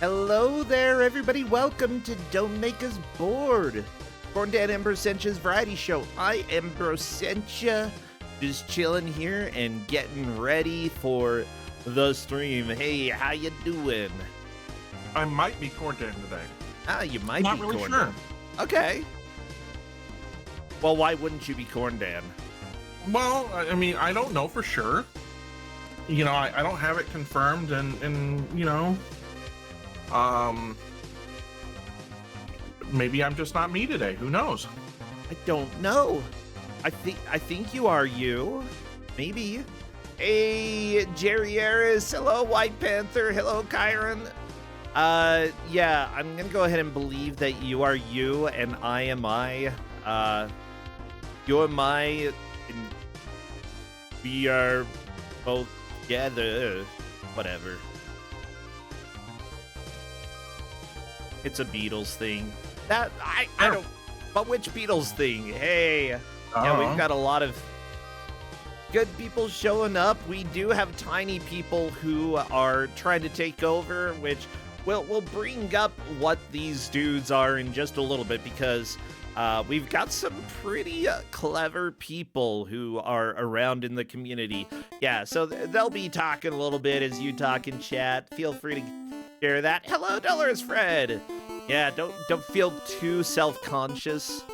Hello there, everybody. Welcome to Don't Make Us Bored, Corndan and Brosentia's variety show. I am Brossentia, just chilling here and getting ready for the stream. Hey, how you doing? I might be Corndan today. Ah, you might Not be really Corndan. sure. Okay. Well, why wouldn't you be Corndan? Well, I mean, I don't know for sure. You know, I don't have it confirmed, and you know, maybe I'm just not me today. Who knows? I don't know. I think you are you. Maybe. Hey, Jerry Harris. Hello, White Panther. Hello, Kyron. Yeah, I'm gonna go ahead and believe that you are you and I am I. You am I, and we are both together. Whatever. It's a Beatles thing. That I don't. But which Beatles thing? Hey, yeah, we've got a lot of good people showing up. We do have tiny people who are trying to take over, which we'll bring up what these dudes are in just a little bit, because we've got some pretty clever people who are around in the community. Yeah, so they'll be talking a little bit as you talk in chat. Feel free to share that. Hello, Dollars Fred. Yeah, don't feel too self-conscious.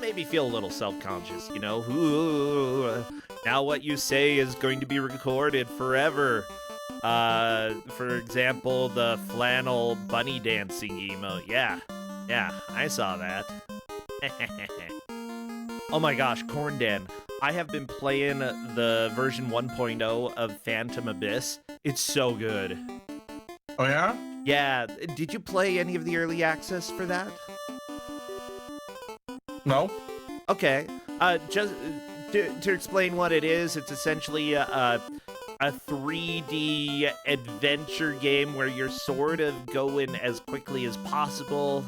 Maybe feel a little self-conscious, you know. Ooh, now what you say is going to be recorded forever. For example, the flannel bunny dancing emote. Yeah, I saw that. Oh my gosh, Corndan. I have been playing the version 1.0 of Phantom Abyss. It's so good. Oh yeah? Yeah, did you play any of the early access for that? No. Okay. Just to explain what it is, it's essentially a 3D adventure game where you're sort of going as quickly as possible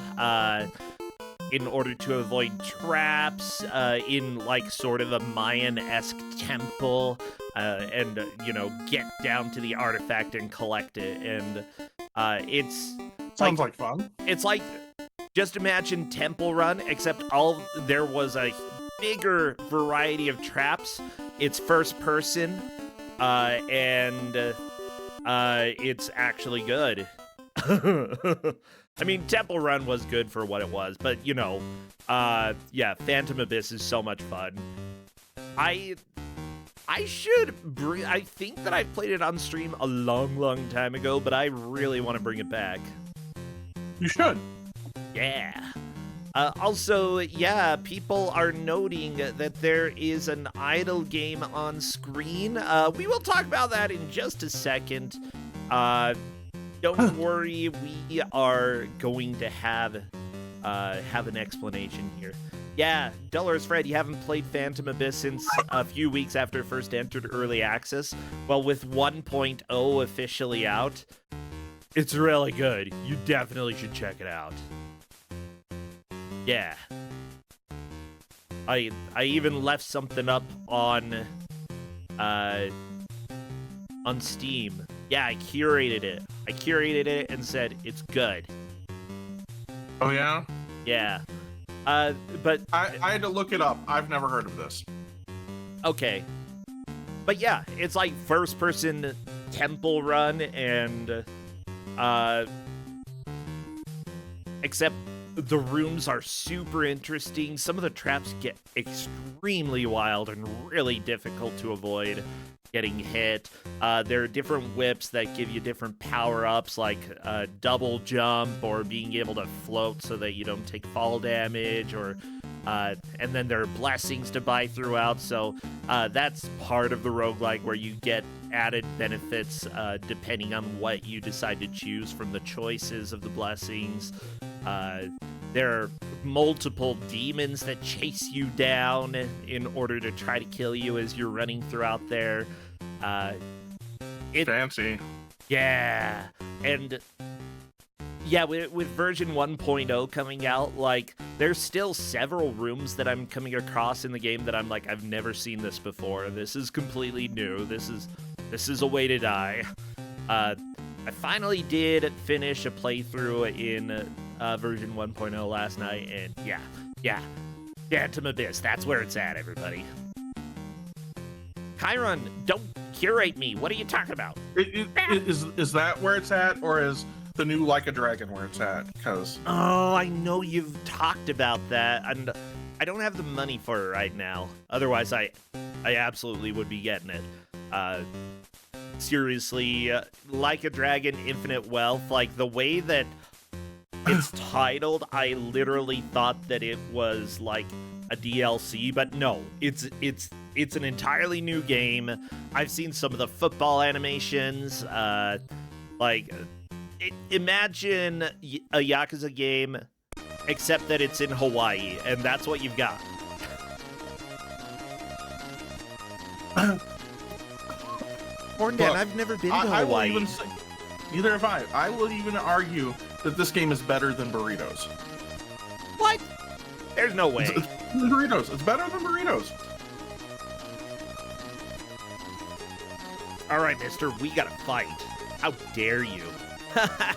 in order to avoid traps in like sort of a Mayan-esque temple and, you know, get down to the artifact and collect it. And it's... Sounds like fun. It's like... Just imagine Temple Run, except there was a bigger variety of traps. It's first person, and it's actually good. I mean, Temple Run was good for what it was, but you know, yeah, Phantom Abyss is so much fun. I think that I played it on stream a long time ago, but I really want to bring it back. You should. Yeah. Also, yeah, people are noting that there is an idle game on screen. We will talk about that in just a second. Don't worry, we are going to have an explanation here. Yeah, Dollars Fred, you haven't played Phantom Abyss since a few weeks after it first entered early access. Well, with 1.0 officially out, it's really good. You definitely should check it out. Yeah. I even left something up on Steam. Yeah, I curated it and said it's good. Oh yeah? Yeah. But I had to look it up. I've never heard of this. Okay. But yeah, it's like first person Temple Run, and except the rooms are super interesting. Some of the traps get extremely wild and really difficult to avoid getting hit. There are different whips that give you different power-ups, like double jump or being able to float so that you don't take fall damage, or and then there are blessings to buy throughout, so that's part of the roguelike where you get added benefits depending on what you decide to choose from the choices of the blessings. There are multiple demons that chase you down in order to try to kill you as you're running throughout there. Fancy. Yeah, and yeah, with version 1.0 coming out, like, there's still several rooms that I'm coming across in the game that I'm like, I've never seen this before. This is completely new. This is a way to die. I finally did finish a playthrough in version 1.0 last night, and yeah, Phantom Abyss, that's where it's at, everybody. Chiron, don't curate me. What are you talking about? Is that where it's at, or is the new Like a Dragon where it's at? Because Oh, I know you've talked about that, and I don't have the money for it right now. Otherwise, I absolutely would be getting it. Seriously, Like a Dragon Infinite Wealth, like the way that it's titled, I literally thought that it was like a DLC, but no, it's an entirely new game. I've seen some of the football animations, imagine a Yakuza game, except that it's in Hawaii, and that's what you've got. Corndan, I've never been to Hawaii. Neither have I. I will even argue that this game is better than Burritos. What? There's no way. Burritos. It's better than Burritos. All right, mister, we gotta fight. How dare you?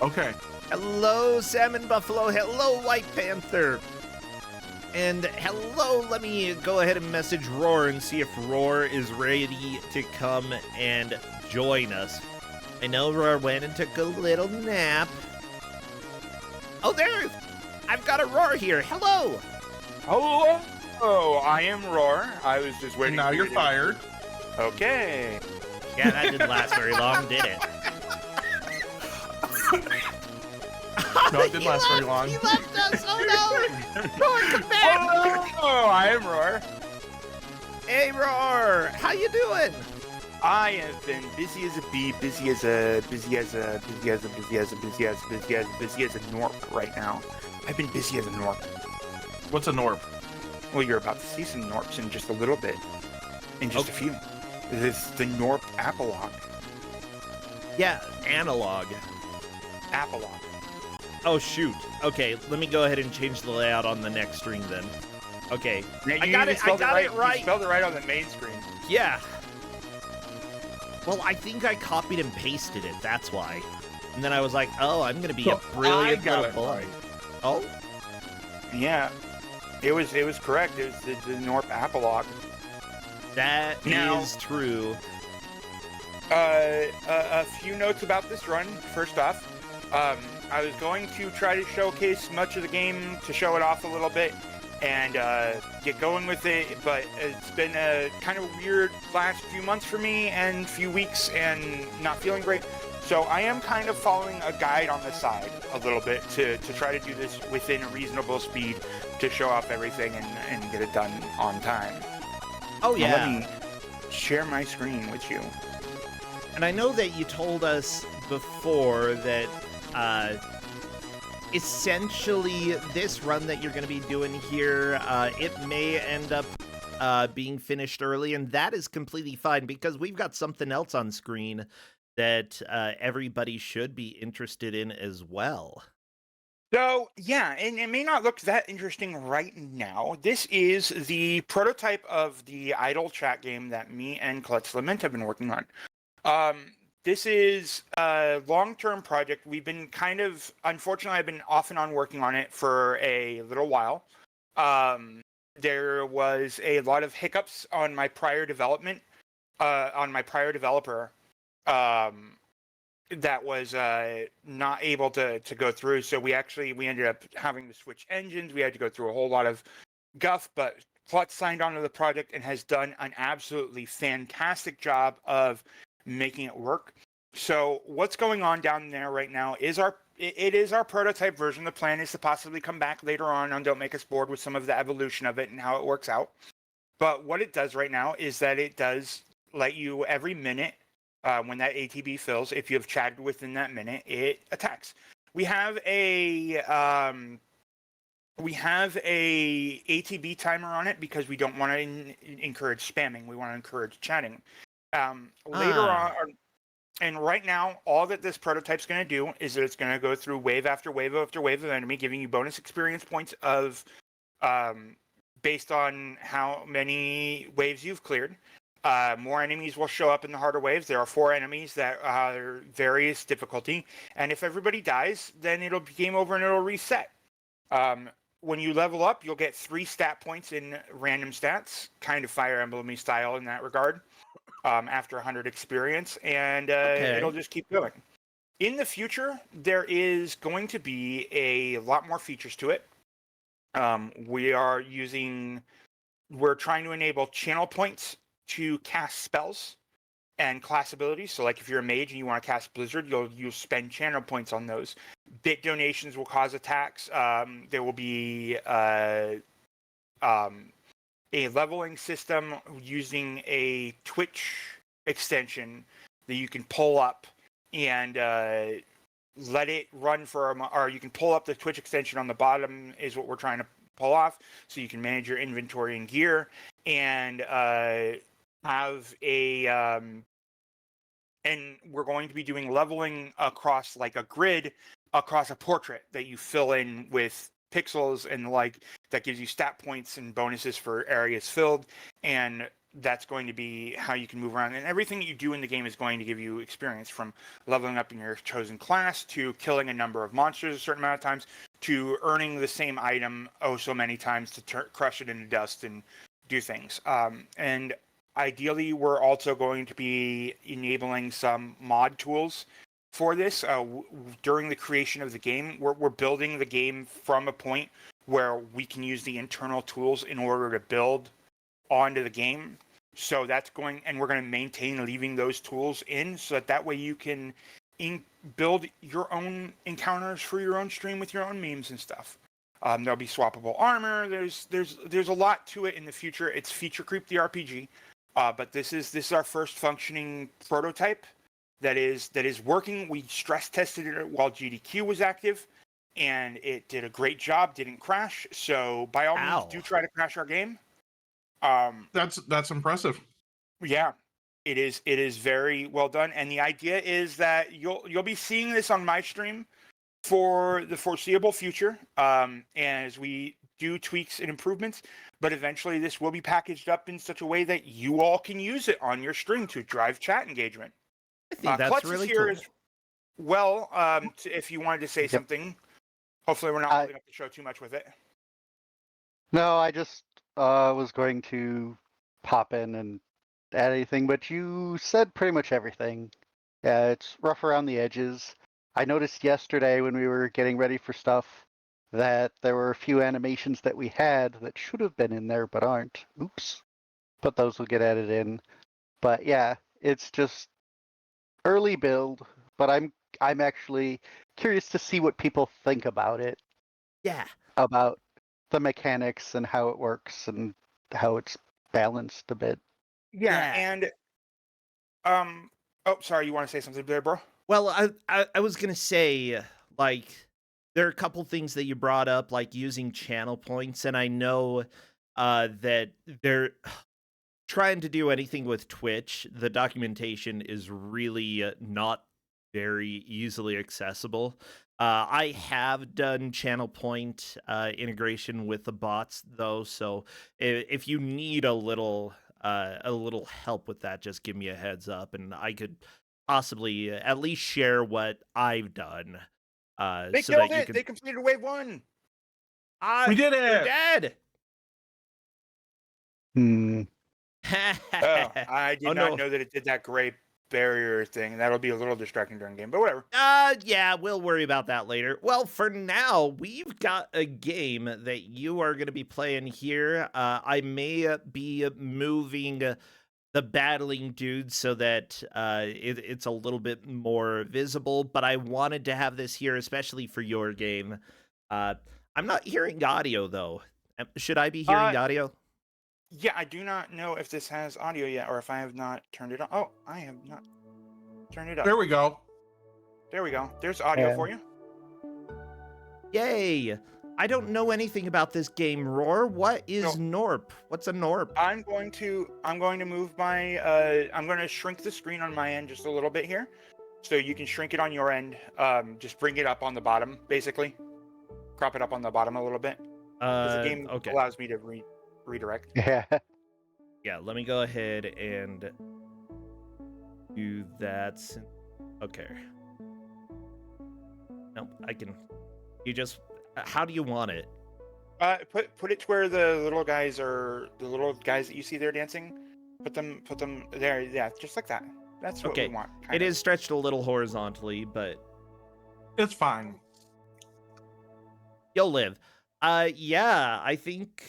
Okay. Hello, Salmon Buffalo. Hello, White Panther. And hello, let me go ahead and message Roar and see if Roar is ready to come and join us. I know Roar went and took a little nap. Oh, there! I've got a Roar here. Hello! Hello! Oh, I am Roar. I was just waiting. And now you're fired. Okay. Yeah, that didn't last very long, did it? No, it didn't last very long. He left us! Oh no! Roar, come back! Oh, I am Roar. Hey, Roar! How you doing? I have been busy as a bee, busy as a Gnorp right now. I've been busy as a Gnorp. What's a Gnorp? Well, you're about to see some Gnorps in just a little bit. In just a few. This is the Gnorp Apologue. Yeah, analog. Apologue. Oh, shoot. Okay, let me go ahead and change the layout on the next screen then. Okay. Now, I got it right. You spelled it right on the main screen. Yeah. Well, I think I copied and pasted it, that's why. And then I was like, oh, I'm going to be a brilliant little boy. Right. Oh? Yeah. It was correct. It was the Gnorp Apologue. That is true. A few notes about this run. First off, I was going to try to showcase much of the game to show it off a little bit and get going with it, but it's been a kind of weird last few months for me and few weeks and not feeling great. So I am kind of following a guide on the side a little bit to try to do this within a reasonable speed to show off everything and get it done on time. Oh, yeah. Now let me share my screen with you. And I know that you told us before that essentially this run that you're going to be doing here, it may end up being finished early, and that is completely fine because we've got something else on screen that everybody should be interested in as well. So, yeah, and it may not look that interesting right now. This is the prototype of the idle chat game that me and KlutzLament have been working on. This is a long-term project. We've been unfortunately, I've been off and on working on it for a little while. There was a lot of hiccups on my prior development, on my prior developer, that was not able to go through. So we ended up having to switch engines. We had to go through a whole lot of guff, but Klutz signed onto the project and has done an absolutely fantastic job of making it work. So what's going on down there right now is our prototype version. The plan is to possibly come back later on Don't Make Us Bored with some of the evolution of it and how it works out. But what it does right now is that it does let you every minute, when that ATB fills, if you have chatted within that minute, it attacks. We have a ATB timer on it because we don't want to encourage spamming. We want to encourage chatting. Later on, and right now, all that this prototype's going to do is that it's going to go through wave after wave after wave of enemy, giving you bonus experience points of based on how many waves you've cleared. more enemies will show up in the harder waves. There are 4 enemies that are various difficulty, and if everybody dies, then it'll be game over and it'll reset. When you level up, you'll get 3 stat points in random stats, kind of Fire Emblem-y style in that regard, after 100 experience, and it'll just keep going. In the future, there is going to be a lot more features to it. We're trying to enable channel points to cast spells and class abilities. So like if you're a mage and you want to cast Blizzard, you'll spend channel points on those. Bit donations will cause attacks. There will be a leveling system using a Twitch extension that you can pull up and let it run or you can pull up the Twitch extension on the bottom is what we're trying to pull off, so you can manage your inventory and gear, and have and we're going to be doing leveling across like a grid across a portrait that you fill in with pixels and that gives you stat points and bonuses for areas filled, and that's going to be how you can move around. And everything that you do in the game is going to give you experience, from leveling up in your chosen class to killing a number of monsters a certain amount of times to earning the same item so many times to crush it into dust and do things. And ideally, we're also going to be enabling some mod tools for this. During the creation of the game, we're building the game from a point where we can use the internal tools in order to build onto the game. So that's and we're going to maintain leaving those tools in, so that way you can build your own encounters for your own stream with your own memes and stuff. There'll be swappable armor. There's a lot to it in the future. It's Feature Creep the RPG, but this is our first functioning prototype that is working. We stress tested it while GDQ was active, and it did a great job. Didn't crash. So by all means, do try to crash our game. That's impressive. Yeah, it is very well done, and the idea is that you'll be seeing this on my stream for the foreseeable future, as we do tweaks and improvements. But eventually, this will be packaged up in such a way that you all can use it on your stream to drive chat engagement. I think that's Klutz really is here cool. as well. If you wanted to say something, hopefully we're not holding up the show too much with it. No, I just was going to pop in and add anything, but you said pretty much everything. Yeah, it's rough around the edges. I noticed yesterday when we were getting ready for stuff that there were a few animations that we had that should have been in there but aren't. Oops. But those will get added in. But yeah, it's just early build, but I'm actually curious to see what people think about it. Yeah. About the mechanics and how it works and how it's balanced a bit. Yeah. And oh, sorry, you want to say something there, bro? Well, I was gonna say, like, there are a couple things that you brought up, like using channel points, and I know that they're trying to do anything with Twitch. The documentation is really not very easily accessible. I have done channel point integration with the bots, though, so if you need a little help with that, just give me a heads up, and I could possibly at least share what I've done. They so killed that you it. can... They completed wave 1. We did it. You're dead. I did not know that it did that gray barrier thing. That'll be a little distracting during game, but whatever. Yeah, we'll worry about that later. Well, for now, we've got a game that you are going to be playing here. I may be moving the battling dude so that it's a little bit more visible, but I wanted to have this here, especially for your game. I'm not hearing audio, though. Should I be hearing audio? Yeah, I do not know if this has audio yet, or if I have not turned it on. Oh, I have not turned it up. There we go. There we go. There's audio for you. Yay! I don't know anything about this game, Roar. What is Gnorp? What's a Gnorp? I'm going to move my I'm going to shrink the screen on my end just a little bit here, so you can shrink it on your end. Just bring it up on the bottom, basically. Crop it up on the bottom a little bit. The game allows me to redirect. Yeah. Yeah, let me go ahead and do that. Okay. Nope, I can. You just. How do you want it? Put it to where the little guys that you see there dancing. Put them there. Yeah, just like that. That's what we want. It is stretched a little horizontally, but It's fine. you'll live. Yeah, I think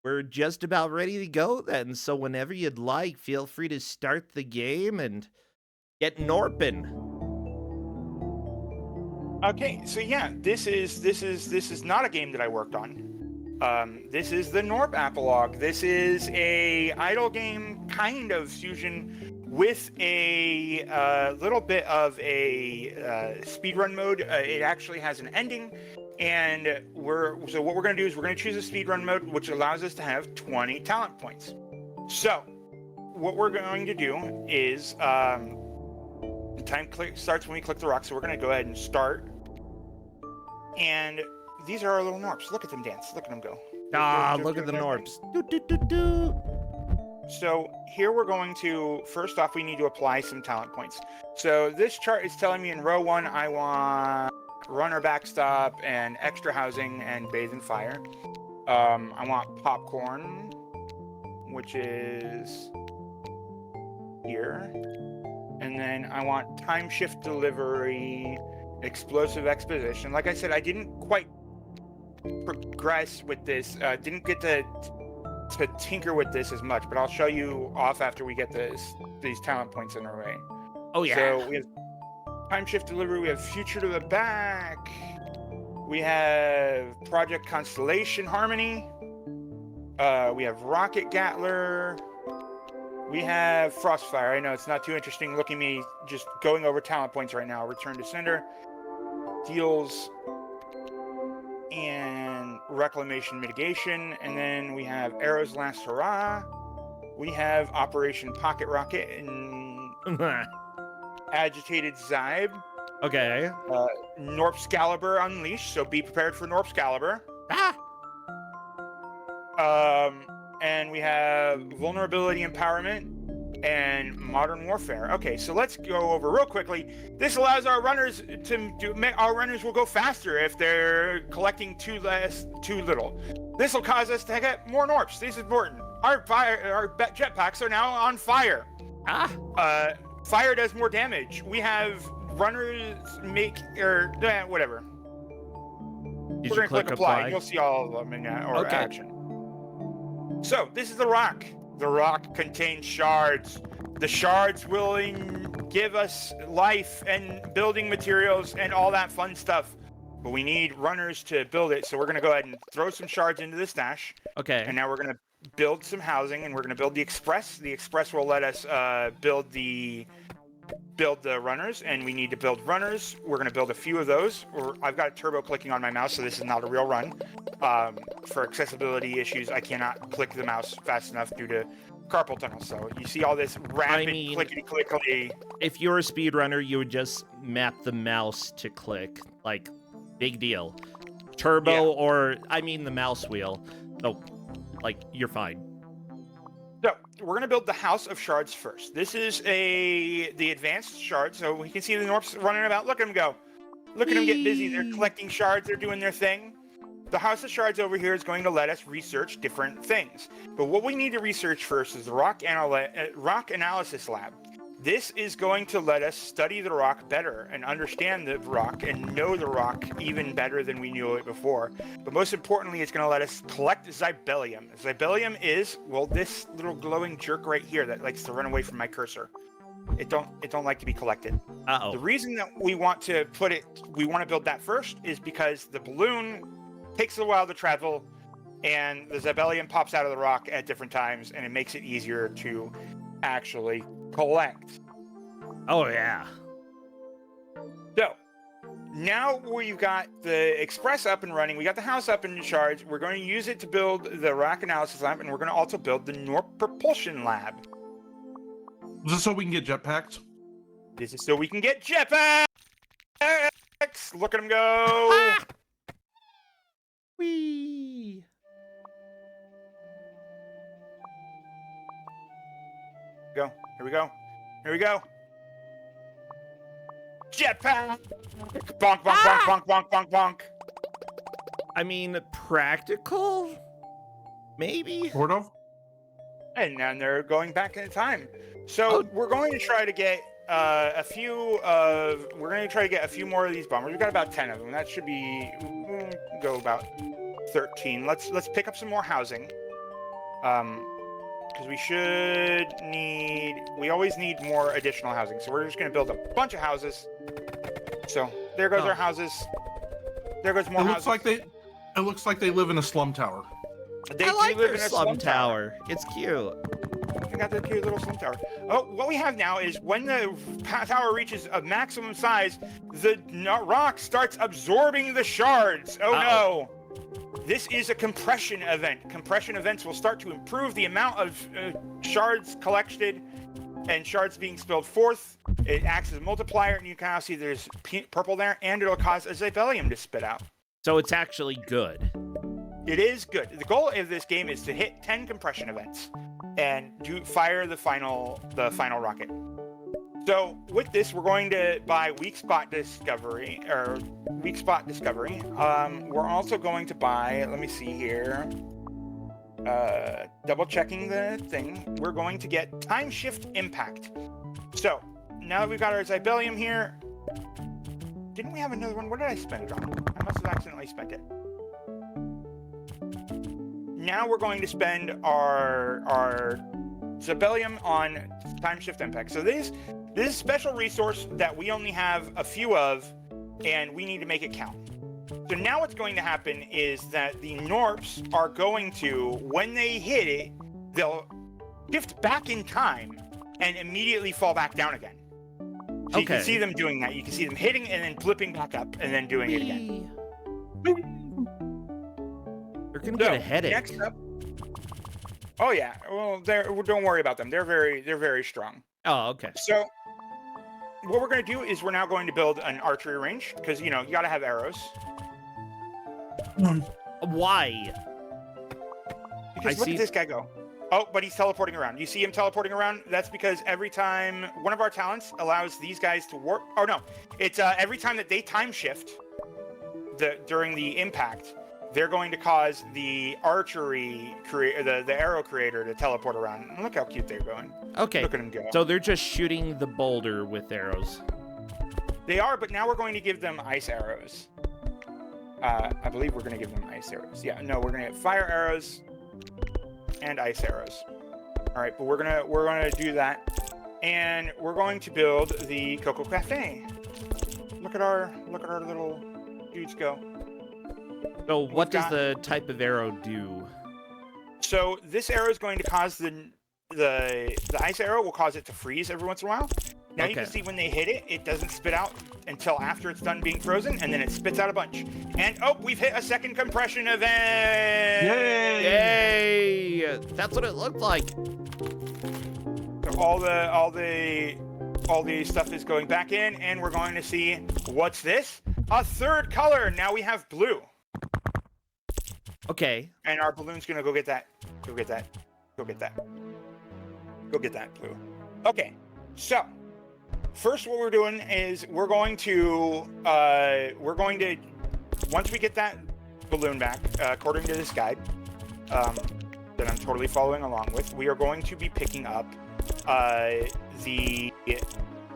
we're just about ready to go then. So whenever you'd like, feel free to start the game and get Gnorpin. Okay, so yeah, this is not a game that I worked on. This is the Gnorp Apologue. This is a idle game kind of fusion with a little bit of a speedrun mode. It actually has an ending, and so what we're going to do is we're going to choose a speedrun mode, which allows us to have 20 talent points. So what we're going to do is the time starts when we click the rock, so we're going to go ahead and start. And these are our little Gnorps. Look at them dance. Look at them go. Look at the Gnorps. So here we're going to, first off, we need to apply some talent points. So this chart is telling me in row 1, I want runner backstop and extra housing and bathe in fire. I want popcorn, which is here. And then I want time shift delivery, explosive exposition. Like I said, I didn't quite progress with this. Didn't get to tinker with this as much, but I'll show you off after we get these talent points in our way. Oh yeah. So we have time shift delivery. We have future to the back. We have Project Constellation Harmony. We have Rocket Gatler. We have Frostfire. I know it's not too interesting looking at me just going over talent points right now. Return to Cinder. Deals and Reclamation Mitigation. And then we have Arrow's Last Hurrah. We have Operation Pocket Rocket and Agitated Zybe. Okay. Gnorpscalibur Unleashed, so be prepared for Gnorpscalibur. And we have Vulnerability Empowerment and Modern Warfare. Okay, so let's go over real quickly. This allows our runners our runners will go faster if they're collecting too little. This will cause us to get more Gnorps. This is important. Our jetpacks are now on fire. Fire does more damage. We have runners whatever. We're gonna click apply. And you'll see all of them in action. So this is the rock. The rock contains shards. The shards will give us life and building materials and all that fun stuff. But we need runners to build it, so we're gonna go ahead and throw some shards into the stash. Okay. And now we're gonna build some housing, and we're gonna build the express. The express will let us build the runners, and we need to build runners. We're going to build a few of those. I've got turbo clicking on my mouse, so this is not a real run. For accessibility issues, I cannot click the mouse fast enough due to carpal tunnel. So you see all this rapid clickety-clickety. If you're a speedrunner, you would just map the mouse to click. Like, big deal. Turbo or, the mouse wheel. Oh, like, you're fine. So we're going to build the House of Shards first. This is the advanced shard, so we can see the Gnorps running about. Look at them go. Look at them get busy. They're collecting shards. They're doing their thing. The House of Shards over here is going to let us research different things. But what we need to research first is the Rock Analysis Lab. This is going to let us study the rock better and understand the rock and know the rock even better than we knew it before. But most importantly, it's going to let us collect Zybellium. Zybellium is, this little glowing jerk right here that likes to run away from my cursor. It don't like to be collected. Uh-oh. The reason that we want to build that first is because the balloon takes a while to travel, and the Zybellium pops out of the rock at different times, and it makes it easier to actually collect. Oh yeah. So now we've got the express up and running, we got the house up in charge. We're going to use it to build the rock analysis lab, and we're going to also build the Gnorp propulsion lab. Is this so we can get jetpacks? This is so we can get jetpacks. Look at them go. Whee. Go. Here we go. Here we go. Jetpack! Bonk, bonk, bonk, bonk, bonk, bonk, bonk. I mean, practical? Maybe? Sort of. And then they're going back in time. So we're going to try to get a few more of these bombers. We've got about 10 of them. That should be go about 13. Let's pick up some more housing. Because we always need more additional housing. So we're just going to build a bunch of houses. So there goes our houses. There goes more houses. It looks like they live in a slum tower. I like their slum tower. It's cute. I got the cute little slum tower. Oh, what we have now is when the tower reaches a maximum size, the rock starts absorbing the shards. Oh no! This is a compression event. Compression events will start to improve the amount of shards collected and shards being spilled forth. It acts as a multiplier, and you can now see there's purple there, and it'll cause a Zybellium to spit out. So it's actually good. It is good. The goal of this game is to hit 10 compression events and fire the final rocket. So with this, we're going to buy weak spot discovery. We're also going to buy, let me see here, double checking the thing. We're going to get time shift impact. So now that we've got our Zybellium here, didn't we have another one? What did I spend it on? I must have accidentally spent it. Now we're going to spend our Zybellium on time shift impact. So this is a special resource that we only have a few of, and we need to make it count. So now what's going to happen is that the Gnorps are going to, when they hit it, they'll shift back in time and immediately fall back down again. So you can see them doing that. You can see them hitting and then flipping back up and then doing it again. They're gonna get a headache. Next up. Oh yeah. Well, don't worry about them. They're very strong. Oh, okay. So what we're going to do is we're now going to build an archery range because you got to have arrows. Why? Because look at this guy go. Oh, but he's teleporting around. You see him teleporting around? That's because every time one of our talents allows these guys to warp. Oh no, it's every time that they time shift during the impact, they're going to cause the the arrow creator to teleport around. And look how cute they're going. Okay. Look at him go. So they're just shooting the boulder with arrows. They are, but now we're going to give them ice arrows. I believe we're going to give them ice arrows. Yeah, no, we're going to get fire arrows and ice arrows. All right, but we're gonna do that, and we're going to build the Cocoa Cafe. Look at our little dudes go. So what does the type of arrow do? So this arrow is going to cause the ice arrow will cause it to freeze every once in a while. Now you can see when they hit it, it doesn't spit out until after it's done being frozen, and then it spits out a bunch. And we've hit a second compression event! Yay! Yay! That's what it looked like. So all the stuff is going back in, and we're going to see what's this? A third color. Now we have blue. Okay. And our balloon's gonna go get that. Go get that. Go get that. Go get that blue. Okay. So first, what we're doing is we're going to once we get that balloon back, according to this guide, that I'm totally following along with, we are going to be picking up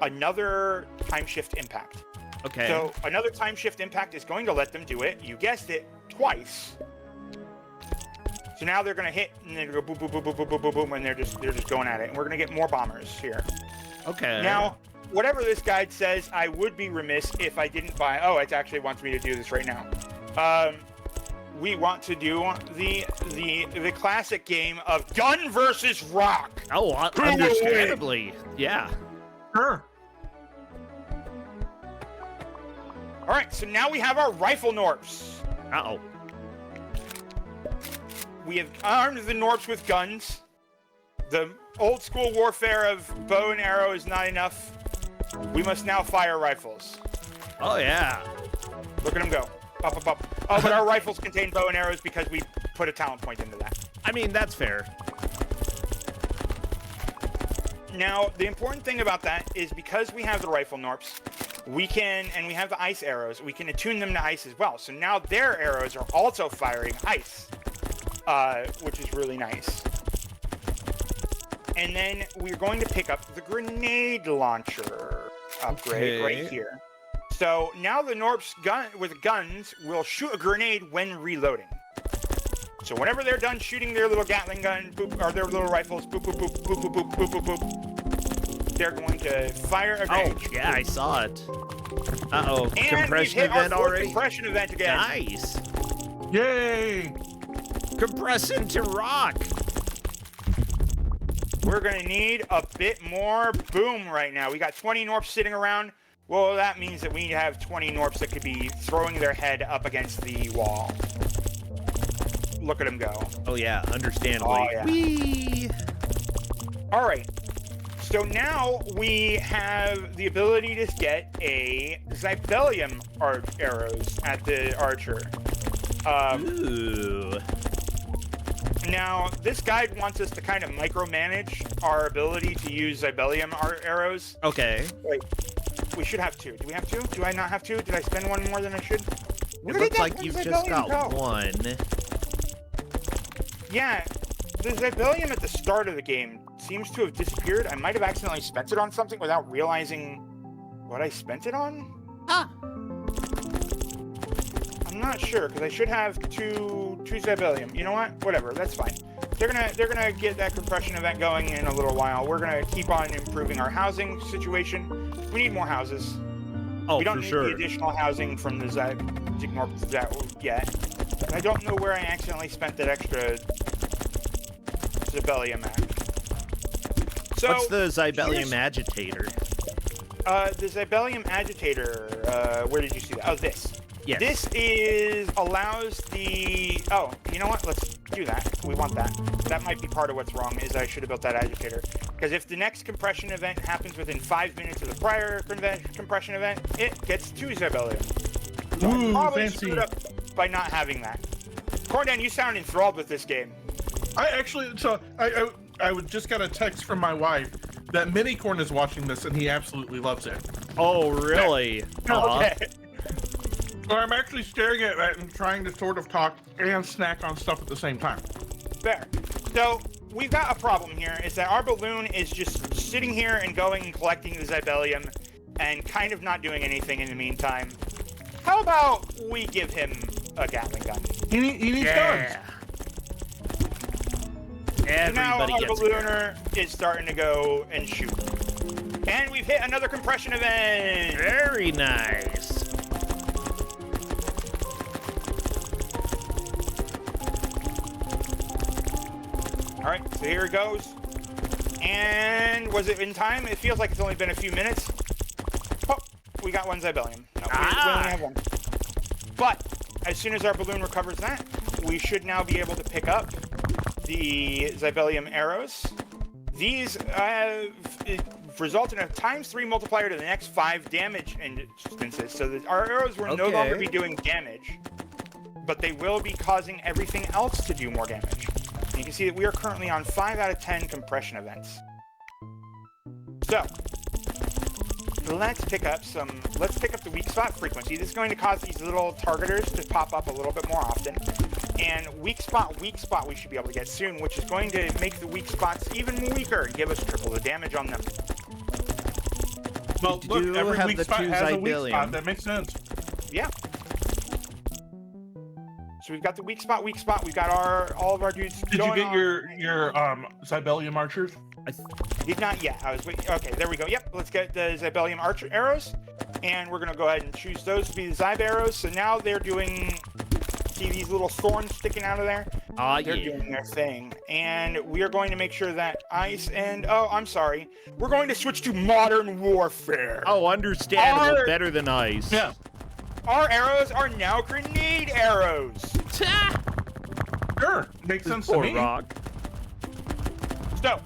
another time shift impact. Okay. So another time shift impact is going to let them do it. You guessed it, twice. So now they're going to hit, and they're going to go boom, boom, boom, boom, boom, boom, boom, and they're just going at it. And we're going to get more bombers here. Okay. Now, whatever this guide says, I would be remiss if I didn't buy. Oh, it actually wants me to do this right now. We want to do the classic game of gun versus rock. Oh, understandably, yeah. Sure. All right, so now we have our rifle Gnorps. Uh-oh. We have armed the Gnorps with guns. The old school warfare of bow and arrow is not enough. We must now fire rifles. Oh, yeah. Look at them go. Up, up, up. Oh, but our rifles contain bow and arrows because we put a talent point into that. I mean, that's fair. Now, the important thing about that is because we have the rifle Gnorps, we can, and we have the ice arrows, we can attune them to ice as well. So now their arrows are also firing ice, which is really nice. And then we're going to pick up the grenade launcher upgrade right here. So now the Gnorps with guns will shoot a grenade when reloading. So whenever they're done shooting their little Gatling gun, boop, or their little rifles, boop, boop, boop, boop, boop, boop, boop, boop, boop, they're going to fire a grenade. Oh, yeah, I saw it. Uh-oh, And compression we've hit event our already? compression event again. Nice. Yay! Compress into rock. We're going to need a bit more boom right now. We got 20 Gnorps sitting around. Well, that means that we have 20 Gnorps that could be throwing their head up against the wall. Look at them go. Oh, yeah, understandably. Oh, yeah. Whee! All right. So now we have the ability to get a Zybellium arrows at the archer. Ooh. Now, this guide wants us to kind of micromanage our ability to use Zybellium arrows. Okay. Wait, we should have two. Do we have two? Do I not have two? Did I spend one more than I should? It looks like you've just got one. Yeah, the Zybellium at the start of the game seems to have disappeared. I might have accidentally spent it on something without realizing what I spent it on. Huh. I'm not sure because I should have two Zybellium. You know what? Whatever. That's fine. They're gonna get that compression event going in a little while. We're gonna keep on improving our housing situation. We need more houses. Oh, we don't for need sure. the additional housing from the Gnorp that yet. I don't know where I accidentally spent that extra Zybellium at. So, What's the Zybellium agitator? The Zybellium agitator, where did you see that? Oh, this. Yes. This allows the, oh, you know what? Let's do that. We want that. That might be part of what's wrong, is I should have built that agitator. Because if the next compression event happens within 5 minutes of the prior compression event, it gets 2 Zybellium. So I Ooh, probably fancy. screwed up by not having that. Corndan, you sound enthralled with this game. I actually, so I just got a text from my wife that Minicorn is watching this and he absolutely loves it. Oh, really? Okay. So I'm actually staring at that and trying to sort of talk and snack on stuff at the same time. Fair. So we've got a problem here, is that our balloon is just sitting here and going and collecting the Zybellium and kind of not doing anything in the meantime. How about we give him a Gatling gun? He needs guns. So now our Everybody gets a gun. ballooner is starting to go and shoot. And we've hit another compression event! Very nice. Alright, so here it goes. And was it in time? It feels like it's only been a few minutes. Oh, we got one Zybellium. No, we only have one. But as soon as our balloon recovers that, we should now be able to pick up the Zybellium arrows. These result in a ×3 multiplier to the next 5 damage instances, so that our arrows will no longer be doing damage, but they will be causing everything else to do more damage. And you can see that we are currently on 5 out of 10 compression events. So let's pick up the weak spot frequency. This is going to cause these little targeters to pop up a little bit more often. And weak spot we should be able to get soon, which is going to make the weak spots even weaker and give us triple the damage on them. Well, We look, do every have weak the spot 2 has a weak Zybellium. spot. That makes sense. Yeah. So we've got the weak spot. We've got all of our dudes. Did you going get on. your Zybellium archers? Did not yet. I was waiting. Okay, there we go. Yep, let's get the Zybellium archer arrows, and we're gonna go ahead and choose those to be the Zyb arrows. So now they're doing. See these little thorns sticking out of there? They're doing their thing, and we are going to make sure that ice and we're going to switch to modern warfare. Oh, understandable. Better than ice. Yeah. Our arrows are now grenade arrows. Sure. Makes sense to Poor me. rock. So,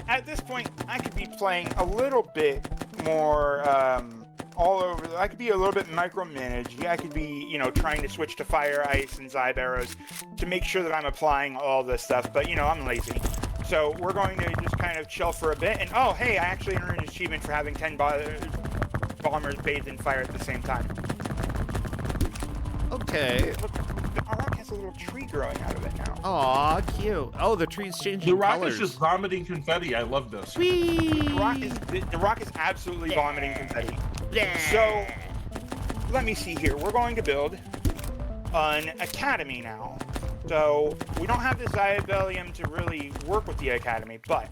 at this point, I could be playing a little bit more all over. I could be a little bit micromanaged. I could be, trying to switch to fire, ice, and Zyb arrows to make sure that I'm applying all this stuff. But, I'm lazy. So we're going to just kind of chill for a bit. And oh, hey, I actually earned an achievement for having 10 bombers bathed in fire at the same time. Okay. Look, our rock has a little tree growing out of it now. Aw, cute. Oh, the tree's changing The rock colors. is just vomiting confetti. I love this. Whee! The rock is absolutely vomiting confetti. So, let me see here. We're going to build an academy now. So, we don't have the Zadette to really work with the academy, but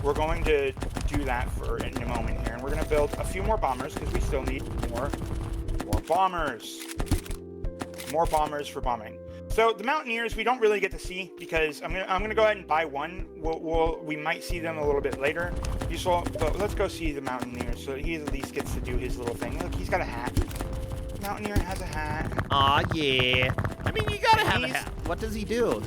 we're going to do that in a moment here. And we're going to build a few more bombers because we still need more bombers. More bombers for bombing. So the Mountaineers we don't really get to see because I'm gonna go ahead and buy one. We might see them a little bit later. But let's go see the Mountaineer so he at least gets to do his little thing. Look, he's got a hat. Mountaineer has a hat. Aw, yeah. I mean, you gotta have a hat. What does he do?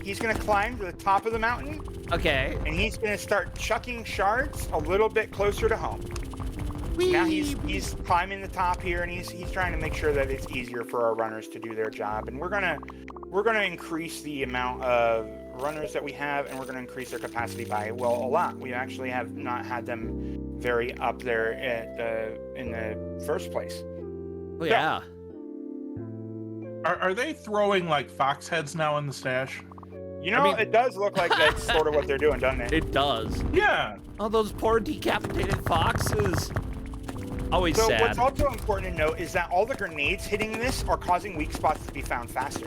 He's gonna climb to the top of the mountain. Okay. And he's gonna start chucking shards a little bit closer to home. Whee! Now he's climbing the top here, and he's trying to make sure that it's easier for our runners to do their job. And we're gonna increase the amount of runners that we have, and we're gonna increase their capacity by a lot. We actually have not had them very up there in the first place. Oh yeah. Are they throwing like fox heads now in the stash? You know, it does look like that's sort of what they're doing, doesn't it? It does. Yeah. Oh, those poor decapitated foxes. Always So sad. what's also important to note is that all the grenades hitting this are causing weak spots to be found faster.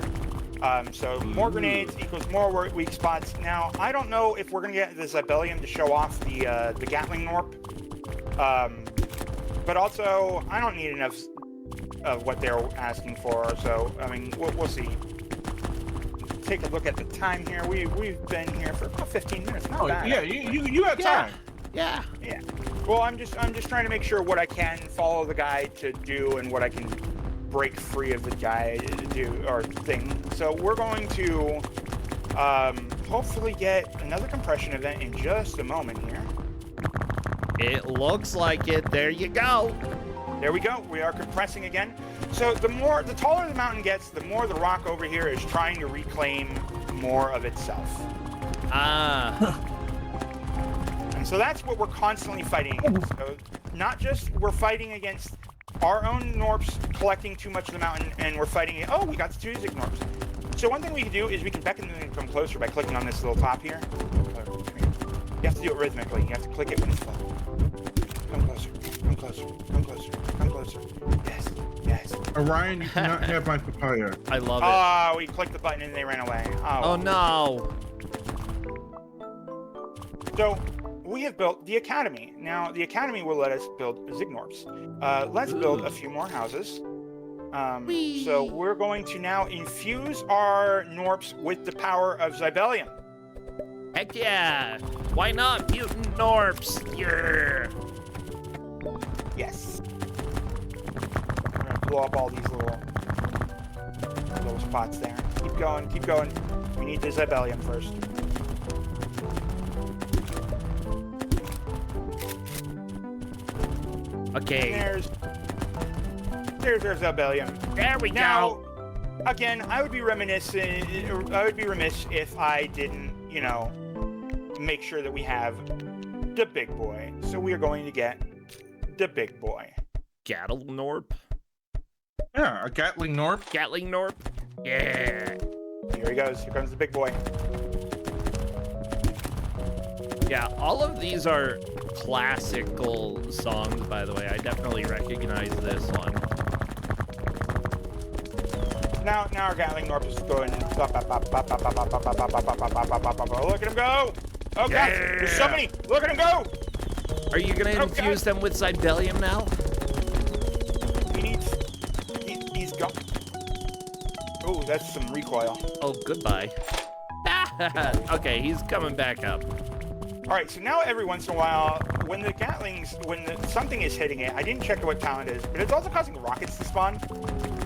So more grenades equals more weak spots. Now, I don't know if we're going to get the Zadette to show off the Gatling Gnorp. But also, I don't need enough of what they're asking for. So, I mean, we'll see. Take a look at the time here. We've been here for about 15 minutes. Not bad. Yeah, you had time. Yeah. Yeah. Well, I'm just trying to make sure what I can follow the guide to do and what I can break free of the guide to do or thing. So we're going to hopefully get another compression event in just a moment here. It looks like it. There you go. There we go. We are compressing again. So the taller the mountain gets, the more the rock over here is trying to reclaim more of itself. Ah. And so that's what we're constantly fighting against. So not just we're fighting against our own Gnorps collecting too much of the mountain, and we're fighting, oh, we got the two Gnorps. So one thing we can do is we can beckon them to come closer by clicking on this little top here. You have to do it rhythmically. You have to click it when it's full. Come closer, come closer, come closer, come closer. Yes, yes. Orion, you cannot have my papaya. I love it. Oh, we clicked the button and they ran away. Oh no. So we have built the academy. Now the academy will let us build Gnorps. Let's build a few more houses. So we're going to now infuse our Gnorps with the power of Zadette. Heck yeah. Why not mutant Gnorps? Yeah. Yes. I'm gonna blow up all these little spots there. Keep going, keep going. We need the Zadette first. Okay. There's our Zadette. There we Now, go. again, I would be remiss if I didn't, you know, make sure that we have the big boy. So we are going to get the big boy. Gatling Gnorp. Yeah, a Gatling Gnorp. Gatling Gnorp. Yeah. Here he goes. Here comes the big boy. Yeah, all of these are classical songs, by the way. I definitely recognize this one. Now our Gatling Gnorp is going. Look at him go! Oh God! There's so many! Look at him go! Are you gonna infuse them with Zadette now? He's gone. Oh, that's some recoil. Oh, goodbye. Okay, he's coming back up. All right, so now every once in a while, when something is hitting it, I didn't check what talent is, but it's also causing rockets to spawn.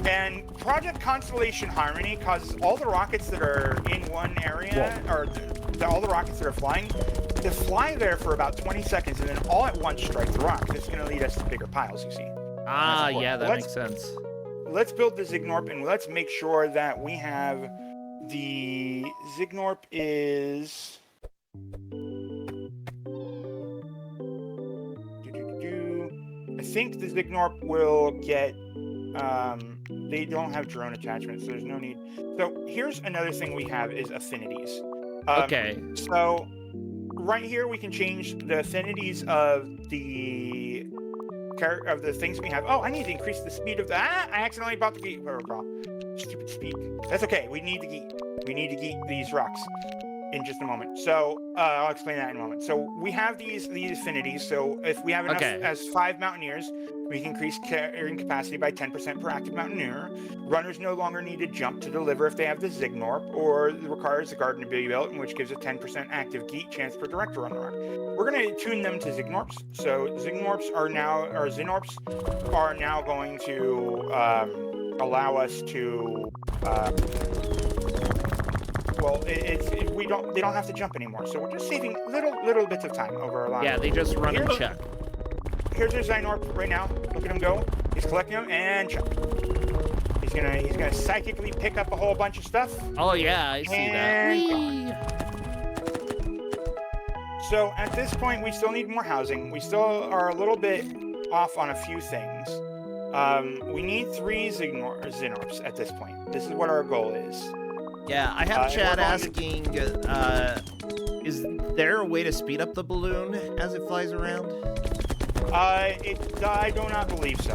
And Project Constellation Harmony causes all the rockets that are in one area, or all the rockets that are flying, to fly there for about 20 seconds and then all at once strike the rock. This is going to lead us to bigger piles, you see. Ah, yeah, that makes sense. Let's build the Gnorp and let's make sure that we have the Gnorp is think the Gnorp will get. They don't have drone attachments, so there's no need. So here's another thing we have is affinities. Okay. So right here we can change the affinities of the things we have. Oh, I need to increase the speed of the. I accidentally bought the geek. Stupid speed. That's okay. We need the geek. We need to geek these rocks in just a moment. So I'll explain that in a moment. So we have these affinities. So if we have enough as 5 mountaineers, we can increase carrying capacity by 10% per active mountaineer. Runners no longer need to jump to deliver if they have the Gnorp, or it requires a garden to be built, in which gives a 10% active geek chance per direct run rock. We're going to tune them to Gnorps. So Gnorps are now going to allow us to. They don't have to jump anymore, so we're just saving little bits of time over a line. Yeah, they just run and chuck. Here's our Gnorp right now. Look at him go. He's collecting them and chuck. He's gonna psychically pick up a whole bunch of stuff. Oh yeah, I see that. So at this point, we still need more housing. We still are a little bit off on a few things. We need 3 Gnorps at this point. This is what our goal is. Yeah, I have chat asking, is there a way to speed up the balloon as it flies around? I do not believe so.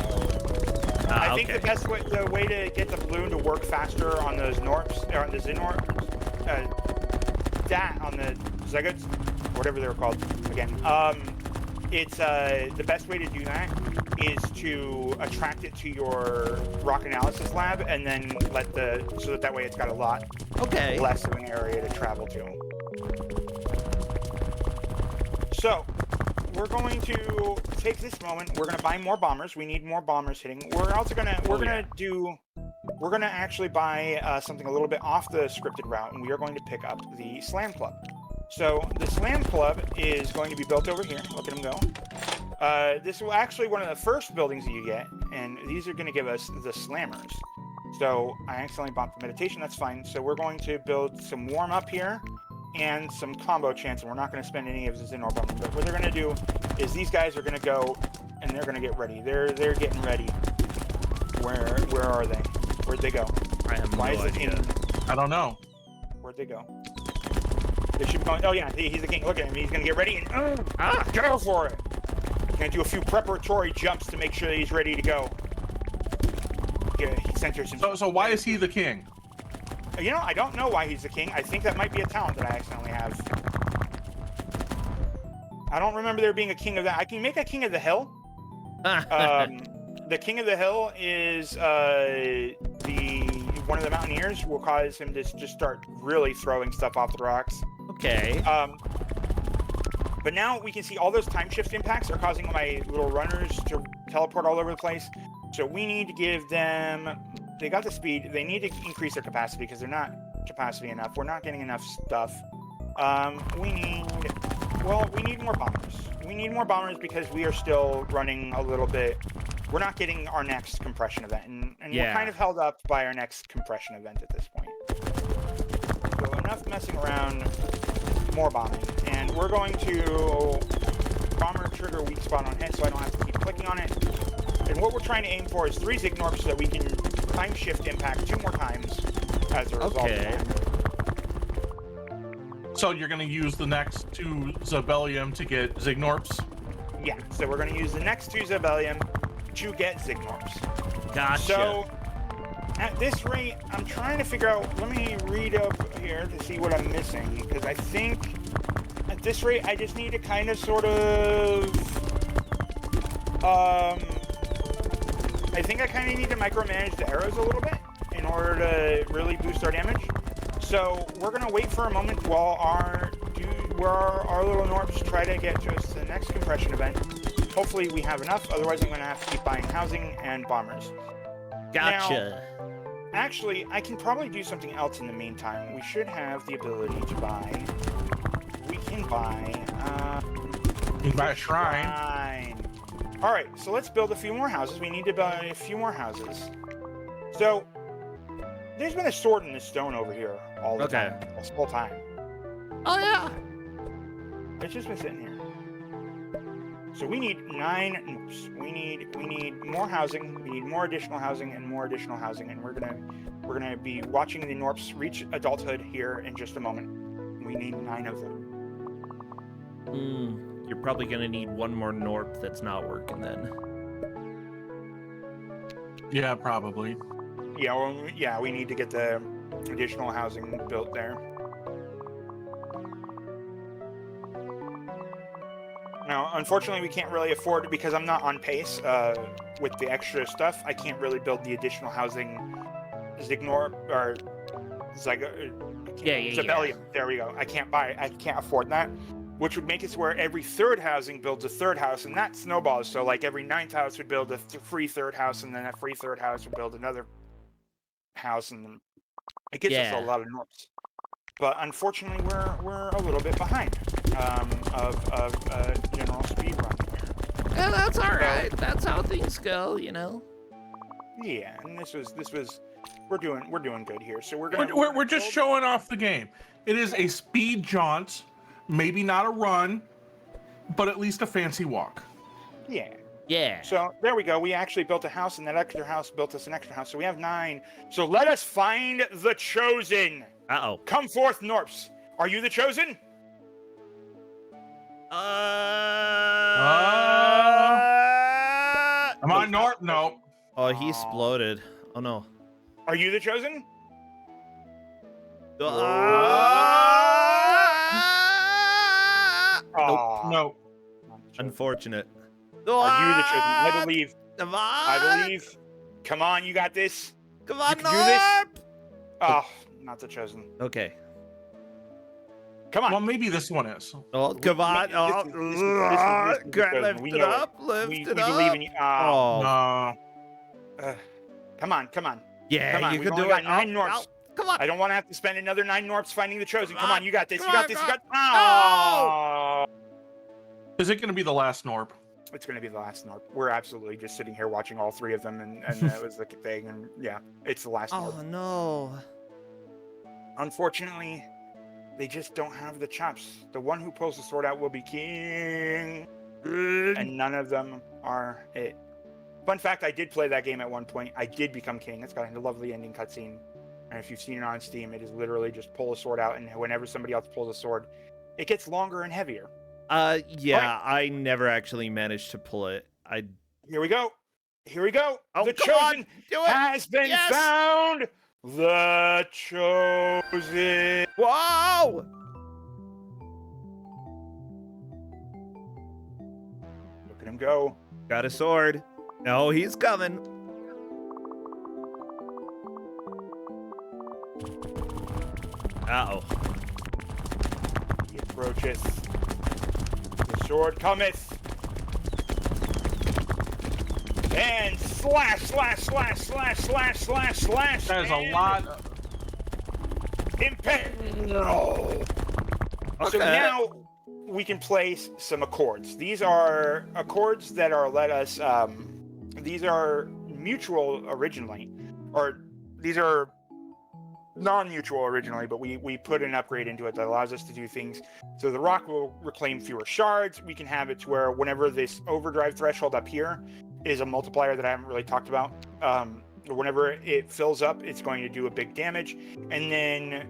I think okay. the way to get the balloon to work faster on those Gnorps, or on the Gnorps, on the Zagots, whatever they're called again. It's the best way to do that is to attract it to your rock analysis lab, and then so that way it's got a lot less of an area to travel to. So we're going to take this moment. We're going to buy more bombers. We need more bombers hitting. We're also gonna we're gonna actually buy something a little bit off the scripted route, and we are going to pick up the Slam Club. So the Slam Club is going to be built over here. Look at him go. This will actually one of the first buildings that you get, and these are going to give us the Slammers. So I accidentally bought the meditation. That's fine. So we're going to build some warm up here and some combo chance, and we're not going to spend any of this in our bomber. But what they're going to do is these guys are going to go and they're going to get ready. They're getting ready. Where are they? Where'd they go? I have no idea. I don't know. Where'd they go? They should be going. Oh yeah, he's the king. Look at him. He's gonna get ready and go for it. He's gonna do a few preparatory jumps to make sure that he's ready to go. Yeah, he centers himself. So why is he the king? You know, I don't know why he's the king. I think that might be a talent that I accidentally have. I don't remember there being a king of that. I can make a king of the hill. The king of the hill is one of the mountaineers. Will cause him to just start really throwing stuff off the rocks. Okay. But now we can see all those time shift impacts are causing my little runners to teleport all over the place. So we need to give them. They got the speed. They need to increase their capacity because they're not capacity enough. We're not getting enough stuff. We need more bombers. We need more bombers because we are still running a little bit. We're not getting our next compression event, and we're kind of held up by our next compression event at this point. So enough messing around, more bombing, and we're going to bomber trigger weak spot on hit, so I don't have to keep clicking on it. And what we're trying to aim for is 3 Gnorps so that we can time shift impact 2 more times as a result of that. So you're going to use the next 2 Zebellium to get Gnorps? Yeah, so we're going to use the next 2 Zebellium to get Gnorps. Gotcha. So at this rate, I'm trying to figure out. Let me read up here to see what I'm missing, because I think at this rate I just need to kind of sort of. I think I kind of need to micromanage the arrows a little bit in order to really boost our damage. So we're gonna wait for a moment while our little Gnorps try to get to us to the next compression event. Hopefully we have enough, otherwise I'm gonna have to keep buying housing and bombers. Gotcha. Now, actually, I can probably do something else in the meantime. We should have the ability to buy. We can buy. You can buy a shrine. All right, so let's build a few more houses. We need to buy a few more houses. So there's been a sword in the stone over here all the time, this whole time. Oh yeah. It's just been sitting here. So we need 9 Gnorps. We need more housing. We need more additional housing and more additional housing. And we're gonna be watching the Gnorps reach adulthood here in just a moment. We need 9 of them. You're probably gonna need one more Gnorp that's not working then. Yeah, probably. Yeah, well, yeah, we need to get the additional housing built there. Now, unfortunately, we can't really afford it because I'm not on pace with the extra stuff. I can't really build the additional housing Gnorp or Zebellium. There we go. I can't afford that, which would make it where every third housing builds a third house, and that snowballs. So like every 9th house would build a free third house, and then that free third house would build another house, and it gets us a lot of Gnorps. But unfortunately, we're a little bit behind of general speed run here. Yeah, that's all right. That's how things go, you know. Yeah, and this was we're doing good here. So We're just showing off the game. It is a speed jaunt, maybe not a run, but at least a fancy walk. Yeah. Yeah. So there we go. We actually built a house, and that extra house built us an extra house. So we have 9. So let us find the chosen. Uh-oh. Come forth, Gnorps. Are you the chosen? Come on, Gnorp. No. Oh, he exploded. Oh no. Are you the chosen? Nope. No. Unfortunate. Are you the chosen? I believe. Come on. I believe. Come on, you got this. Come on, You can do this. Gnorp. Oh, not the chosen. Okay. Come on. Well, maybe this one is. Oh, come on. Oh, This is the chosen. lift We it know up. Lift we it believe up. in you. Oh. No. Come on, come on. Yeah, Come on, you we've can only do got it. 9 Gnorps. Oh, come on. I don't want to have to spend another 9 Gnorps finding the chosen. Come Come on, on. you got this. Come You got on, this. come You got. Oh. Is it going to be the last Gnorp? It's going to be the last Gnorp. We're absolutely just sitting here watching all 3 of them, and that was the thing. And yeah, it's the last Gnorp. Oh no. Unfortunately, they just don't have the chops. The one who pulls the sword out will be king, and none of them are it. Fun fact, I did play that game at one point. I did become king. It's got a lovely ending cutscene. And if you've seen it on Steam, it is literally just pull a sword out, and whenever somebody else pulls a sword, it gets longer and heavier. Yeah, I never actually managed to pull it. Here we go. Here we go. Oh, The come on. chosen Do it. has been Yes. found. The chosen. Whoa! Look at him go. Got a sword. No, he's coming. Uh-oh. He approacheth. The sword cometh. And slash, slash, slash, slash, slash, slash, slash. That is a and lot. Impact. No. So Okay. now we can play some accords. These are accords that are let us. These are mutual originally, or these are non-mutual originally, but we put an upgrade into it that allows us to do things. So the rock will reclaim fewer shards. We can have it to where whenever this overdrive threshold up here is a multiplier that I haven't really talked about. Whenever it fills up, it's going to do a big damage, and then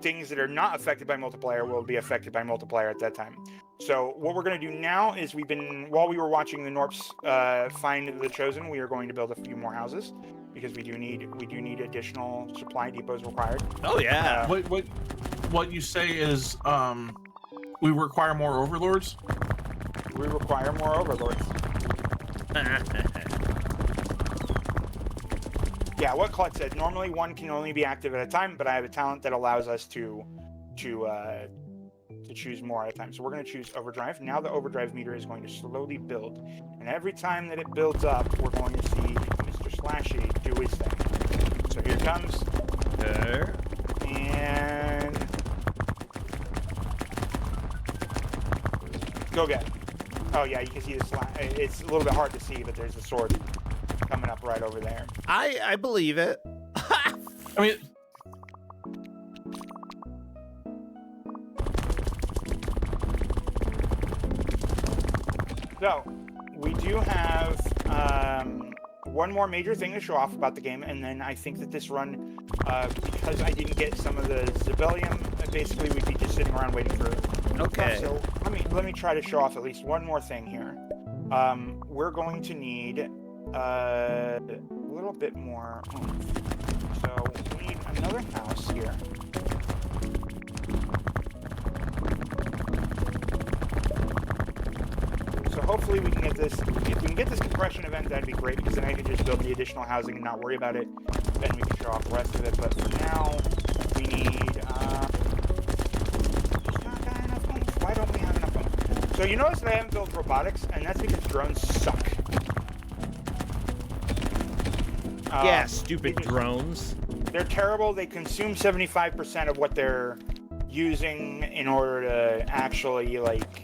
things that are not affected by multiplier will be affected by multiplier at that time. So what we're going to do now is while we were watching the Gnorps find the chosen, we are going to build a few more houses because we do need additional supply depots required. Oh yeah. What you say is we require more overlords? We require more overlords. Yeah, what Klutz said. Normally, one can only be active at a time, but I have a talent that allows us to choose more at a time. So we're going to choose overdrive. Now the overdrive meter is going to slowly build, and every time that it builds up, we're going to see Mr. Slashy do his thing. So here it comes. There. And go get it. Oh yeah, you can see the slash. It's a little bit hard to see, but there's a sword coming up right over there. I believe it. I mean, So, we do have one more major thing to show off about the game, and then I think that this run, because I didn't get some of the Zibellium, basically we'd be just sitting around waiting for Okay. stuff. So let me try to show off at least one more thing here. We're going to need a little bit more oomph. So we need another house here. So hopefully we can get this. If we can get this compression event, that'd be great, because then I can just build the additional housing and not worry about it, and we can show off the rest of it. But for now, we need. Just not got enough oomph. Why don't we have enough oomph? So you notice that I haven't built robotics, and that's because drones suck. Yeah, stupid drones. They're terrible. They consume 75% of what they're using in order to actually like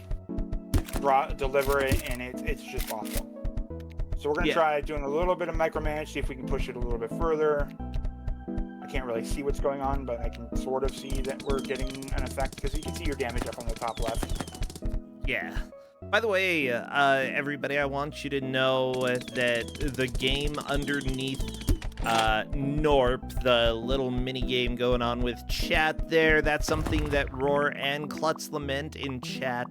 deliver it, and it's just awful. So we're gonna try doing a little bit of micromanage, see if we can push it a little bit further. I can't really see what's going on, but I can sort of see that we're getting an effect, because you can see your damage up on the top left. Yeah. By the way, everybody, I want you to know that the game underneath Gnorp, the little mini game going on with chat there, that's something that Roar and KlutzLament in chat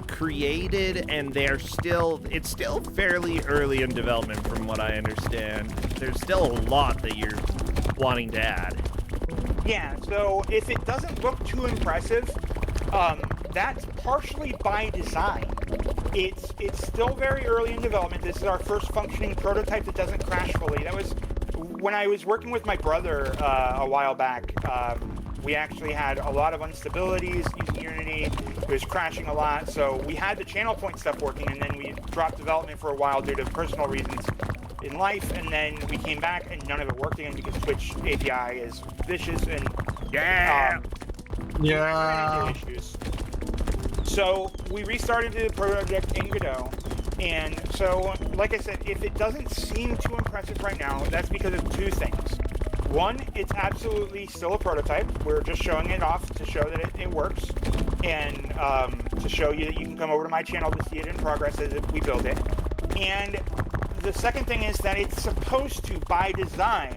created, and it's still fairly early in development from what I understand. There's still a lot that you're wanting to add. Yeah, so if it doesn't look too impressive, that's partially by design. It's still very early in development. This is our first functioning prototype that doesn't crash fully. That was when I was working with my brother a while back. We actually had a lot of instabilities using Unity. It was crashing a lot, so we had the channel point stuff working, and then we dropped development for a while due to personal reasons in life, and then we came back and none of it worked again because Twitch API is vicious and issues. So we restarted the project in Godot, and so like I said, if it doesn't seem too impressive right now, that's because of two things. One, it's absolutely still a prototype. We're just showing it off to show that it works, and to show you that you can come over to my channel to see it in progress as if we build it. And the second thing is that it's supposed to, by design,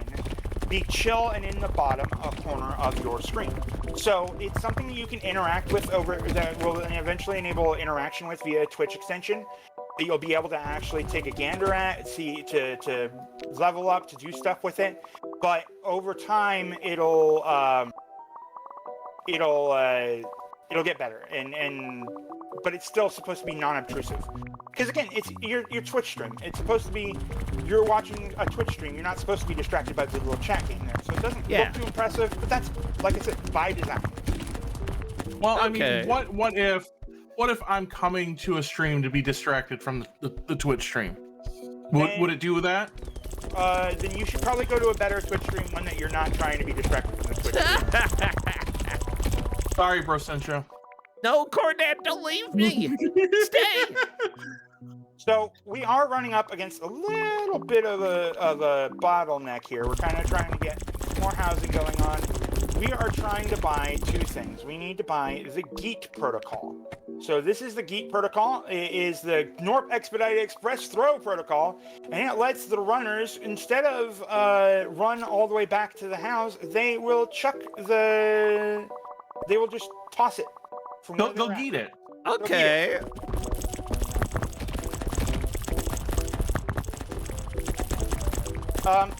be chill and in the bottom corner of your screen. So it's something that you can interact with that will eventually enable interaction with via Twitch extension. That you'll be able to actually take a gander at, to level up, to do stuff with it. But over time, it'll get better, but it's still supposed to be non-obtrusive. Because again, it's your Twitch stream. It's supposed to be you're watching a Twitch stream. You're not supposed to be distracted by the little chat game there. So it doesn't look too impressive, but that's, like I said, by design. Well, I mean, what if I'm coming to a stream to be distracted from the Twitch stream? Would it do that? Then you should probably go to a better Twitch stream, one that you're not trying to be distracted from the Twitch stream. Sorry, Brossentia. No, Corndan, don't leave me. Stay. So we are running up against a little bit of a bottleneck here. We're kind of trying to get more housing going on. We are trying to buy two things. We need to buy the Geet protocol. So this is the Geet protocol. It is the Gnorp Expedited Express Throw protocol, and it lets the runners, instead of run all the way back to the house, they will just toss it. They'll Geet it. Okay.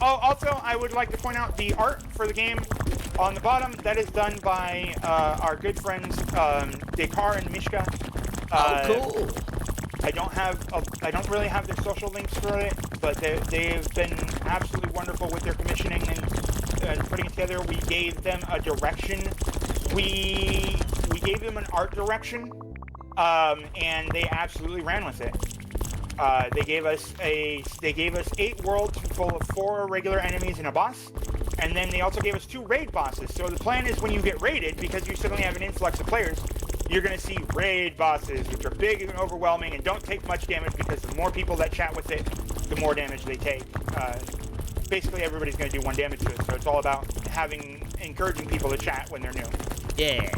Also, I would like to point out the art for the game on the bottom. That is done by our good friends Dekar and Mishka. Cool. I don't really have their social links for it, but they've been absolutely wonderful with their commissioning and putting it together. We gave them a direction. We gave them an art direction, and they absolutely ran with it. They gave us 8 worlds full of 4 regular enemies and a boss, and then they also gave us 2 raid bosses. So the plan is when you get raided, because you suddenly have an influx of players, you're going to see raid bosses, which are big and overwhelming and don't take much damage, because the more people that chat with it, the more damage they take. Basically, everybody's going to do 1 damage to it, so it's all about encouraging people to chat when they're new. Yeah.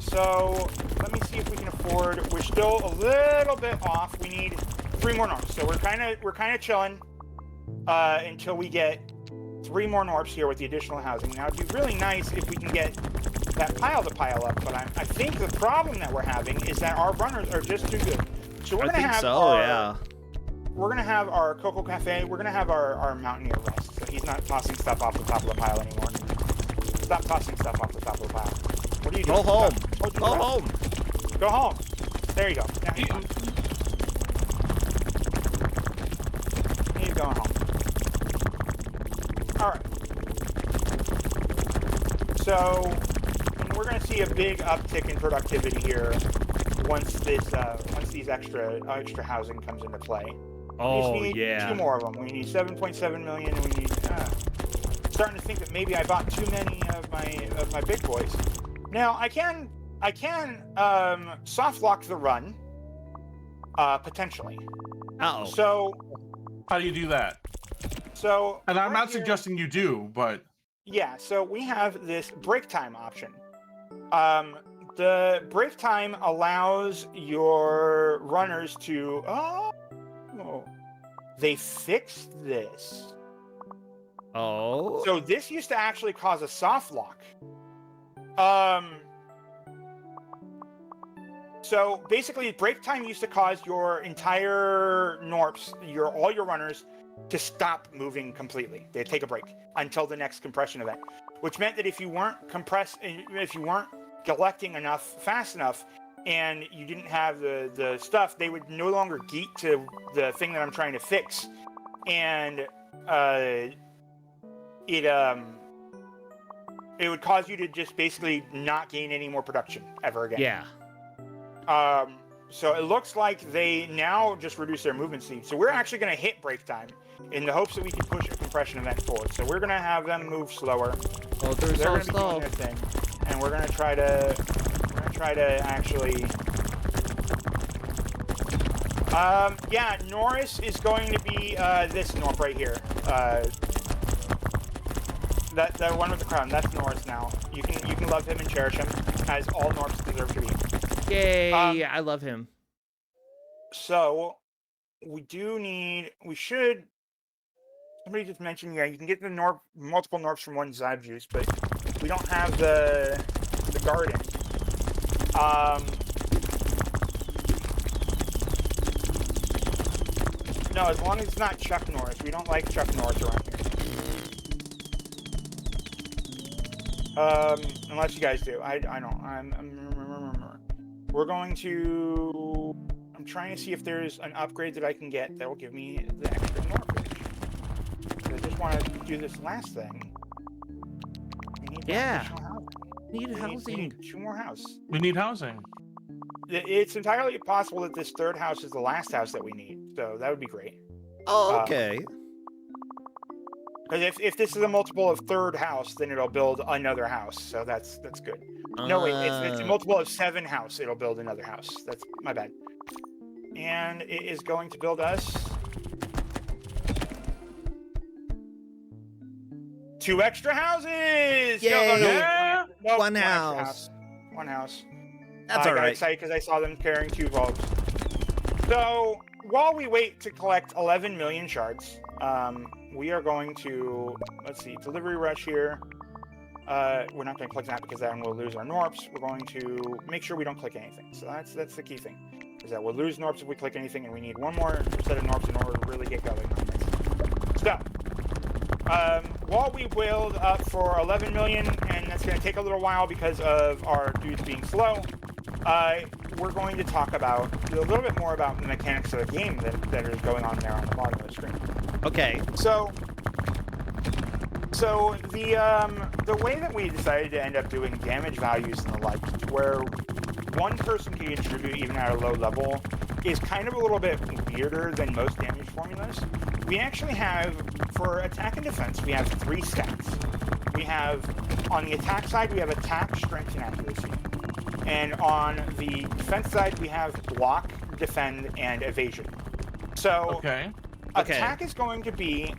So let me see if we can afford. We're still a little bit off. We need 3 more Gnorps. So we're kind of chilling until we get 3 more Gnorps here with the additional housing. Now it'd be really nice if we can get that pile to pile up, but I think the problem that we're having is that our runners are just too good. So we're gonna have we're gonna have our Cocoa Cafe. We're gonna have our Mountaineer rest, so he's not tossing stuff off the top of the pile anymore. Stop tossing stuff off the top of the pile. What are you doing? Go home. Go home. Go home. There you go. Now he's home. He's going home. All right. So we're going to see a big uptick in productivity here once these extra housing comes into play. Oh, we need 2 more of them. We need 7.7 million, and we need. Starting to think that maybe I bought too many of my big boys. Now I can soft lock the run, potentially. Uh-oh. So how do you do that? So and I'm right not suggesting you do, but yeah. So we have this break time option. The break time allows your runners to. Oh, they fixed this. Oh. So this used to actually cause a soft lock. So basically, break time used to cause your entire Gnorps, all your runners, to stop moving completely. They'd take a break until the next compression event, which meant that if you weren't collecting enough fast enough, and you didn't have the stuff, they would no longer geet to the thing that I'm trying to fix, and it would cause you to just basically not gain any more production ever again. Yeah. So it looks like they now just reduce their movement speed. So we're actually going to hit break time in the hopes that we can push a compression event forward. So we're going to have them move slower. Oh, they're so so slow. Be doing their thing, and we're going to try to actually. Yeah, Norris is going to be this Gnorp right here. That one with the crown. That's Norris now. You can love him and cherish him, as all Gnorps deserve to be. Yay! I love him. So we should. Somebody just mentioned, yeah, you can get the multiple Gnorps from one Zybe juice, but we don't have the garden. No, as long as it's not Chuck Norris. We don't like Chuck Norris around here. Unless you guys do. I don't. We're going to. I'm trying to see if there's an upgrade that I can get that will give me the extra Gnorp. I just want to do this last thing. We need housing. We need housing. We need 2 more houses. We need housing. It's entirely possible that this 3rd house is the last house that we need, so that would be great. Oh, okay. Because if this is a multiple of 3rd house, then it'll build another house, so that's good. No, wait, it's a multiple of 7 house. It'll build another house. That's my bad. And it is going to build us 2 extra houses. Yay! No, One house. One house. That's I all got right. excited because I saw them carrying 2 bulbs. So while we wait to collect 11 million shards, we are going to, let's see, delivery rush here. We're not going to click that because then we'll lose our Gnorps. We're going to make sure we don't click anything. So that's the key thing, is that we'll lose Gnorps if we click anything, and we need 1 more set of Gnorps in order to really get going on this. So, while we build up for 11 million, and that's going to take a little while because of our dudes being slow, we're going to talk about a little bit more about the mechanics of the game that is going on there on the bottom of the screen. Okay. So the way that we decided to end up doing damage values and the like, where one person can contribute even at a low level, is kind of a little bit weirder than most damage formulas. We actually have, for attack and defense, we have 3 stats. We have, on the attack side, we have attack, strength, and accuracy. And on the defense side, we have block, defend, and evasion. So, okay. Attack is going to be,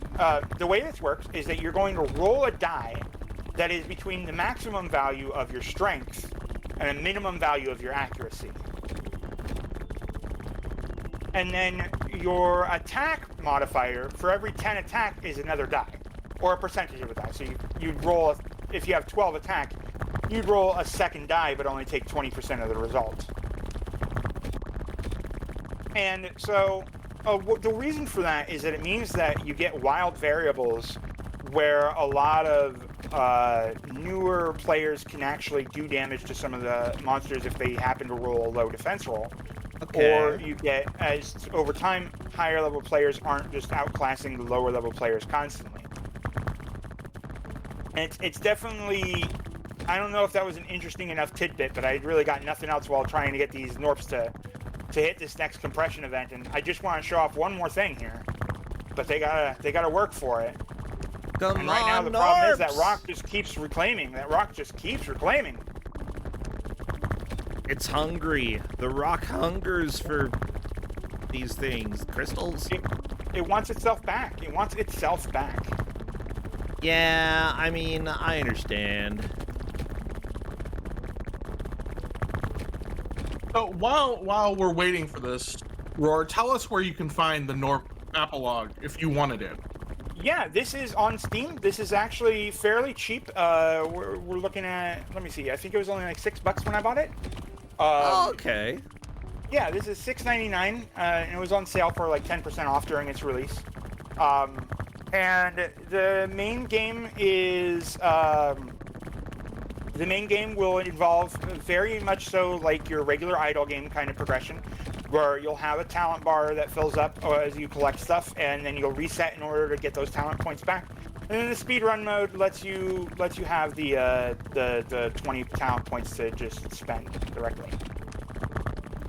the way this works is that you're going to roll a die that is between the maximum value of your strength and a minimum value of your accuracy. And then your attack modifier for every 10 attack is another die, or a percentage of a die. So you'd roll, if you have 12 attack, you'd roll a second die, but only take 20% of the result. And so the reason for that is that it means that you get wild variables where a lot of newer players can actually do damage to some of the monsters if they happen to roll a low defense roll. Okay. Or you get, as over time, higher level players aren't just outclassing the lower level players constantly. And it's definitely, I don't know if that was an interesting enough tidbit, but I really got nothing else while trying to get these Gnorps to hit this next compression event, and I just want to show off one more thing here. But they gotta work for it. Come and right on, now the problem is that Gnorps! rock just keeps reclaiming. That rock just keeps reclaiming. It's hungry. The rock hungers for these things. Crystals? It wants itself back. It wants itself back. Yeah, I mean, I understand. So while we're waiting for this, Roar, tell us where you can find the Gnorp Apologue if you wanted it. Yeah, this is on Steam. This is actually fairly cheap. We're looking at, let me see, I think it was only like $6 when I bought it. Okay. Yeah, this is $6.99, and it was on sale for like 10% off during its release. And the main game is, the main game will involve very much so like your regular idle game kind of progression, where you'll have a talent bar that fills up as you collect stuff, and then you'll reset in order to get those talent points back. And then the speedrun mode lets you have the 20 talent points to just spend directly.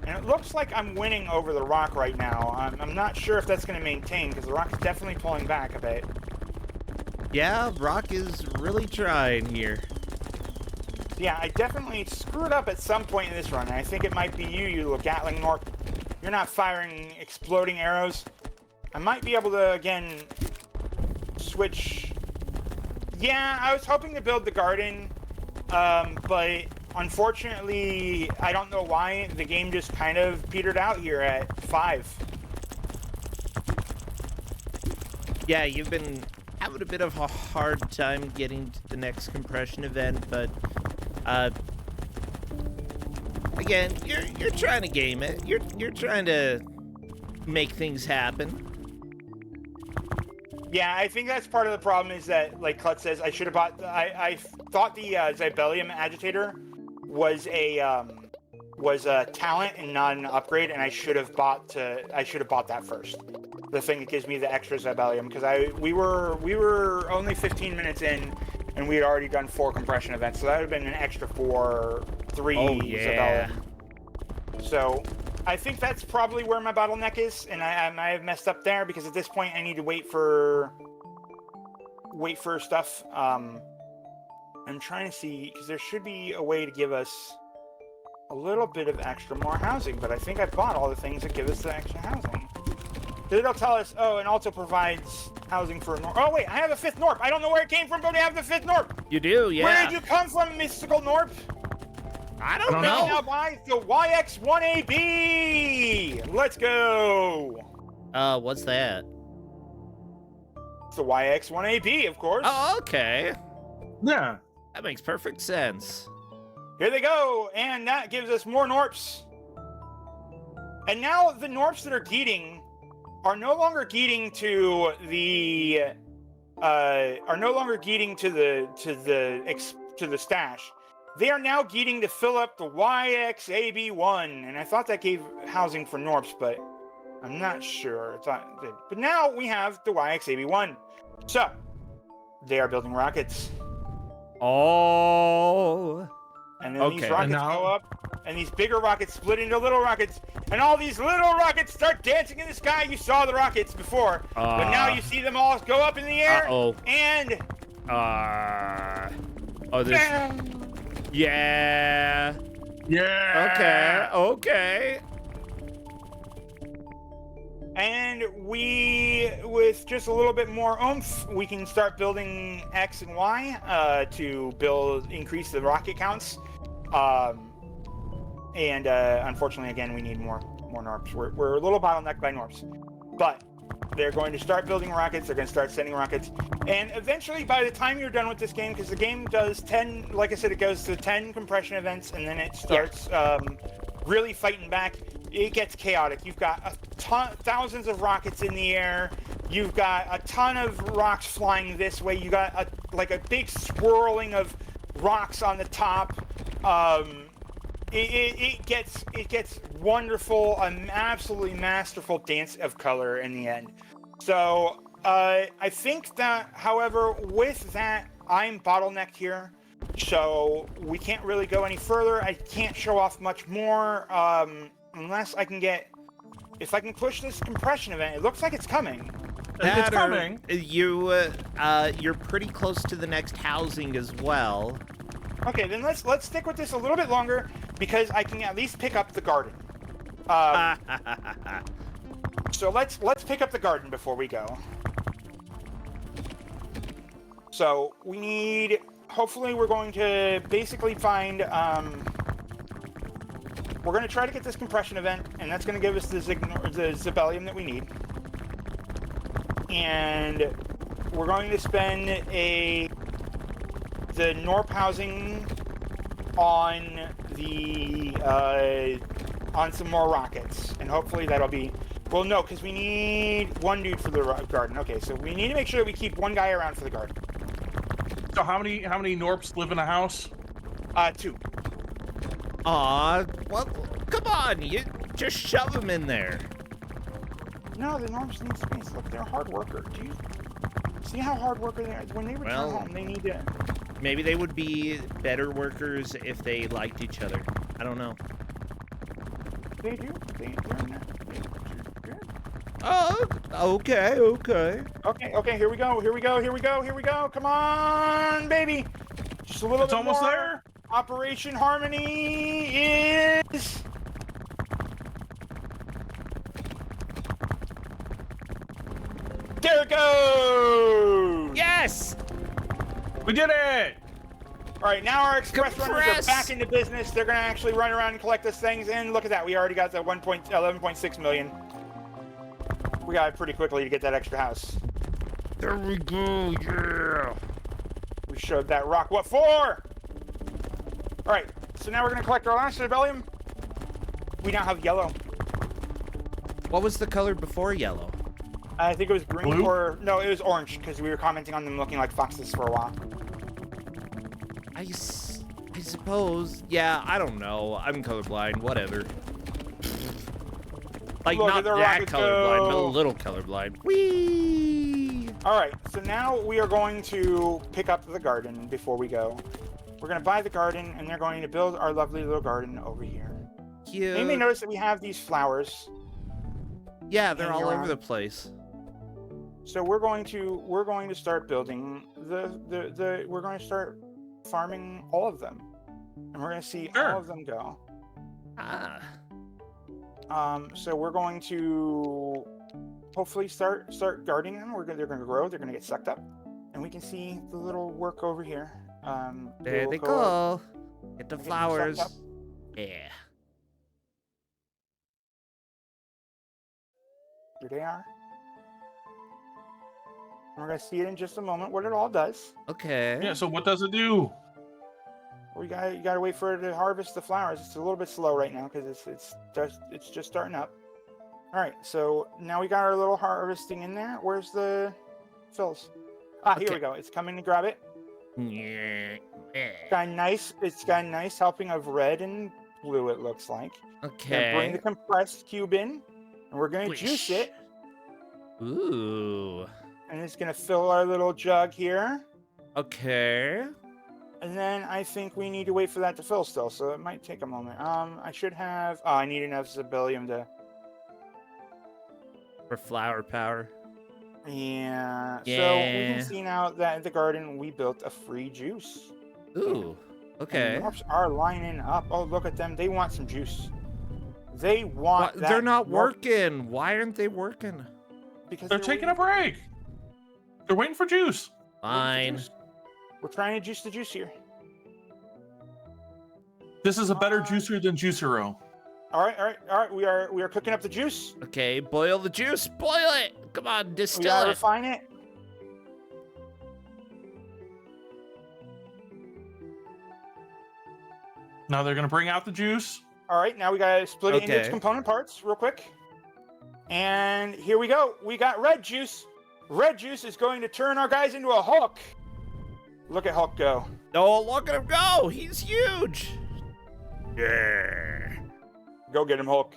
And it looks like I'm winning over the rock right now. I'm not sure if that's going to maintain, because the rock is definitely pulling back a bit. Yeah, rock is really trying here. Yeah, I definitely screwed up at some point in this run, and I think it might be you little Gatling Gnorp. You're not firing exploding arrows. I might be able to, again, switch. Yeah, I was hoping to build the garden, but unfortunately, I don't know why, the game just kind of petered out here at 5. Yeah, you've been having a bit of a hard time getting to the next compression event, but again, you're trying to game it. You're trying to make things happen. Yeah, I think that's part of the problem is that, like Klutz says, I should have bought. I thought the Zibelium Agitator was a talent and not an upgrade, and I should have bought that first. The thing that gives me the extra Zibelium, because we were only 15 minutes in, and we had already done 4 compression events, so that would have been an extra 3 Zibelium. So I think that's probably where my bottleneck is, and I might have messed up there, because at this point I need to wait for stuff. I'm trying to see, because there should be a way to give us a little bit of extra more housing, but I think I bought all the things that give us the extra housing. It'll tell us, oh, and also provides housing for Gnorp. Oh wait, I have a 5th Gnorp. I don't know where it came from, but I have the 5th Gnorp. You do, yeah. Where did you come from, mystical Gnorp? I don't know. Now buy the YX1AB. Let's go. What's that? It's the YX1AB, of course. Oh, okay. Yeah. That makes perfect sense. Here they go, and that gives us more Gnorps. And now the Gnorps that are geeting are no longer geeting to the stash. They are now geeting to fill up the YXAB1, and I thought that gave housing for Gnorps, but I'm not sure. But now we have the YXAB1. So they are building rockets. Oh. And then these rockets go up, and these bigger rockets split into little rockets, and all these little rockets start dancing in the sky. You saw the rockets before, but now you see them all go up in the air, and... Oh, there's... Yeah. Yeah. Okay. And with just a little bit more oomph, we can start building X and Y to increase the rocket counts. And unfortunately, again, we need more Gnorps. We're a little bottlenecked by Gnorps, but they're going to start building rockets. They're going to start sending rockets, and eventually, by the time you're done with this game, because the game does 10, like I said, it goes to 10 compression events, and then it starts really fighting back. It gets chaotic. You've got thousands of rockets in the air. You've got a ton of rocks flying this way. You got a big swirling of rocks on the top. It gets wonderful, an absolutely masterful dance of color in the end. So I think that, however, with that, I'm bottlenecked here, so we can't really go any further. I can't show off much more unless I can get, if I can push this compression event. It looks like it's coming. It's coming. You're pretty close to the next housing as well. Okay, then let's stick with this a little bit longer, because I can at least pick up the garden. So let's pick up the garden before we go. So we need, hopefully we're going to basically find, we're going to try to get this compression event, and that's going to give us the Zibellium that we need. And we're going to spend the Gnorp housing on on some more rockets, and hopefully that'll be, well, no, because we need one dude for the garden. Okay, so we need to make sure that we keep one guy around for the garden. So how many Gnorps live in a house? 2. Aw, well, come on, you just shove them in there. No, the Gnorps need space. Look, they're a hard worker. Do you see how hard worker they are? When they return home, they need to... Maybe they would be better workers if they liked each other. I don't know. They do. They're not. Oh, okay. Okay, here we go. Come on, baby. Just a little bit almost more. there. Operation Harmony is... There it goes! Yes! We did it! All right, now our express runners are back into business. They're going to actually run around and collect these things. And look at that. We already got the 11.6 million. We got it pretty quickly to get that extra house. There we go, yeah. We showed that rock. What for? All right, so now we're going to collect our last Rebellion. We now have yellow. What was the color before yellow? I think it was green. Blue? Or no, it was orange, because we were commenting on them looking like foxes for a while. I suppose. Yeah, I don't know. I'm colorblind. Whatever. Like, Look, not the that rockets colorblind, but a go. little colorblind. Whee! All right, so now we are going to pick up the garden before we go. We're going to buy the garden, and they're going to build our lovely little garden over here. Cute. You may notice that we have these flowers. Yeah, they're all hanging over around. the place. So we're going to start building we're going to start farming all of them, and we're going to see all of them go. Ah. So we're going to hopefully start guarding them. They're going to grow. They're going to get sucked up, and we can see the little work over here. There they go. Get the Get them flowers. sucked up. Yeah. Here they are. We're going to see it in just a moment what it all does. Okay. Yeah, so what does it do? You gotta wait for it to harvest the flowers. It's a little bit slow right now because it's just starting up. All right, so now we got our little harvesting in there. Where's the fills? Here we go. It's coming to grab it. Yeah. It's got a nice helping of red and blue. It looks like. Okay. Bring the compressed cube in, and we're gonna juice it. Ooh. And it's gonna fill our little jug here. Okay. And then I think we need to wait for that to fill still, so it might take a moment. I should have... Oh, I need enough Zibellium to... For flower power. Yeah. So we Yeah. can see now that in the garden we built a free juice. Ooh. Okay. And Gnorps are lining up. Oh, look at them. They want some juice. They want that. They're not Gnorp- working. Why aren't they working? Because They're taking a break. They're waiting for juice. Fine. We're trying to juice the juice here. This is a better juicer than Juicero. All right. We are cooking up the juice. Okay, boil the juice. Boil it. Come on, We distill gotta it. refine it. Now they're gonna bring out the juice. All right, now we gotta split it into its Okay. component parts real quick. And here we go. We got red juice. Red juice is going to turn our guys into a Hulk. Look at Hulk go. Oh, look at him go. He's huge. Yeah. Go get him, Hulk.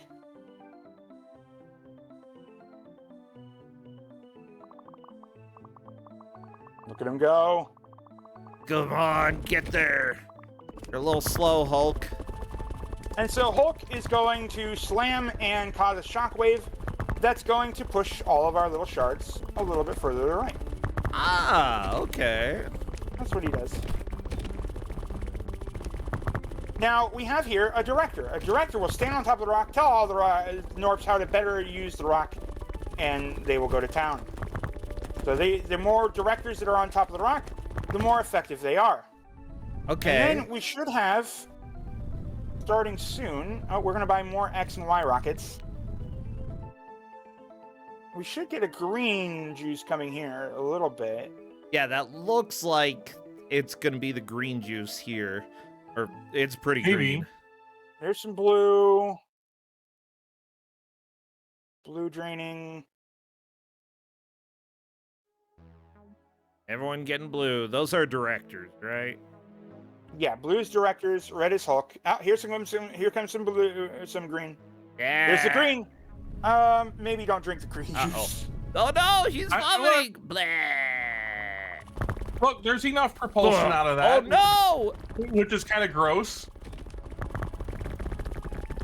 Look at him go. Come on, get there. You're a little slow, Hulk. And so Hulk is going to slam and cause a shockwave that's going to push all of our little shards a little bit further to the right. Ah, okay. That's what he does. Now, we have here a director. A director will stand on top of the rock, tell all the Gnorps how to better use the rock, and they will go to town. So the more directors that are on top of the rock, the more effective they are. Okay. And then we should have, starting soon, we're going to buy more X and Y rockets. We should get a green juice coming here a little bit. Yeah, that looks like it's gonna be the green juice here. Or it's pretty Maybe. green. There's some blue. Blue draining. Everyone getting blue. Those are directors, right? Yeah, blue's directors, red is Hulk. Here comes some blue, some green. Yeah. There's the green. Maybe don't drink the green Uh-oh. juice. Oh no, he's I- vomiting. Blah. Look, there's enough propulsion out of that. Oh Which is kind of gross.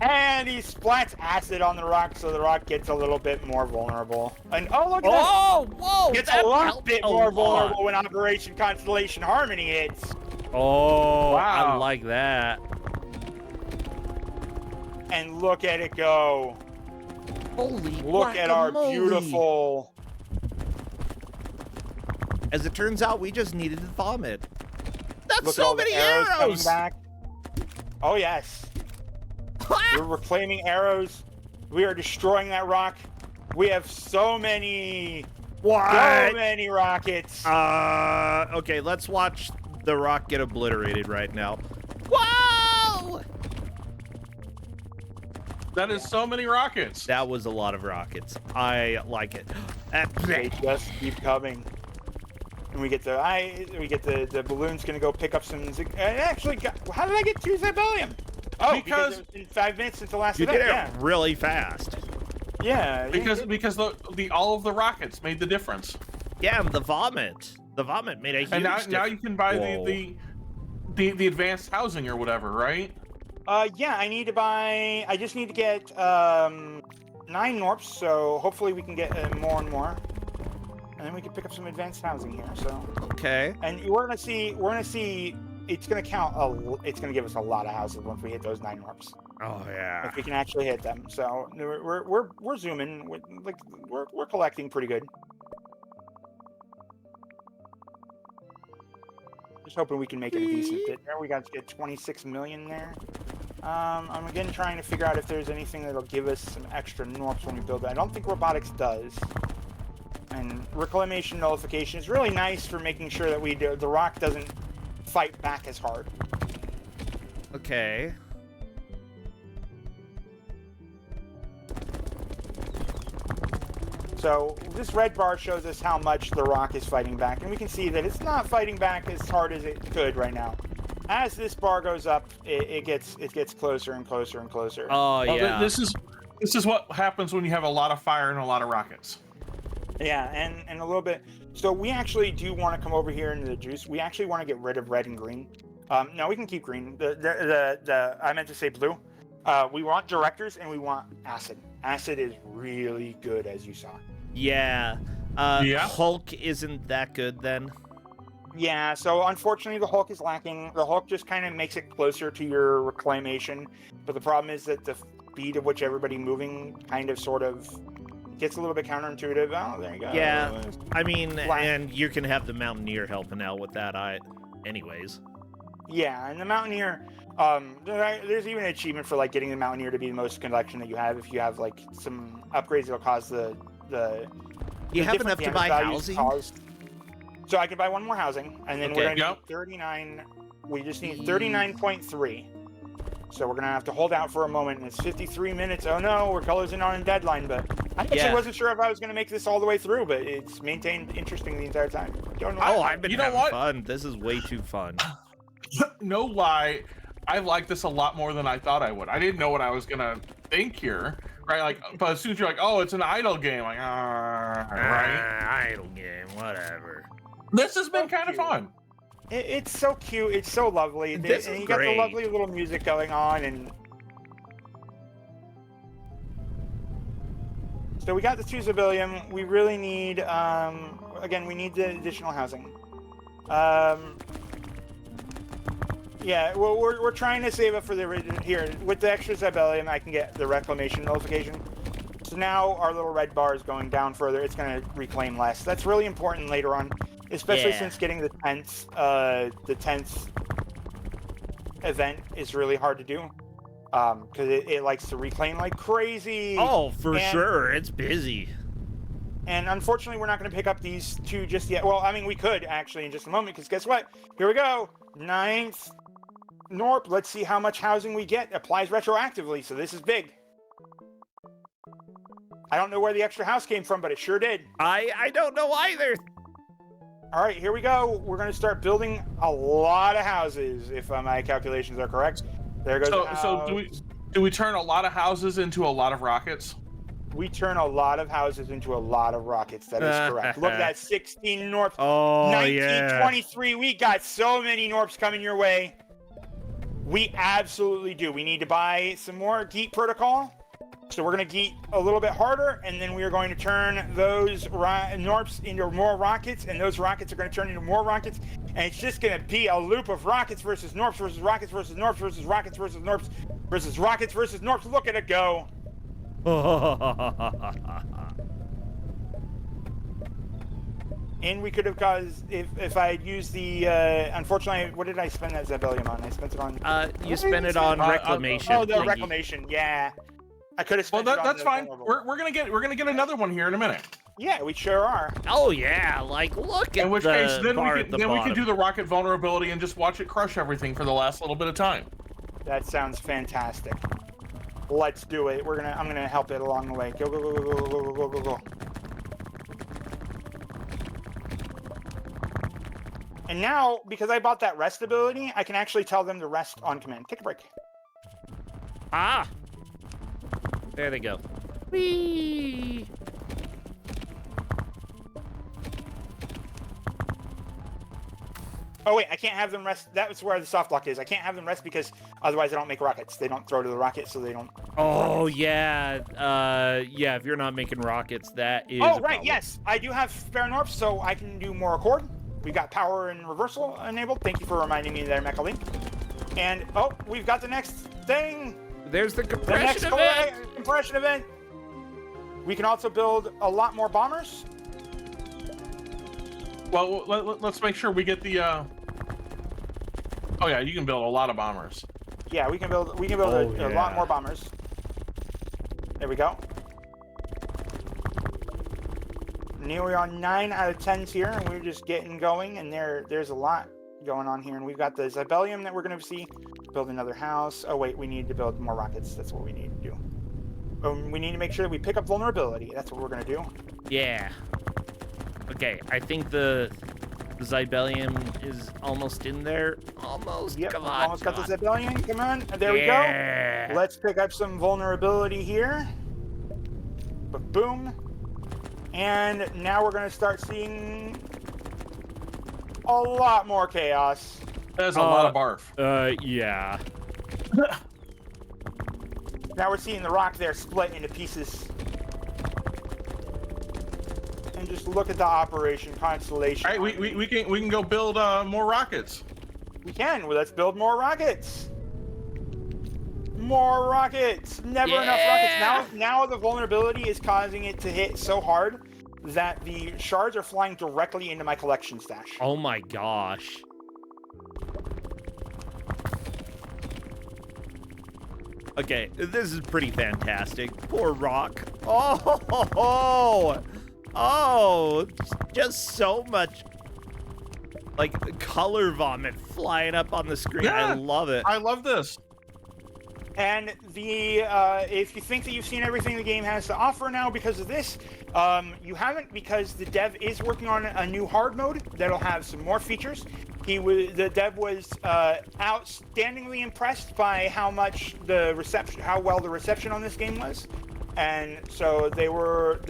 And he splats acid on the rock, so the rock gets a little bit more vulnerable. And oh, look no! at that! Oh, whoa! Gets that a little helped bit a more lot. vulnerable when Operation Constellation Harmony hits. Oh, I Wow. like that. And look at it go. Holy Look at our guacamole. beautiful. As it turns out, we just needed to vomit. That's Look at so all the many arrows coming arrows! back. Oh yes. We're reclaiming arrows. We are destroying that rock. We have so many rockets. Okay, let's watch the rock get obliterated right now. Whoa! That is so many rockets. That was a lot of rockets. I like it. They just keep coming. And we get the balloon's gonna go pick up some. Actually, how did I get 2 Zebellium? Oh, because it's been 5 minutes since the last You event. did it Yeah, really fast. yeah. Because the all of the rockets made the difference. Yeah, and the vomit. The vomit made a huge And now difference. you can buy Whoa. the advanced housing or whatever, right? Yeah. I just need to get 9 Gnorps. So hopefully we can get more and more. And then we can pick up some advanced housing here. So. Okay. And we're gonna see. It's gonna count. It's gonna give us a lot of houses once we hit those 9 Gnorps. Oh yeah. If we can actually hit them. So we're zooming. We're collecting pretty good. Just hoping we can make it a decent bit there. We got to get 26 million there. I'm again trying to figure out if there's anything that'll give us some extra Gnorps when we build that. I don't think robotics does. And reclamation nullification is really nice for making sure that the rock doesn't fight back as hard. Okay. So this red bar shows us how much the rock is fighting back, and we can see that it's not fighting back as hard as it could right now. As this bar goes up, it gets closer and closer and closer. Oh Well, yeah. this is what happens when you have a lot of fire and a lot of rockets. Yeah, and a little bit. So we actually do want to come over here into the juice. We actually want to get rid of red and green. No, we can keep green. I meant to say blue. We want directors and we want acid. Acid is really good, as you saw. Yeah. Yeah. Hulk isn't that good then. Yeah, so unfortunately the Hulk is lacking. The Hulk just kind of makes it closer to your reclamation, but the problem is that the speed at which everybody moving kind of sort of gets a little bit counterintuitive. Oh, there you go. Yeah. I mean, Black. and you can have the Mountaineer helping out with that. Anyways. Yeah, and the Mountaineer, there's even an achievement for like getting the Mountaineer to be the most collection that you have. If you have like some upgrades, that'll cause the You have enough to buy housing? So I can buy one more housing, and then we're gonna need 39. We just need 39.3. So we're gonna have to hold out for a moment, and it's 53 minutes. Oh no, we're closing on a deadline, but I actually wasn't sure if I was gonna make this all the way through, but it's maintained interesting the entire time. I've been having fun. This is way too fun. No lie, I like this a lot more than I thought I would. I didn't know what I was gonna think here, right? Like, but as soon as you're like, oh, it's an idle game, like, right? Idle game, whatever. This has been kind of fun. It's so cute. It's so lovely. And you got the lovely little music going on, and so we got the 2 Zabilium. We really need, again, we need the additional housing. Yeah, well, we're trying to save up for the here with the extra Zabilium. I can get the reclamation notification. So now our little red bar is going down further. It's going to reclaim less. That's really important later on, especially since getting the 10th event is really hard to do, because it likes to reclaim like crazy. Oh, for sure, it's busy. And unfortunately, we're not going to pick up these 2 just yet. Well, I mean, we could actually in just a moment, because guess what? Here we go. 9th Gnorp. Let's see how much housing we get. Applies retroactively, so this is big. I don't know where the extra house came from, but it sure did. I don't know either. All right, here we go. We're going to start building a lot of houses, if my calculations are correct. There goes the house. So do we turn a lot of houses into a lot of rockets? We turn a lot of houses into a lot of rockets. That is correct. Look at that, 16 Gnorps. Oh, 1923. We got so many Gnorps coming your way. We absolutely do. We need to buy some more Geet Protocol. So we're going to Geet a little bit harder, and then we are going to turn those Gnorps into more rockets, and those rockets are going to turn into more rockets, and it's just going to be a loop of rockets versus Gnorps versus rockets versus Gnorps versus rockets versus Gnorps versus rockets versus Gnorps. Look at it go. And we could have caused, if I had used the, unfortunately, what did I spend that Zabilium on? I spent it on... you spent it on reclamation. Oh, the reclamation, yeah. I could have spent it on that's fine. We're gonna get another one here in a minute. Yeah, we sure are. Oh yeah, like look at in which case, then we can do the the rocket vulnerability and just watch it crush everything for the last little bit of time. That sounds fantastic. Let's do it. I'm gonna help it along the way. Go go go go go go go go go. And now, because I bought that rest ability, I can actually tell them to rest on command. Take a break. Ah! There they go. Whee! Oh wait, I can't have them rest. That's where the soft lock is. I can't have them rest because otherwise I don't make rockets. They don't throw to the rocket, so they don't. Oh yeah, yeah. If you're not making rockets, that is. Oh right, yes, I do have spare Gnorps, so I can do more Accord. We've got power and reversal enabled. Thank you for reminding me there, Mechalink. And oh, we've got the next thing. There's the compression event. Compression event. We can also build a lot more bombers. Well, let's make sure we get the. Oh yeah, you can build a lot of bombers. Yeah, we can build a lot more bombers. There we go. Nearly on 9 out of 10s here, and we're just getting going. And there's a lot going on here, and we've got the Zabilium that we're going to see. Build another house. Oh wait, we need to build more rockets. That's what we need to do. We need to make sure that we pick up vulnerability. That's what we're going to do. Yeah. Okay, I think the Zabilium is almost in there. Almost. Yep, come on. Almost got the Zabilium. Come on. There we go. Let's pick up some vulnerability here. Boom. And now we're going to start seeing a lot more chaos. There's a lot of barf. Yeah. Now we're seeing the rock there split into pieces. And just look at the operation constellation. All right, we can go build more rockets. We can. Well, let's build more rockets. More rockets. Never enough rockets. Now the vulnerability is causing it to hit so hard that the shards are flying directly into my collection stash. Oh my gosh. Okay, this is pretty fantastic. Poor Rock. Oh, just so much, like, color vomit flying up on the screen. Yeah, I love it. I love this. And the if you think that you've seen everything the game has to offer now because of this, you haven't, because the dev is working on a new hard mode that'll have some more features. The dev was outstandingly impressed by how well the reception on this game was, and so they were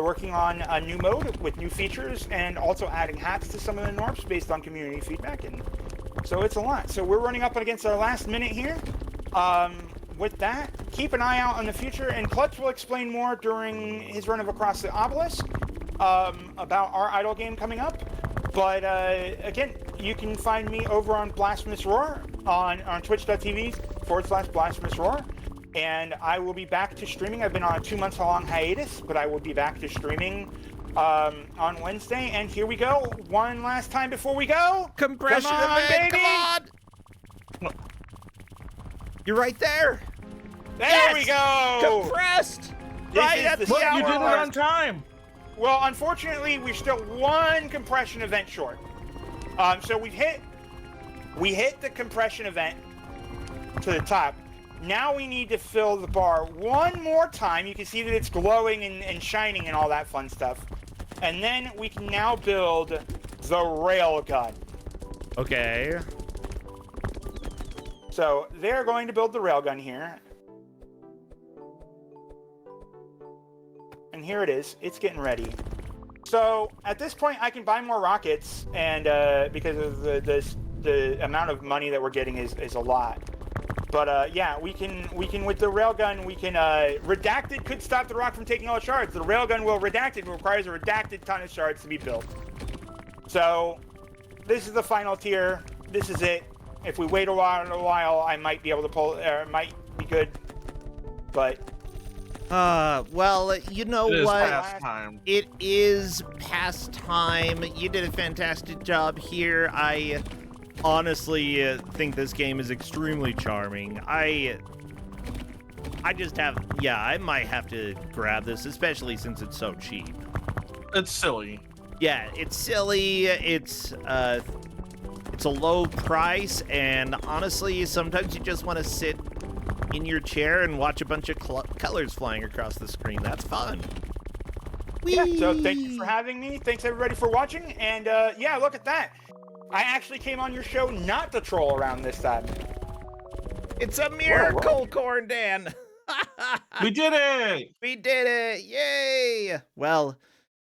working on a new mode with new features and also adding hats to some of the Gnorps based on community feedback, and so it's a lot. So we're running up against our last minute here. With that, keep an eye out in the future, and Klutz will explain more during his run of Across the Obelisk about our idle game coming up. But again, you can find me over on BlasphemousRoar on twitch.tv/BlasphemousRoar, and I will be back to streaming. I've been on a 2-month-long hiatus, but I will be back to streaming on Wednesday. And here we go, one last time before we go. Compression Come on, event, baby! come on! You're right there. There Yes! we go! Compressed. This Right is at the the Look, you did it hour. on time. Well, unfortunately, we're still one compression event short. So we hit the compression event to the top. Now we need to fill the bar one more time. You can see that it's glowing and shining and all that fun stuff. And then we can now build the railgun. Okay. So they're going to build the railgun here. And here it is. It's getting ready. So at this point, I can buy more rockets, and because of the amount of money that we're getting is a lot. But yeah, we can with the railgun, we can redacted could stop the rock from taking all the shards. The railgun will redacted requires a redacted ton of shards to be built. So this is the final tier. This is it. If we wait a while, I might be able to pull. It might be good, but. Well, you know It is what? past time. It is past time. You did a fantastic job here. I honestly think this game is extremely charming. I just have, yeah, I might have to grab this, especially since it's so cheap. It's silly. Yeah, it's silly. It's a low price, and honestly, sometimes you just want to sit in your chair and watch a bunch of colors flying across the screen. That's fun. Yeah, so Whee! thank you for having me. Thanks everybody for watching. And yeah, look at that. I actually came on your show not to troll around this time. It's a miracle, Corndan. We did it! We did it. Yay. Well,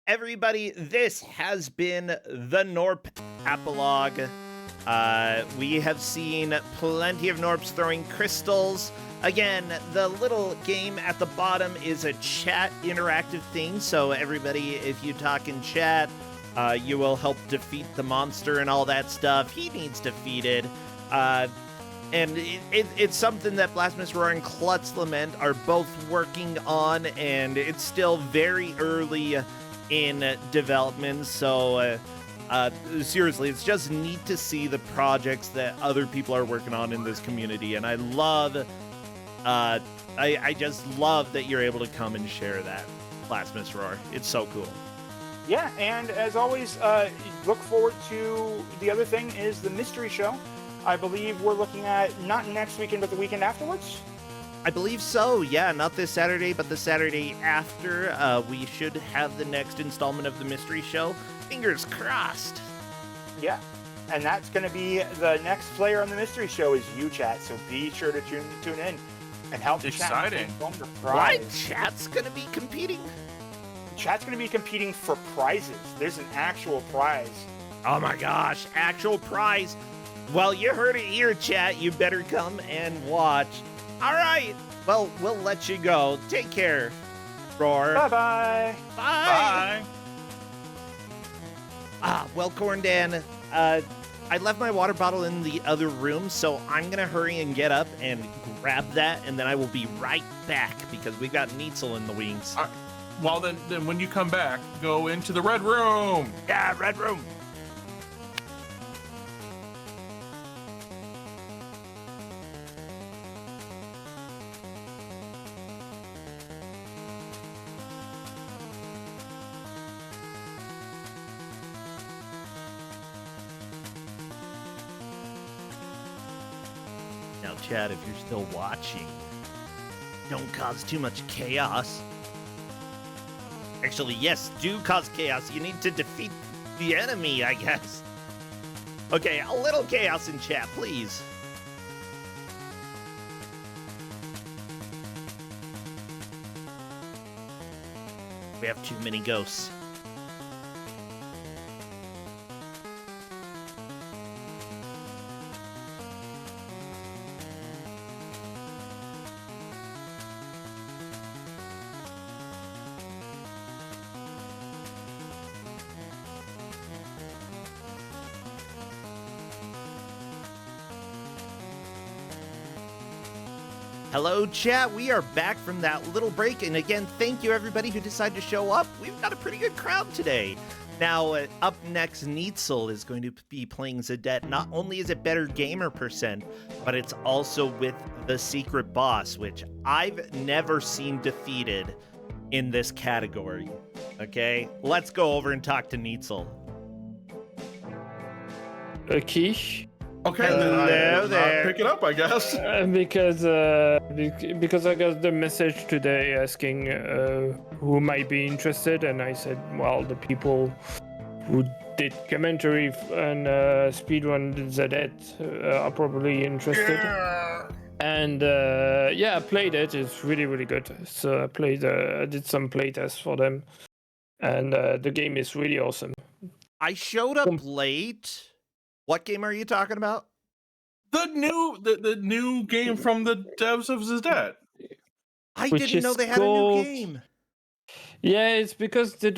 everybody, this has been the Gnorp Apologue. We have seen plenty of Gnorps throwing crystals. Again, the little game at the bottom is a chat interactive thing, so everybody, if you talk in chat, you will help defeat the monster and all that stuff. He needs defeated. And it's something that BlasphemousRoar and KlutzLament are both working on, and it's still very early in development, so seriously, it's just neat to see the projects that other people are working on in this community, and I love, I just love that you're able to come and share that, BlasphemousRoar. It's so cool. Yeah, and as always, look forward to the other thing is the mystery show. I believe we're looking at not next weekend, but the weekend afterwards. I believe so, yeah, not this Saturday, but the Saturday after. We should have the next installment of the mystery show. Fingers crossed. Yeah, and that's going to be the next player on the mystery show is you, chat. So be sure to tune in and help. It's chat exciting. Why? Chat's gonna be competing? Chat's going to be competing for prizes. There's an actual prize. Oh my gosh, actual prize. Well, you heard it here, chat. You better come and watch. All right. Well, we'll let you go. Take care, Roar. Bye-bye. Bye. Bye. Well, Corndan, I left my water bottle in the other room, so I'm going to hurry and get up and grab that, and then I will be right back because we've got Neetsel in the wings. Well, then when you come back, go into the red room. Yeah, red room. Now, Chad, if you're still watching, don't cause too much chaos. Actually, yes, do cause chaos. You need to defeat the enemy, I guess. Okay, a little chaos in chat, please. We have too many ghosts. Hello, chat. We are back from that little break. And again, thank you, everybody who decided to show up. We've got a pretty good crowd today. Now, up next, Neetsel is going to be playing Zadette. Not only is it better gamer percent, but it's also with the secret boss, which I've never seen defeated in this category. Okay, let's go over and talk to Neetsel. Quiche. Okay, Hello then I will there. not pick it up, I guess. Because I got the message today asking who might be interested, and I said, well, the people who did commentary and speedrun Zadette are probably interested. Yeah. And I played it. It's really, really good. So I did some playtests for them, and the game is really awesome. I showed up late. What game are you talking about? The new game from the devs of Zadette. I Which didn't know is they had a called- new game. Yeah, it's because they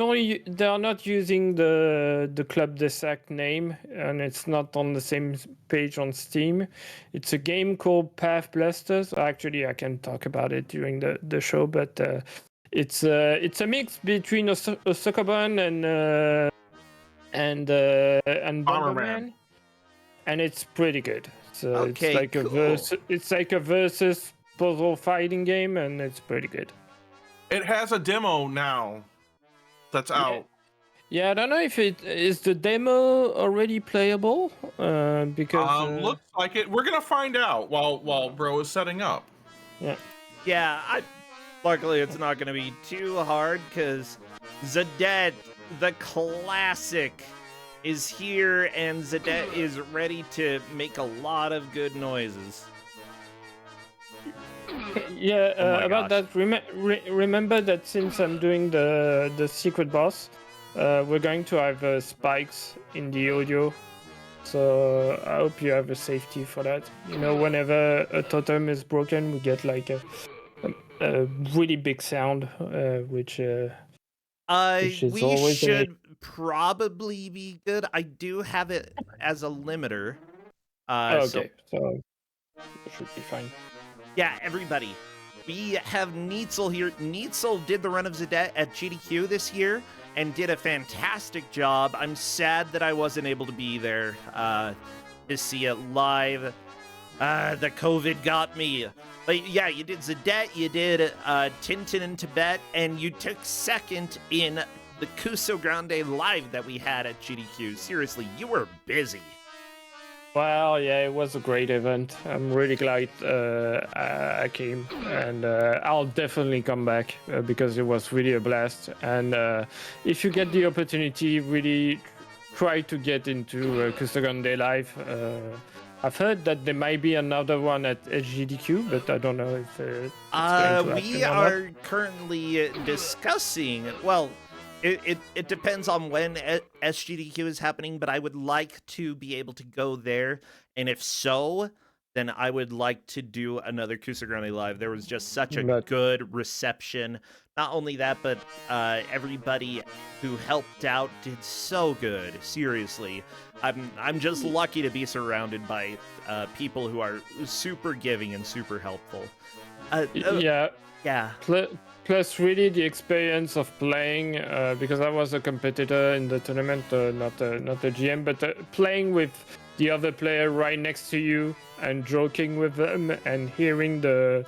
are not using the Club des Sac name, and it's not on the same page on Steam. It's a game called Path Blasters. Actually, I can talk about it during the show, but it's a mix between a Suckerman and Bomberman. Bomberman, and it's pretty good. So Okay, it's like a versus puzzle fighting game, and it's pretty good. It has a demo now that's out. Yeah, I don't know if it is the demo already playable, because Looks like it. We're gonna find out while Bro is setting up. Yeah, luckily it's not going to be too hard because Zadette, the classic, is here and Zadette is ready to make a lot of good noises. Yeah, Oh my about gosh. that, remember that since I'm doing the secret boss, we're going to have spikes in the audio. So I hope you have a safety for that. You know, whenever a totem is broken, we get like a really big sound, which is We always should probably be good. I do have it as a limiter. okay, so it should be fine. Yeah, everybody. We have Neetsel here. Neetsel did the run of Zadette at GDQ this year and did a fantastic job. I'm sad that I wasn't able to be there to see it live. The COVID got me. But yeah, you did Zadette, you did Tintin in Tibet, and you took second in the Kuso Grande live that we had at GDQ. Seriously, you were busy. Well, yeah, it was a great event. I'm really glad I came, and I'll definitely come back because it was really a blast. And if you get the opportunity, really try to get into Kusagan Day Live. I've heard that there might be another one at SGDQ, but I don't know if it's going to We happen or not. are currently discussing, well, it depends on when SGDQ is happening, but I would like to be able to go there. And if so, then I would like to do another Kusagrande Live. There was just such a But- good reception. Not only that, but everybody who helped out did so good. Seriously. I'm just lucky to be surrounded by people who are super giving and super helpful. Yeah. Yeah. Plus, really, the experience of playing, because I was a competitor in the tournament, not a GM, but playing with the other player right next to you and joking with them and hearing the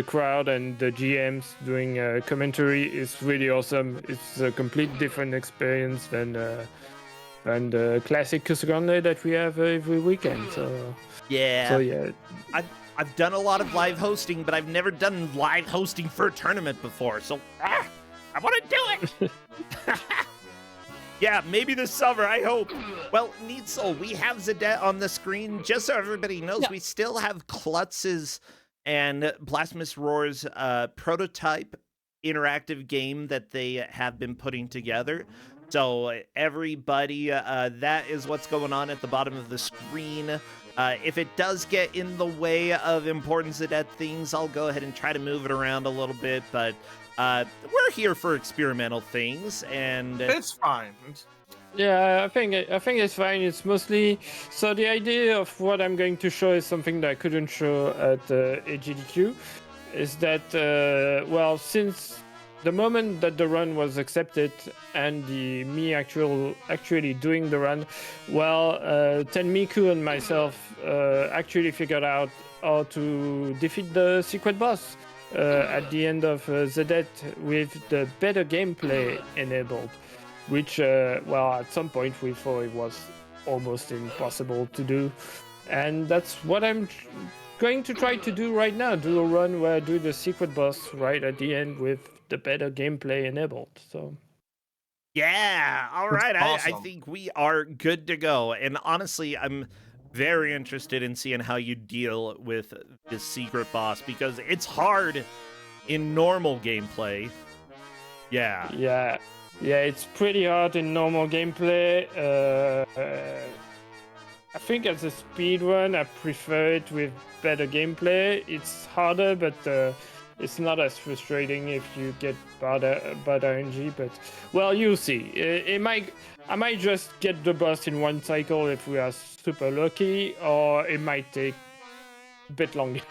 crowd and the GMs doing commentary is really awesome. It's a complete different experience than and the classic Kusugande that we have every weekend. So Yeah. yeah. I've done a lot of live hosting, but I've never done live hosting for a tournament before. So I want to do it. Yeah, maybe this summer, I hope. Well, Neetsel, we have Zadette on the screen. Just so everybody knows, we still have Klutz's and BlasphemousRoar's prototype interactive game that they have been putting together. So everybody, that is what's going on at the bottom of the screen. If it does get in the way of important Zadette things, I'll go ahead and try to move it around a little bit, but we're here for experimental things, and It's fine. Yeah, I think it's fine. It's mostly so the idea of what I'm going to show is something that I couldn't show at AGDQ. Is that well, since the moment that the run was accepted and me actually doing the run, well, Tenmiku and myself actually figured out how to defeat the secret boss at the end of Zadette with the better gameplay enabled, which well, at some point we thought it was almost impossible to do, and that's what I'm going to try to do right now. Do a run where I do the secret boss right at the end with the better gameplay enabled. So yeah, all right. Awesome. I think we are good to go. And honestly, I'm very interested in seeing how you deal with this secret boss, because it's hard in normal gameplay. Yeah, it's pretty hard in normal gameplay. I think as a speed run, I prefer it with better gameplay. It's harder, but it's not as frustrating if you get bad RNG. But well, you'll see. I might just get the boss in one cycle if we are super lucky, or it might take a bit longer.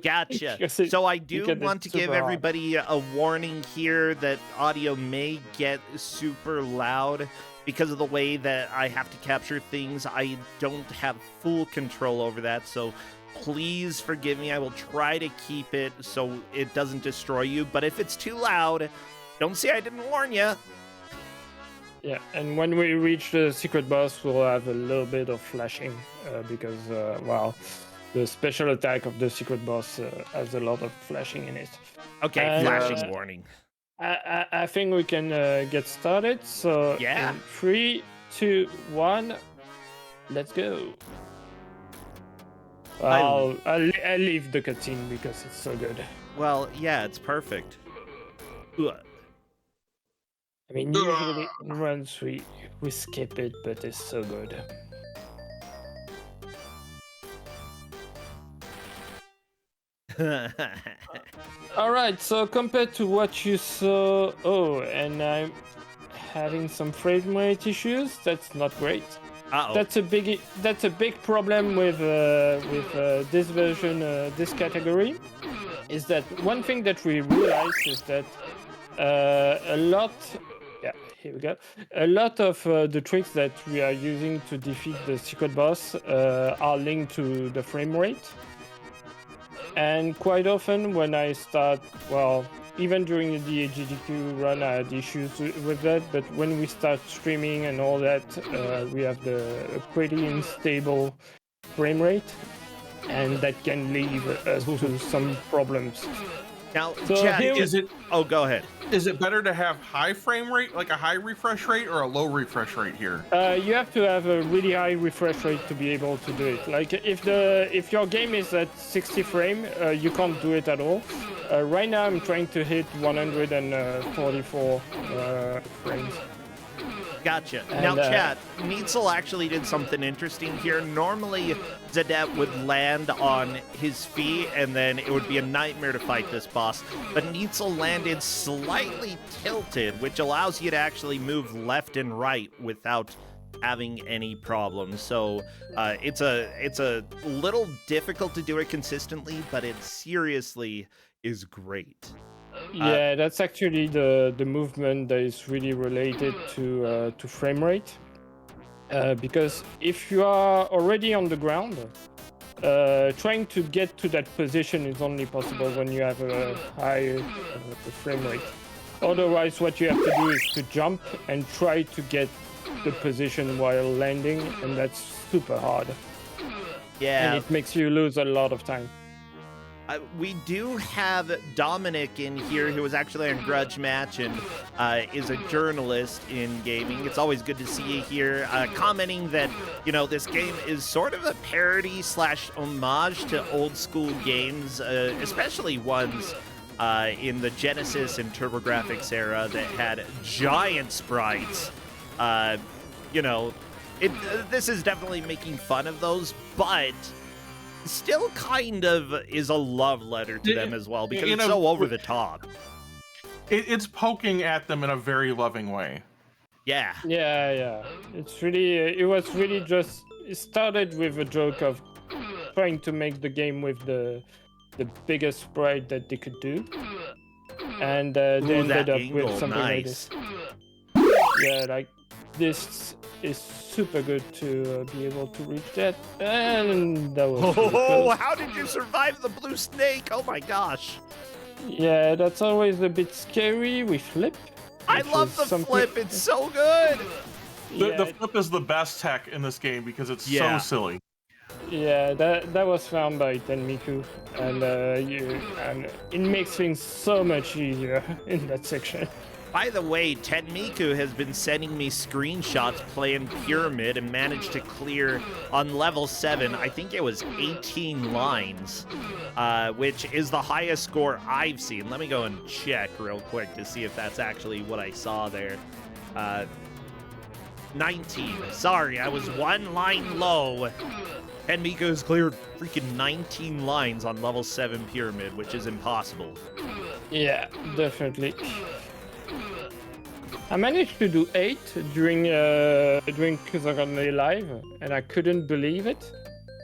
gotcha. So I do want to give everybody a warning here that audio may get super loud because of the way that I have to capture things. I don't have full control over that, so please forgive me. I will try to keep it so it doesn't destroy you, but if it's too loud, don't say I didn't warn you. Yeah, and when we reach the secret boss, we'll have a little bit of flashing because, well, the special attack of the secret boss has a lot of flashing in it. Okay, And, flashing warning. I think we can get started. So, Yeah. in 3, 2, 1, let's go. I'll leave the cutscene because it's so good. Well, yeah, it's perfect. Ugh. I mean, usually in runs we skip it, but it's so good. All right, so compared to what you saw, and I'm having some frame rate issues. That's not great. Uh-oh. That's a big problem with this version, this category. Is that one thing that we realized is that a lot. Yeah, here we go. A lot of the tricks that we are using to defeat the secret boss are linked to the frame rate. And quite often when I start, well, even during the GDQ run I had issues with that, but when we start streaming and all that, we have a pretty unstable frame rate, and that can lead us to some problems. Now, So Chad, here- Is it Oh, go ahead. is it better to have high frame rate, like a high refresh rate, or a low refresh rate here? You have to have a really high refresh rate to be able to do it. Like if your game is at 60 frame, you can't do it at all. Right now I'm trying to hit 144 frames. Gotcha. And, Now, Chad, Neetsel actually did something interesting here. Normally, Zadette would land on his feet, and then it would be a nightmare to fight this boss. But Neetsel landed slightly tilted, which allows you to actually move left and right without having any problems. So it's a little difficult to do it consistently, but it seriously is great. Yeah, that's actually the movement that is really related to frame rate. Because if you are already on the ground, trying to get to that position is only possible when you have a high frame rate. Otherwise, what you have to do is to jump and try to get the position while landing, and that's super hard. Yeah. And it makes you lose a lot of time. We do have Dominic in here, who was actually on Grudge Match and is a journalist in gaming. It's always good to see you here, commenting that, this game is sort of a parody / homage to old school games, especially ones in the Genesis and TurboGrafx era that had giant sprites. This is definitely making fun of those, but still kind of is a love letter to them as well, because it's so over the top. It's poking at them in a very loving way. Yeah. Yeah. It was really just, it started with a joke of trying to make the game with the biggest sprite that they could do. And they ended up with something like this. Yeah, like this is super good to be able to reach that, and that was really close. How did you survive the blue snake? Oh my gosh. Yeah, that's always a bit scary. We flip. I love the flip. It's so good. The flip is the best tech in this game because it's so silly. Yeah, that was found by Tenmiku, and it makes things so much easier in that section. By the way, Tenmiku has been sending me screenshots playing Pyramid and managed to clear on level 7, I think it was 18 lines, which is the highest score I've seen. Let me go and check real quick to see if that's actually what I saw there. 19. Sorry, I was 1 line low. Tenmiku has cleared freaking 19 lines on level 7 Pyramid, which is impossible. Yeah, definitely. I managed to do 8 during Kurukuru Live, and I couldn't believe it.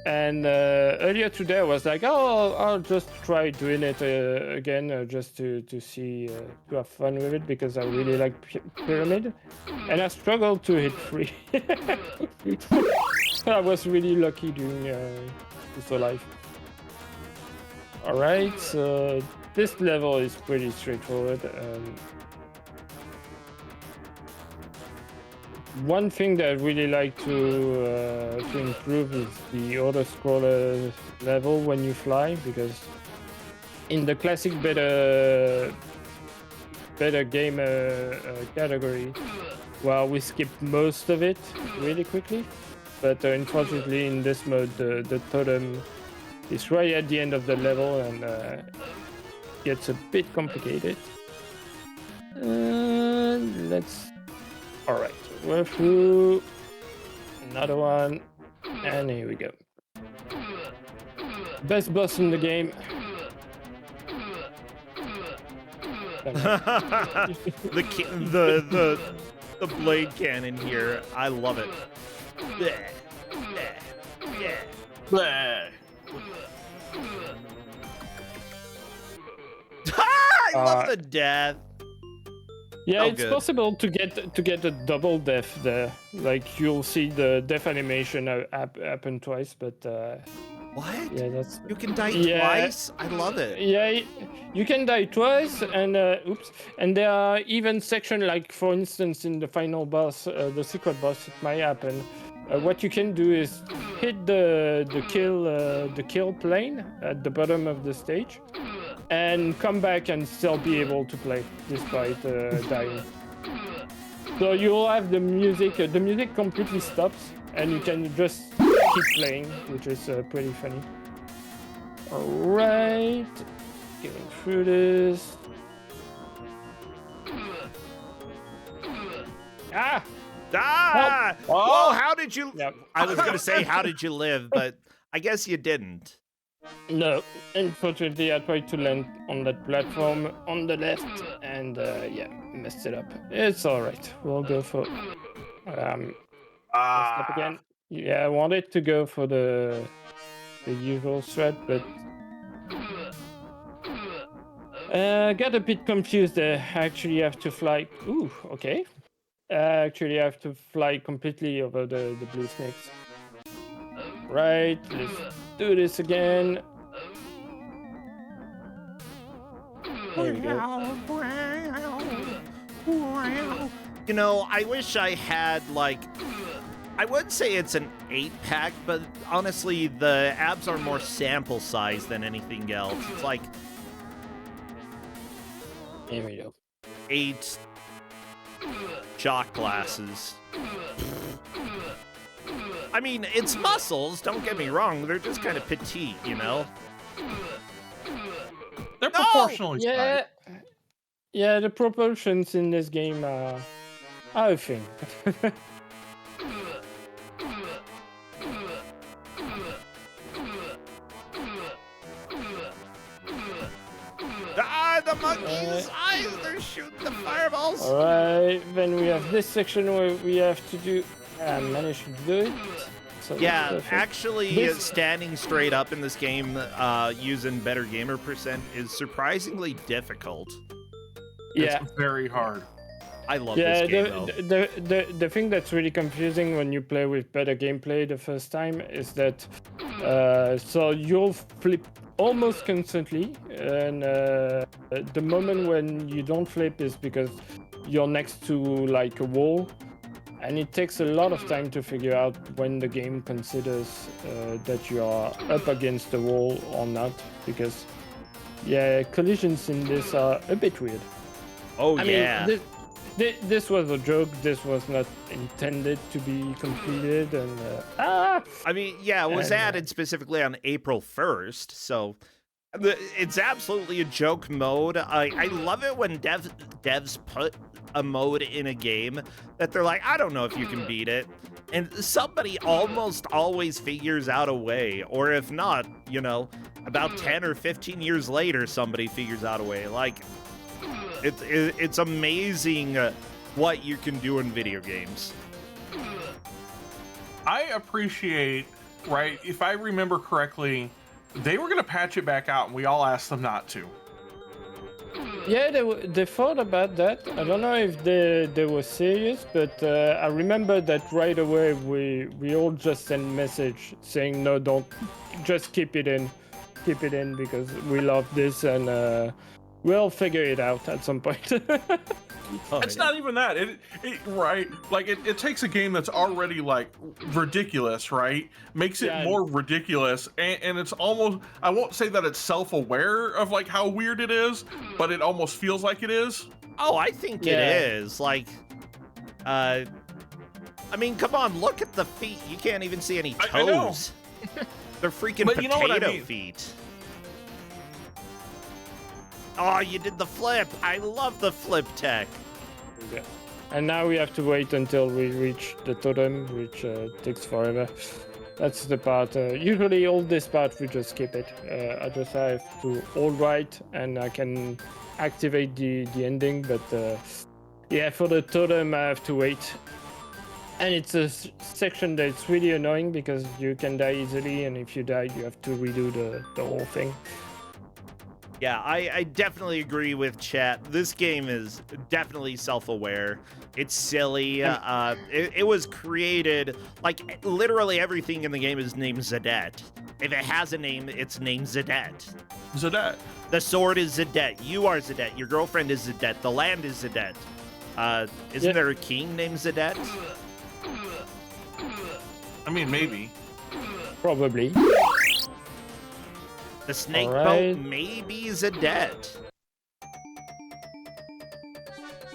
And earlier today I was like, oh, I'll just try doing it again, just to see, to have fun with it, because I really like Pyramid. And I struggled to hit 3. I was really lucky doing this live. Alright, so this level is pretty straightforward. One thing that I really like to improve is the auto-scroller level when you fly, because in the classic better game category, well, we skip most of it really quickly, but unfortunately in this mode the totem is right at the end of the level, and gets a bit complicated. Alright, we're through another one, and here we go. Best boss in the game. the blade cannon here, I love it. I love the death. Yeah, it's good. possible to get a double death there. Like, you'll see the death animation happen twice, but what? Yeah, that's. You can die twice? I love it. Yeah, you can die twice, and and there are even sections, like for instance in the final boss, the secret boss, it might happen. What you can do is hit the kill plane at the bottom of the stage, and come back and still be able to play despite dying. So you'll have the music completely stops, and you can just keep playing, which is pretty funny. Alright, getting through this. Ah! Ah! Whoa, how did you... Yep. I was going to say, how did you live? But I guess you didn't. No, unfortunately I tried to land on that platform on the left, and yeah, messed it up. It's alright, we'll go for... messed up again. Yeah, I wanted to go for the usual threat, but... got a bit confused there. I actually have to fly... Ooh, okay. Actually, I have to fly completely over the blue snakes. Right, let's do this again. There we go. You know, I wish I had, like, I would say it's an 8-pack, but honestly, the abs are more sample size than anything else. It's like Here we go. 8 shot glasses. I mean, it's muscles, don't get me wrong. They're just kind of petite, you know? They're proportionally Yeah, sized. yeah. The proportions in this game are a thing. Ah, the monkey's eyes! They're shooting the fireballs! All right, then we have this section where we have to do. I managed to do it. So Yeah, that's perfect. actually, This- standing straight up in this game using better gamer percent is surprisingly difficult. Yeah, It's very hard. I love yeah. this game, though. The thing that's really confusing when you play with better gameplay the first time is that so you'll flip almost constantly, and the moment when you don't flip is because you're next to like a wall, and it takes a lot of time to figure out when the game considers that you are up against the wall or not, because yeah, collisions in this are a bit weird. Oh, I yeah. mean, this was a joke. This was not intended to be completed, and I mean, yeah, it was And, added specifically on April 1st, so it's absolutely a joke mode. I love it when devs put a mode in a game that they're like, I don't know if you can beat it. And somebody almost always figures out a way. Or if not, you know, about 10 or 15 years later, somebody figures out a way. Like, it's amazing what you can do in video games. I appreciate, right? If I remember correctly, they were gonna patch it back out, and we all asked them not to. yeah, they thought about that. I don't know if they were serious, but I remember that right away we all just sent message saying no, don't, just keep it in because we love this, and we'll figure it out at some point. Oh, It's yeah. not even that. Right? Like it takes a game that's already like ridiculous, right? Makes it Yeah. more ridiculous, and it's almost. I won't say that it's self-aware of like how weird it is, but it almost feels like it is. Oh, I think Yeah. it is. Like, I mean, come on, look at the feet. You can't even see any I know. toes. They're freaking But you know what I potato mean. feet. Oh, you did the flip. I love the flip tech. Yeah. And now we have to wait until we reach the totem, which takes forever. That's the part. Usually, all this part we just skip it. I just have to hold right, and I can activate the ending. But yeah, for the totem, I have to wait. And it's a section that's really annoying because you can die easily, and if you die, you have to redo the whole thing. Yeah, I definitely agree with chat. This game is definitely self-aware. It's silly. It was created, like, literally everything in the game is named Zadette. If it has a name, it's named Zadette. Zadette. The sword is Zadette. You are Zadette. Your girlfriend is Zadette. The land is Zadette. Isn't Yeah. there a king named Zadette? I mean, maybe. Probably. The snake Alright. boat maybe Zadette.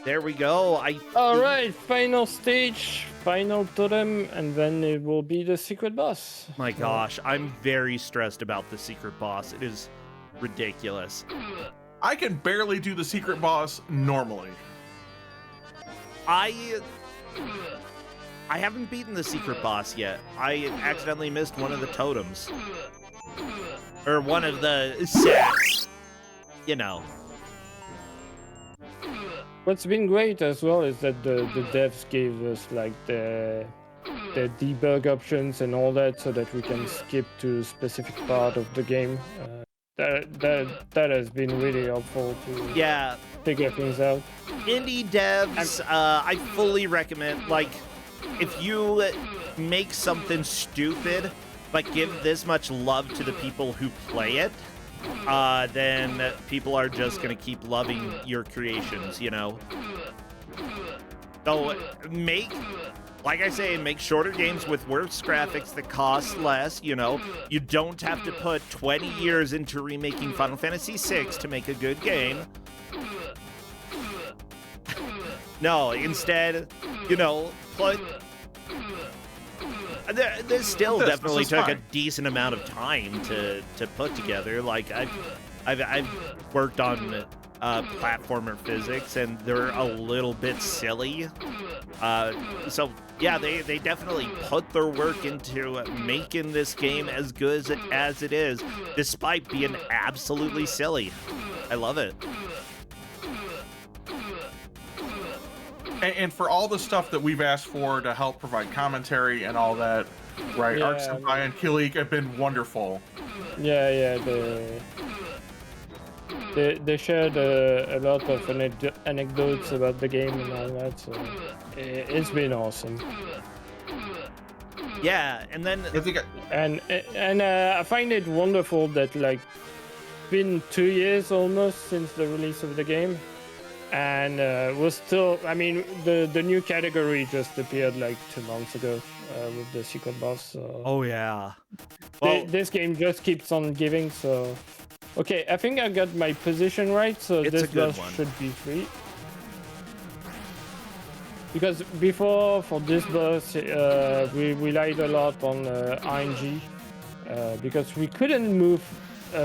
There we go. All right, final stage, final totem, and then it will be the secret boss. My gosh, I'm very stressed about the secret boss. It is ridiculous. I can barely do the secret boss normally. I haven't beaten the secret boss yet. I accidentally missed one of the totems. Or one of the sets. You know. What's been great as well is that the devs gave us like the debug options and all that, so that we can skip to specific part of the game. That has been really helpful to Yeah, figure things out. indie devs, I fully recommend, like, if you make something stupid, but give this much love to the people who play it, then people are just gonna keep loving your creations, you know? So like I say, make shorter games with worse graphics that cost less. You know, you don't have to put 20 years into remaking Final Fantasy VI to make a good game. No, instead, you know, put. This still definitely took a decent amount of time to put together. Like I've worked on platformer physics, and they're a little bit silly. So yeah, they definitely put their work into making this game as good as it is, despite being absolutely silly. I love it. And for all the stuff that we've asked for to help provide commentary and all that, right? Yeah, Arc Senpai and Kilik have been wonderful. Yeah, they shared a lot of anecdotes about the game and all that, so it's been awesome. Yeah, and then I think I find it wonderful that like been 2 years almost since the release of the game, and we're still. I mean, the new category just appeared like 2 months ago with the secret boss. So oh yeah, well, this game just keeps on giving. So okay, I think I got my position right. So It's this a good boss one. should be free. Because before, for this boss, we relied a lot on RNG, because we couldn't move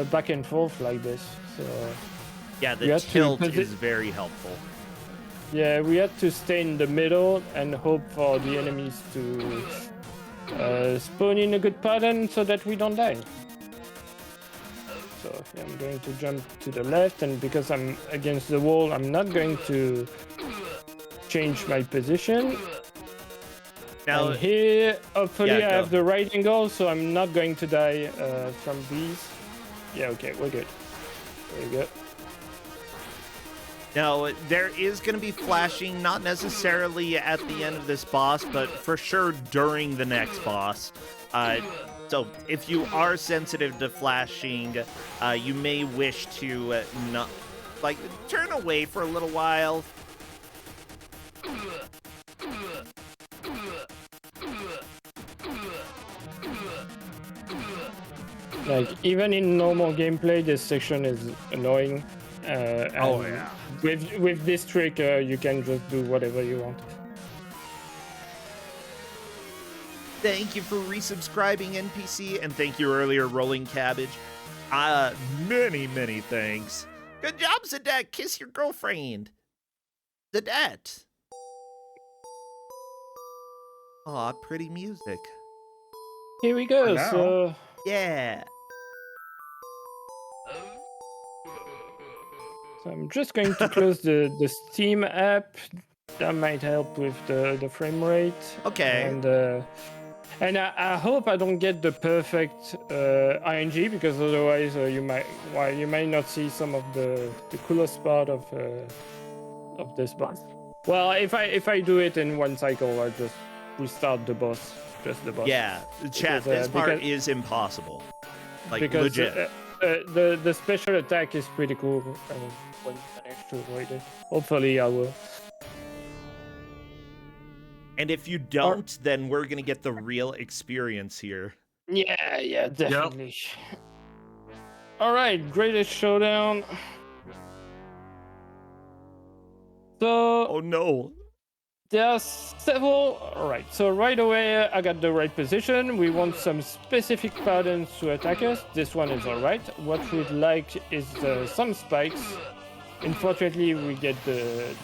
back and forth like this. So yeah, we the had to tilt is very helpful. yeah, we had to stay in the middle and hope for the enemies to spawn in a good pattern so that we don't die. So yeah, I'm going to jump to the left, and because I'm against the wall, I'm not going to change my position. Now, And here, hopefully, Yeah, I go. have the right angle, so I'm not going to die from these. Yeah, okay, we're good. Very good. Now, there is going to be flashing, not necessarily at the end of this boss, but for sure during the next boss. So if you are sensitive to flashing, you may wish to not, like, turn away for a little while. Like, even in normal gameplay, this section is annoying. Oh, And yeah. With this trick, you can just do whatever you want. Thank you for resubscribing, NPC, and thank you earlier, Rolling Cabbage. Many thanks. Good job, Zadette. Kiss your girlfriend. Zadette. Aw, pretty music. Here we go. For now. So Yeah. I'm just going to close the Steam app. That might help with the frame rate. Okay. And I hope I don't get the perfect RNG, because otherwise you might not see some of the coolest part of this boss. Well, if I do it in one cycle, I just restart the boss, just the boss. Yeah, chat, Because, this part because- is impossible. Like, because legit. the special attack is pretty cool when you manage to avoid it. Hopefully I will. And if you don't, then we're gonna get the real experience here. Yeah, definitely. All right, greatest showdown. So Oh no. there are several. All right, so right away I got the right position. We want some specific patterns to attack us. This one is all right. What we'd like is some spikes. Unfortunately, we get the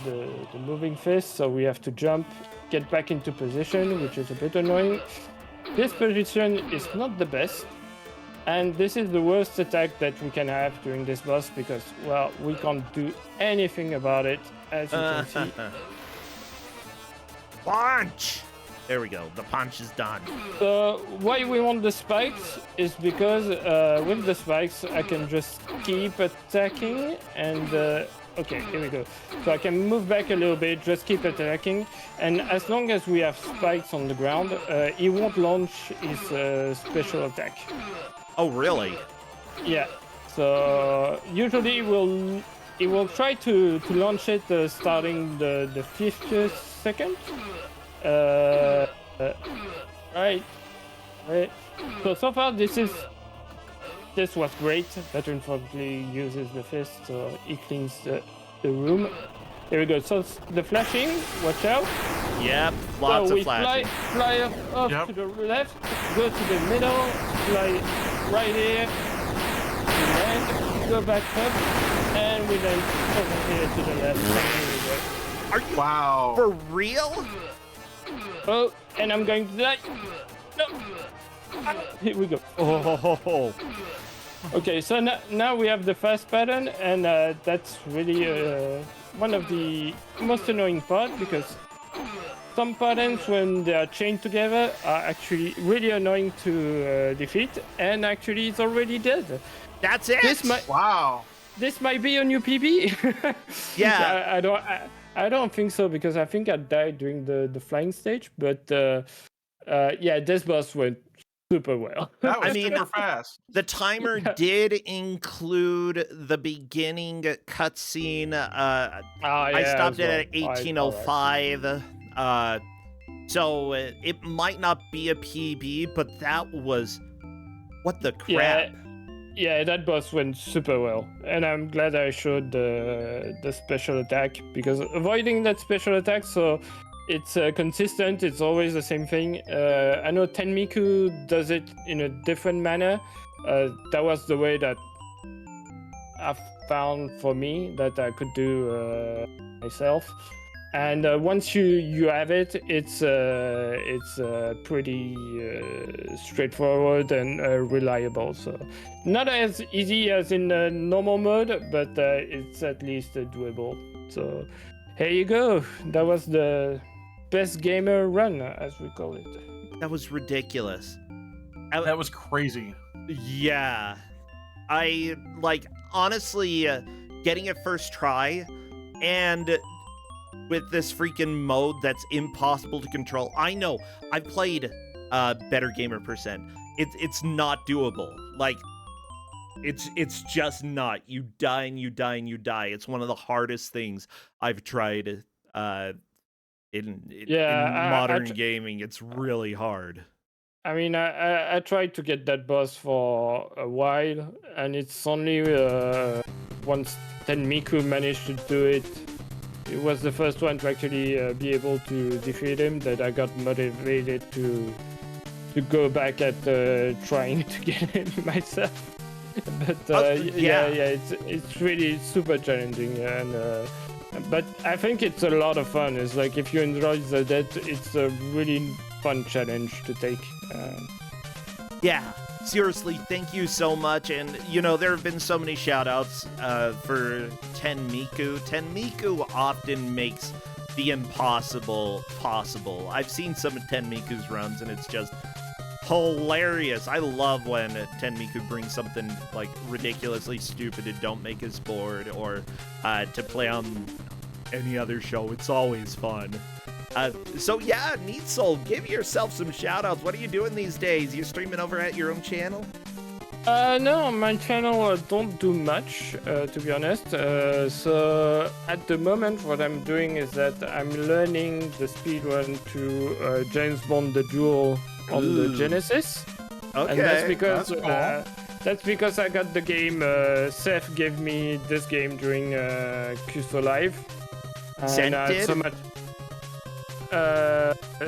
moving fist, so we have to jump, get back into position, which is a bit annoying. This position is not the best, and this is the worst attack that we can have during this boss, because, well, we can't do anything about it, as you can see. Punch! There we go. The punch is done. So why we want the spikes is because with the spikes I can just keep attacking, and okay, here we go. So I can move back a little bit, just keep attacking, and as long as we have spikes on the ground, he won't launch his special attack. Oh, really? Yeah. So usually we'll it will try to launch it starting the 50th second. Right. So far this was great, but unfortunately uses the fist, so he cleans the room. Here we go. So the flashing, watch out. Yep, lots so of flashing. Fly off Yep. to the left, go to the middle, fly right here, land, go back up, and we land over here to the left. And Are you Wow. for real? oh, and I'm going to die. No. Here we go. Oh, Okay, so now we have the fast pattern, and that's really one of the most annoying part, because some patterns, when they are chained together, are actually really annoying to defeat, and actually it's already dead. that's it. Wow. This might be a new PB. Yeah. I don't think so, because I think I died during the flying stage, but yeah, this boss went super well. That was I mean, super fast. The timer did include the beginning cutscene. I stopped it at 18:05. So it might not be a PB, but that was what the crap. Yeah, that boss went super well, and I'm glad I showed the special attack, because avoiding that special attack, so it's consistent, it's always the same thing. I know Tenmiku does it in a different manner. That was the way that I found for me that I could do myself. And once you have it, it's pretty straightforward and reliable. So not as easy as in normal mode, but it's at least doable. So here you go. That was the best gamer run, as we call it. That was ridiculous. That was crazy. Yeah. I, honestly, getting it first try, and with this freaking mode that's impossible to control. I know, I've played Better Gamer %. It's not doable. It's just not. You die and you die and you die. It's one of the hardest things I've tried in modern gaming. It's really hard. I mean, I tried to get that boss for a while, and it's only once Tenmiku managed to do it. It was the first one to actually be able to defeat him that I got motivated to go back at trying to get him myself. But it's really super challenging, and but I think it's a lot of fun. It's like, if you enjoy Zadette, it's a really fun challenge to take. Yeah, seriously, thank you so much. And, there have been so many shout-outs for Tenmiku. Tenmiku often makes the impossible possible. I've seen some of Tenmiku's runs, and it's just hilarious. I love when Tenmiku brings something, ridiculously stupid and don't make us bored, or to play on any other show. It's always fun. So yeah, Neetsel, give yourself some shout-outs. What are you doing these days? You streaming over at your own channel? No, my channel don't do much, to be honest. So at the moment, what I'm doing is that I'm learning the speedrun to James Bond: The Duel on the Genesis. Okay, and that's because that's cool. that's because I got the game. Seth gave me this game during QSO Live. Seth did? So much.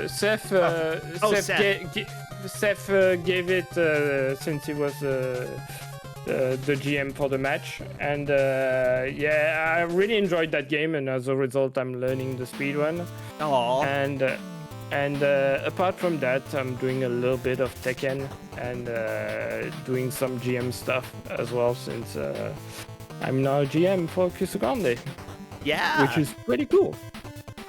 Seth gave it since he was the GM for the match, and yeah, I really enjoyed that game, and as a result, I'm learning the speedrun. Aww. And apart from that, I'm doing a little bit of Tekken and doing some GM stuff as well, since I'm now GM for Kurukuru. Yeah. Which is pretty cool.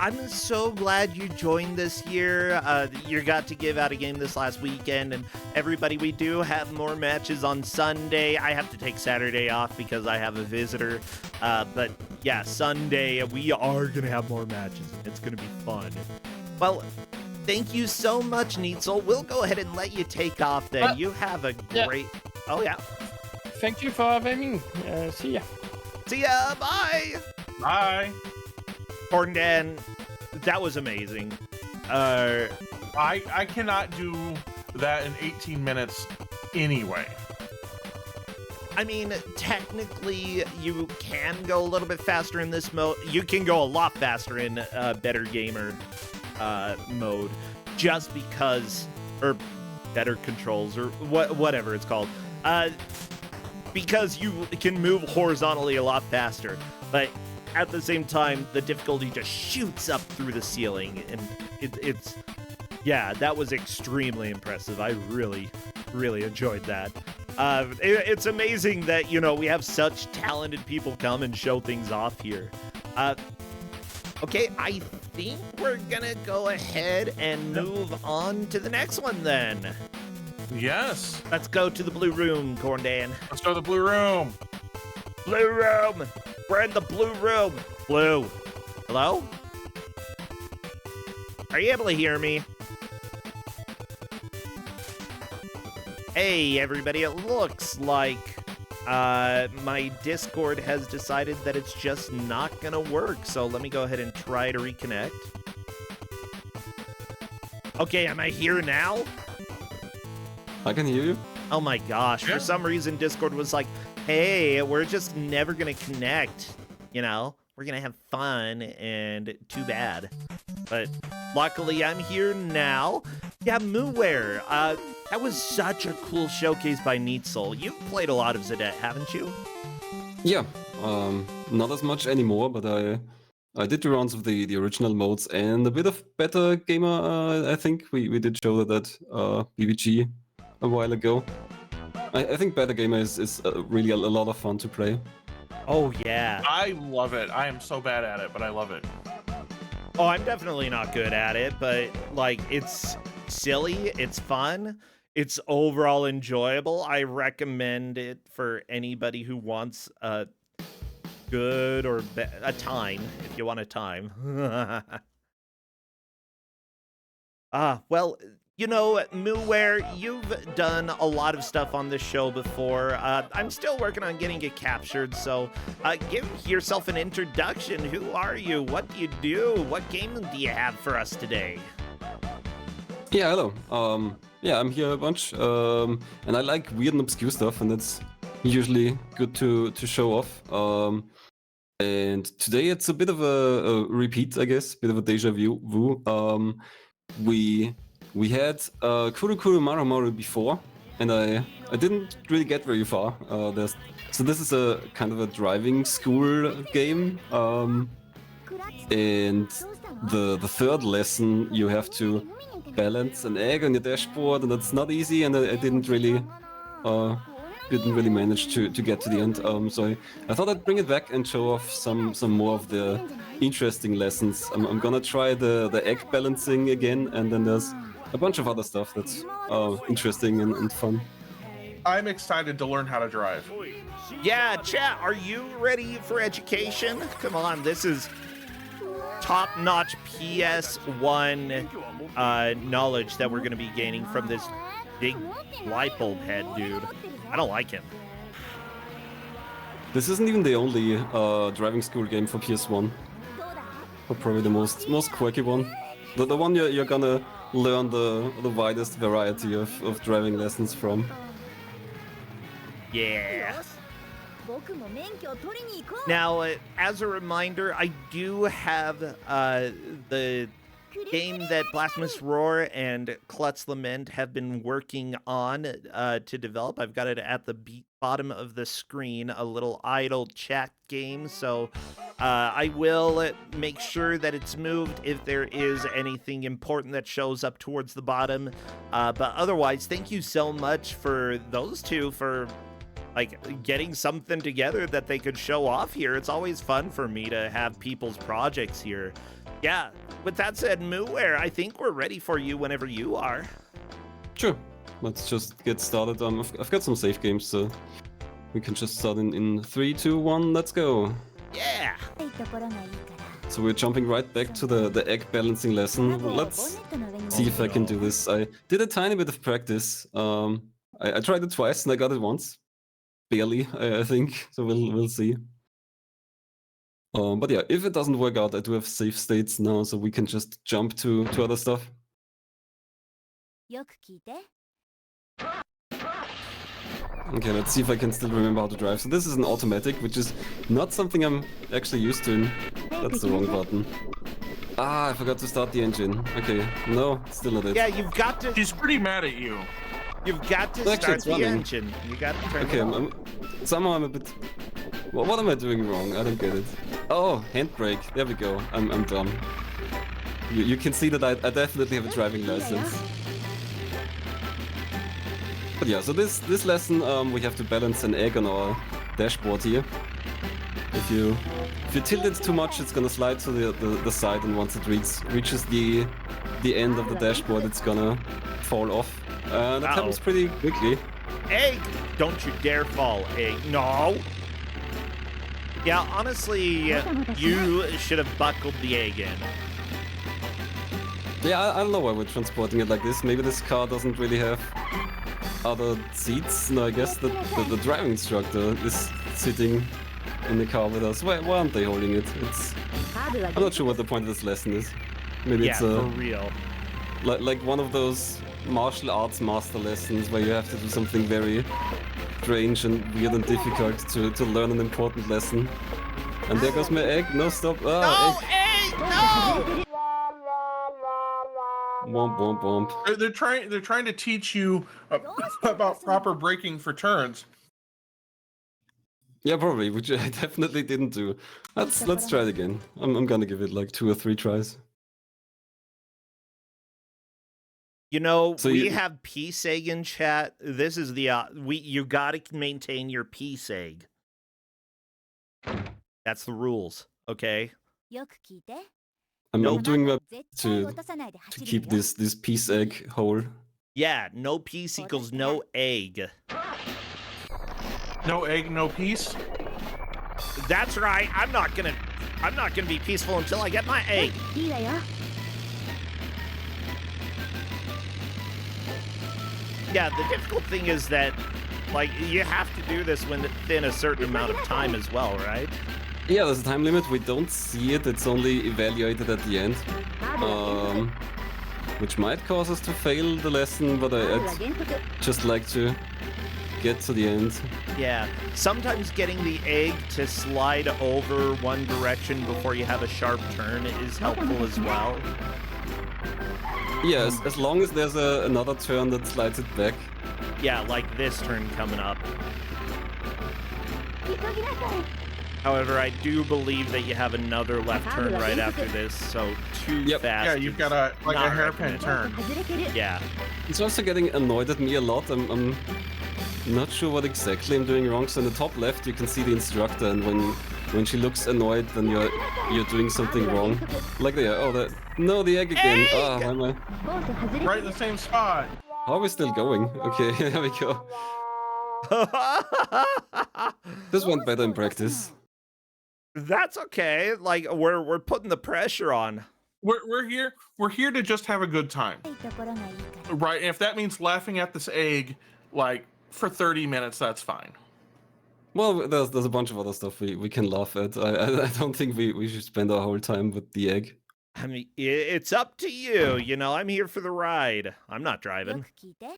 I'm so glad you joined this year. You got to give out a game this last weekend, and everybody, we do have more matches on Sunday. I have to take Saturday off because I have a visitor. But yeah, Sunday, we are going to have more matches. It's going to be fun. Well, thank you so much, Neetsel. We'll go ahead and let you take off then. You have a great... Yeah. Oh, yeah. Thank you for having me. See ya. See ya. Bye. Bye. Corndan, that was amazing. I cannot do that in 18 minutes anyway. I mean, technically, you can go a little bit faster in this mode. You can go a lot faster in Better Gamer mode, just because, or Better Controls, or whatever it's called. Because you can move horizontally a lot faster, but at the same time, the difficulty just shoots up through the ceiling, and it's yeah, that was extremely impressive. I really enjoyed that. It's amazing that, you know, we have such talented people come and show things off here. Okay, I think we're gonna go ahead and move on to the next one then. Yes. Let's go to the blue room, Corndan. Let's go to the blue room. Blue room! We're in the blue room. Blue. Hello? Are you able to hear me? Hey, everybody, it looks like my Discord has decided that it's just not gonna work, so let me go ahead and try to reconnect. Okay, am I here now? I can hear you. Oh my gosh, Yeah. for some reason Discord was like, hey, we're just never gonna connect, you know? We're gonna have fun, and too bad. But luckily I'm here now. Yeah, mooware. That was such a cool showcase by Neetsel. You've played a lot of Zadette, haven't you? Yeah, not as much anymore, but I did the rounds of the original modes and a bit of Better Gamer. I think we did show that at BBG a while ago. I think Better Gamer is really a lot of fun to play. Oh, yeah. I love it. I am so bad at it, but I love it. Oh, I'm definitely not good at it, but, like, it's silly, it's fun, it's overall enjoyable. I recommend it for anybody who wants a good or a time, if you want a time. Well, you know, mooware, you've done a lot of stuff on this show before. I'm still working on getting it captured, so give yourself an introduction. Who are you? What do you do? What game do you have for us today? Yeah, hello. Yeah, I'm here a bunch, and I like weird and obscure stuff, and it's usually good to show off. And today it's a bit of a repeat, I guess, bit of a deja vu. We had Kurukuru Marumaru before, and I didn't really get very far. So this is a kind of a driving school game, and the third lesson you have to balance an egg on your dashboard, and that's not easy. And I didn't really manage to get to the end. So I thought I'd bring it back and show off some more of the interesting lessons. I'm gonna try the egg balancing again, and then there's a bunch of other stuff that's interesting and fun. I'm excited to learn how to drive. Yeah, chat, are you ready for education? Come on, this is top-notch PS1 knowledge that we're going to be gaining from this big light bulb head dude. I don't like him. This isn't even the only driving school game for PS1, but probably the most quirky one. The one you're gonna learn the widest variety of driving lessons from. Yeah. Now, as a reminder, I do have the game that BlasphemousRoar and KlutzLament have been working on to develop. I've got it at the bottom of the screen, a little idle chat game. So I will make sure that it's moved if there is anything important that shows up towards the bottom. But otherwise, thank you so much for those two for like getting something together that they could show off here. It's always fun for me to have people's projects here. Yeah, with that said, mooware, I think we're ready for you whenever you are. Sure, let's just get started. I've got some save games, so we can just start in 3, 2, 1, let's go. Yeah. So we're jumping right back to the egg balancing lesson. Let's see if I can do this. I did a tiny bit of practice. I tried it twice and I got it once. Barely, I think, so we'll see. But yeah, if it doesn't work out, I do have save states now, so we can just jump to other stuff. よく聞いて。 Okay, let's see if I can still remember how to drive. So this is an automatic, which is not something I'm actually used to. That's the wrong button. Ah, I forgot to start the engine. Okay, no, still not it. Yeah, you've got to. She's pretty mad at you. You've got to Actually, start it's the running. engine. You got to turn Okay, it on. somehow I'm a bit... What am I doing wrong? I don't get it. Oh, handbrake. There we go. I'm dumb. You can see that I definitely have a driving license. But yeah, so this lesson we have to balance an egg on our dashboard here. If you tilt it too much, it's gonna slide to the side, and once it reaches the end of the dashboard, it's gonna fall off. That happens pretty quickly. Egg! Don't you dare fall, egg. No! Yeah, honestly, you should have buckled the egg in. Yeah, I don't know why we're transporting it like this. Maybe this car doesn't really have other seats. No, I guess the driving instructor is sitting in the car with us. Why aren't they holding it? I'm not sure what the point of this lesson is. Maybe it's for real. like one of those martial arts master lessons where you have to do something very strange and weird and difficult to learn an important lesson. And there goes my egg. No, stop. Ah, Egg! No! Womp womp womp. They're trying to teach you about proper braking for turns. Yeah, probably, which I definitely didn't do. Let's try it again. I'm gonna give it like 2 or 3 tries. You know, So we you- have peace egg in chat. This is the you gotta maintain your peace egg. That's the rules, okay? よく聞いて。 I'm doing my 絶対 to 落とさないで to 走る keep んだよ。 this peace egg whole. Yeah, no peace equals no egg. No egg, no peace. That's right. I'm not gonna be peaceful until I get my egg. いいわよ。 Yeah, the difficult thing is that, like, you have to do this within a certain amount of time as well, right? Yeah, there's a time limit. We don't see it. It's only evaluated at the end. Which might cause us to fail the lesson, but I'd just like to get to the end. Yeah. Sometimes getting the egg to slide over one direction before you have a sharp turn is helpful as well. Yeah, as long as there's another turn that slides it back. Yeah, like this turn coming up. However, I do believe that you have another left turn right after this, so too Yep. fast. Yeah, you've got is a not hairpin recommended. turn. 外れてる。 Yeah. It's also getting annoyed at me a lot. I'm not sure what exactly I'm doing wrong. So in the top left, you can see the instructor, and when she looks annoyed, then you're doing something wrong. Like there. Oh, no, the egg again. Egg! Ah, why am I? コース外れてる。 Right in the same spot. How are we still going? Okay, here we go. This went better in practice. That's okay. Like we're putting the pressure on. We're here to just have a good time. いいところがいいから。 Right, and if that means laughing at this egg like for 30 minutes, that's fine. Well, there's a bunch of other stuff we can laugh at. I don't think we should spend our whole time with the egg. I mean, it's up to you. You know, I'm here for the ride. I'm not よ driving. く聞いて。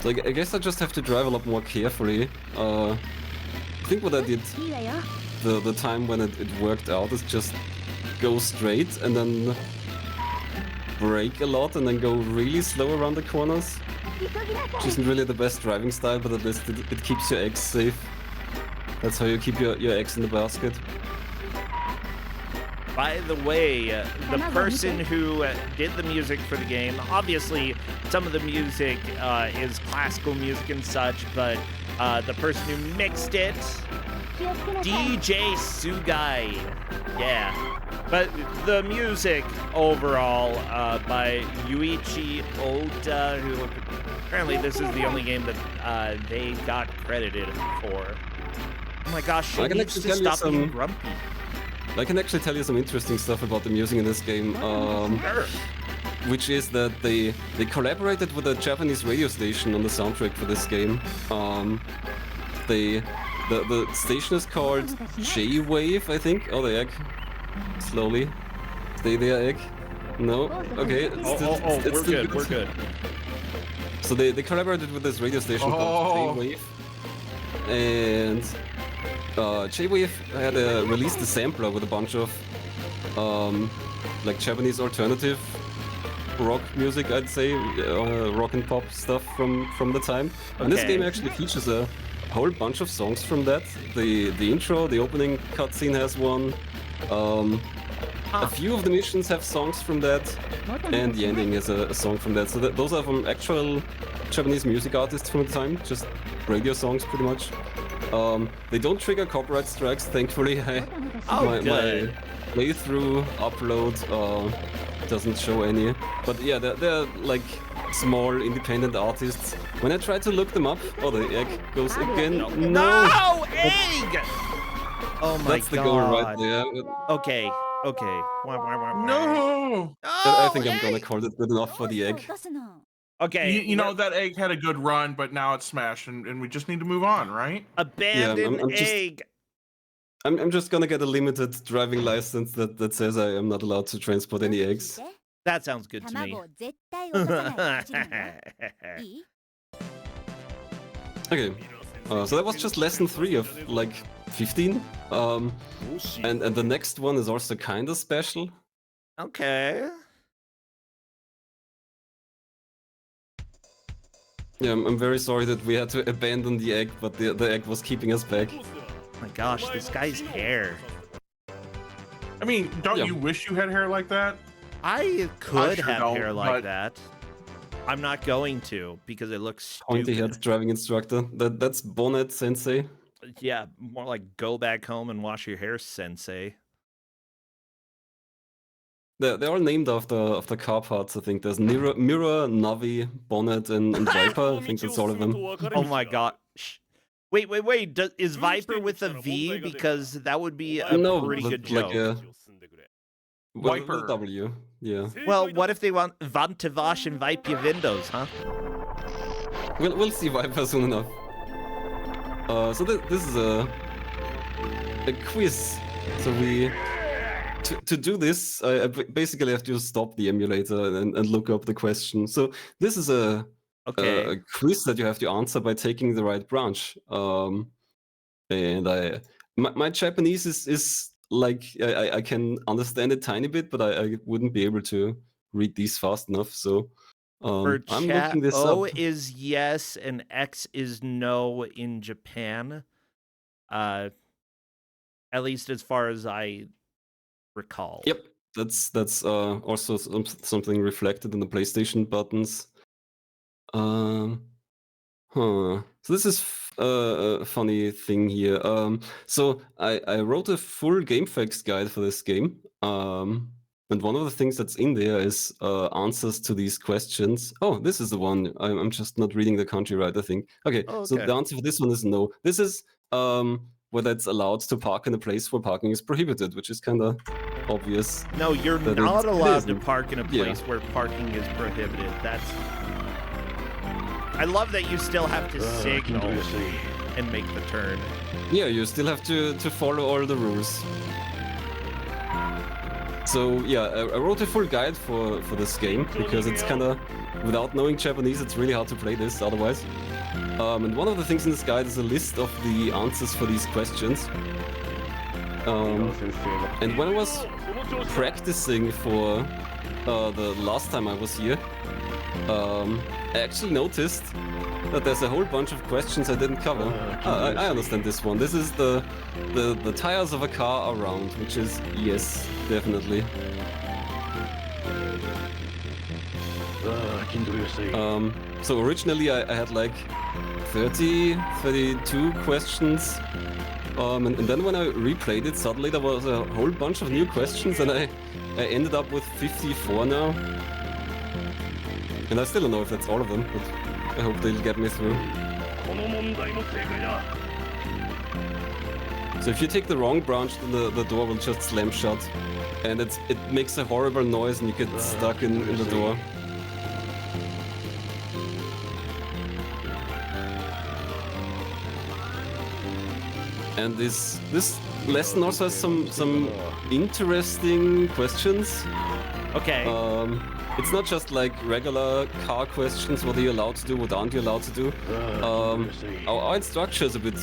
Like, I guess I just have to drive a lot more carefully. I think what I did いいわよ。 the time when it worked out is just go straight and then brake a lot and then go really slow around the corners. 急ぎなさ Which い。 isn't really the best driving style, but at least it keeps your eggs safe. That's how you keep your eggs in the basket. By the way, the person who did the music for the game, obviously some of the music is classical music and such, but the person who mixed it, 気をつけなさい。 DJ Sugai. Yeah. But the music overall by Yuichi Oda, who apparently this is the only game that they got credited for. Oh my gosh, she I can needs actually to tell you stop being some- grumpy. I can actually tell you some interesting stuff about the music in this game. Which is that they collaborated with a Japanese radio station on the soundtrack for this game. They The station is called J-Wave, I think. Oh, the egg. Slowly. Stay there, egg. No. Okay. It's We're still good. We're good. So they collaborated with this radio station called J-Wave. And J-Wave had released a sampler with a bunch of like Japanese alternative rock music, I'd say, rock and pop stuff from the time. And this game actually features a whole bunch of songs from that. The intro, the opening cutscene has one. A few of the missions have songs from that, and the ending has a song from that. So those are from actual Japanese music artists from the time, just radio songs pretty much. They don't trigger copyright strikes, thankfully. My playthrough upload doesn't show any. But yeah, they're like small independent artists. When I try to look them up, oh, the egg goes again. No, egg! Oh my That's the goal right there. Okay. No. I think I'm gonna call it good enough for the egg. Okay. You know, that egg had a good run, but now it's smashed, and we just need to move on, right? Abandoned I'm egg. I'm just gonna get a limited driving license that says I am not allowed to transport any eggs. That sounds good to me. Okay, so that was just lesson 3 of like 15. And the next one is also kind of special. Okay. Yeah, I'm very sorry that we had to abandon the egg, but the egg was keeping us back. Oh my gosh, this guy's hair. I mean, don't you wish you had hair like that? I could sure have don't, hair like but- that. I'm not going to because it looks stupid. Pointy head driving instructor. That's Bonnet Sensei. Yeah, more like go back home and wash your hair, sensei. They're all named after car parts, I think. There's Mirror, Navi, Bonnet, and Viper. I think that's all of them. Oh my gosh. Wait. Is Viper with a V? Because that would be a pretty good joke. Like Viper. W, yeah. Well, what if they want to wash and wipe your windows, huh? We'll see Viper soon enough. So this is a quiz. So to do this, I basically have to stop the emulator and look up the question. So this is a quiz that you have to answer by taking the right branch. And my Japanese is like I can understand it tiny bit, but I wouldn't be able to read these fast enough. So For I'm chat, looking this O up. is yes and X is no in Japan. At least as far as I recall. Yep, that's also something reflected in the PlayStation buttons. So this is a funny thing here. So I wrote a full GameFAQs guide for this game. And one of the things that's in there is answers to these questions. Oh, this is the one. I'm just not reading the country right, I think. Okay, so the answer for this one is no. This is whether it's allowed to park in a place where parking is prohibited, which is kind of obvious. No, you're that not it allowed to isn't. park in a place where parking is prohibited. I love that you still have to signal and make the turn. Yeah, you still have to follow all the rules. So yeah, I wrote a full guide for this game because it's kind of, without knowing Japanese, it's really hard to play this otherwise. And one of the things in this guide is a list of the answers for these questions. And when I was practicing for the last time I was here, I actually noticed that there's a whole bunch of questions I didn't cover. I understand this one. This is the tires of a car around, which is yes, definitely. So originally I had like 32 questions. And then when I replayed it, suddenly there was a whole bunch of new questions, and I ended up with 54 now. And I still don't know if that's all of them, but I hope they'll get me through. So if you take the wrong branch, then the door will just slam shut. And it makes a horrible noise and you get stuck in the door. And this lesson also has some interesting questions. Okay. It's not just like regular car questions. What are you allowed to do? What aren't you allowed to do? Our instructor is a bit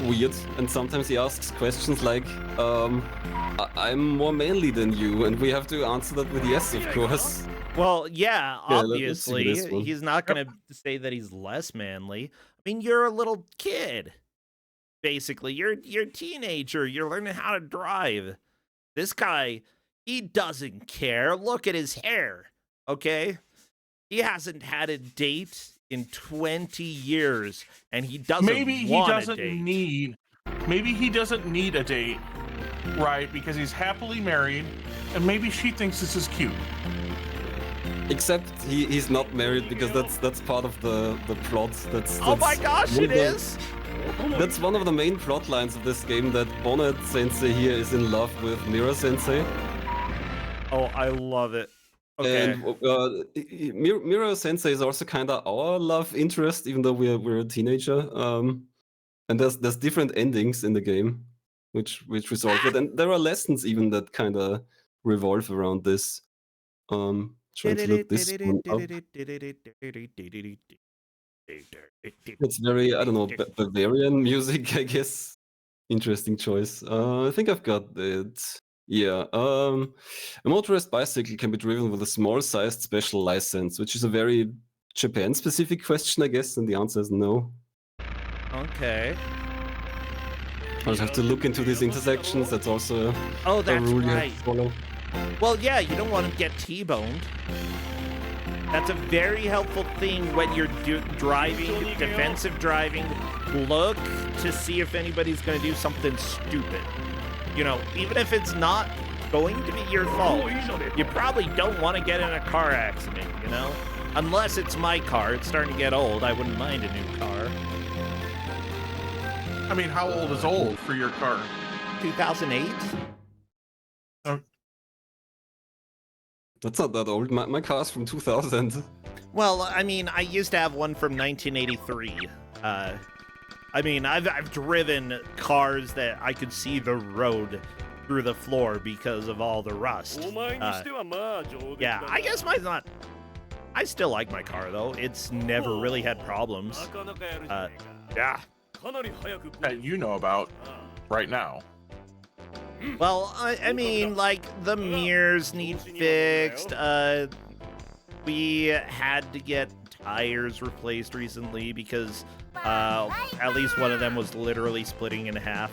weird, and sometimes he asks questions like, "I'm more manly than you," and we have to answer that with yes, of course. Well, yeah, let's see obviously. this one. He's not going to say that he's less manly. I mean, you're a little kid. Basically, you're a teenager. You're learning how to drive. This guy, he doesn't care. Look at his hair, okay? He hasn't had a date in 20 years, and he doesn't Maybe he want doesn't a date. maybe he doesn't need a date, right? Because he's happily married, and maybe she thinks this is cute. Except he's not married, because that's part of the plot. That's Oh my gosh, one it of the- is! That's one of the main plot lines of this game, that Bonnet Sensei here is in love with Mira Sensei. Oh, I love it. Okay. And Mira Sensei is also kind of our love interest, even though we're a teenager. And there's different endings in the game, which resolve it. And there are lessons even that kind of revolve around this. Trying to look this one up. It's very, I don't know, Bavarian music, I guess. Interesting choice. I think I've got it. Yeah. A motorized bicycle can be driven with a small-sized special license, which is a very Japan-specific question, I guess, and the answer is no. Okay. I'll have to look into these intersections. That's also Oh, a that's rule you have right. to follow. Well, yeah, you don't want to get T-boned. That's a very helpful thing when you're driving, defensive driving. Look to see if anybody's going to do something stupid. You know, even if it's not going to be your fault, you probably don't want to get in a car accident, you know? Unless it's my car. It's starting to get old. I wouldn't mind a new car. I mean, how old is old for your car? 2008? That's not that old. My car's from 2000. Well, I mean, I used to have one from 1983. I mean, I've driven cars that I could see the road through the floor because of all the rust. Yeah, I guess mine's not. I still like my car though. It's never really had problems. Yeah. That you know about right now. Well, I mean, like, the mirrors need fixed. We had to get tires replaced recently because at least one of them was literally splitting in half.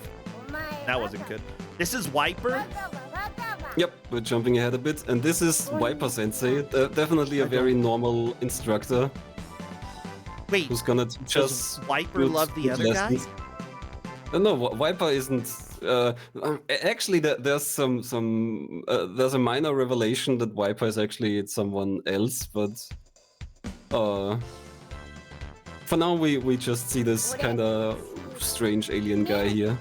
That wasn't good. This is Wiper? Yep, we're jumping ahead a bit. And this is Wiper Sensei, definitely a very normal instructor. Wait, who's gonna teach does us Wiper good- love the good other guy? lessons. No, Viper isn't. Actually, there's there's a minor revelation that Viper is actually someone else, but for now we just see this kind of strange alien guy here.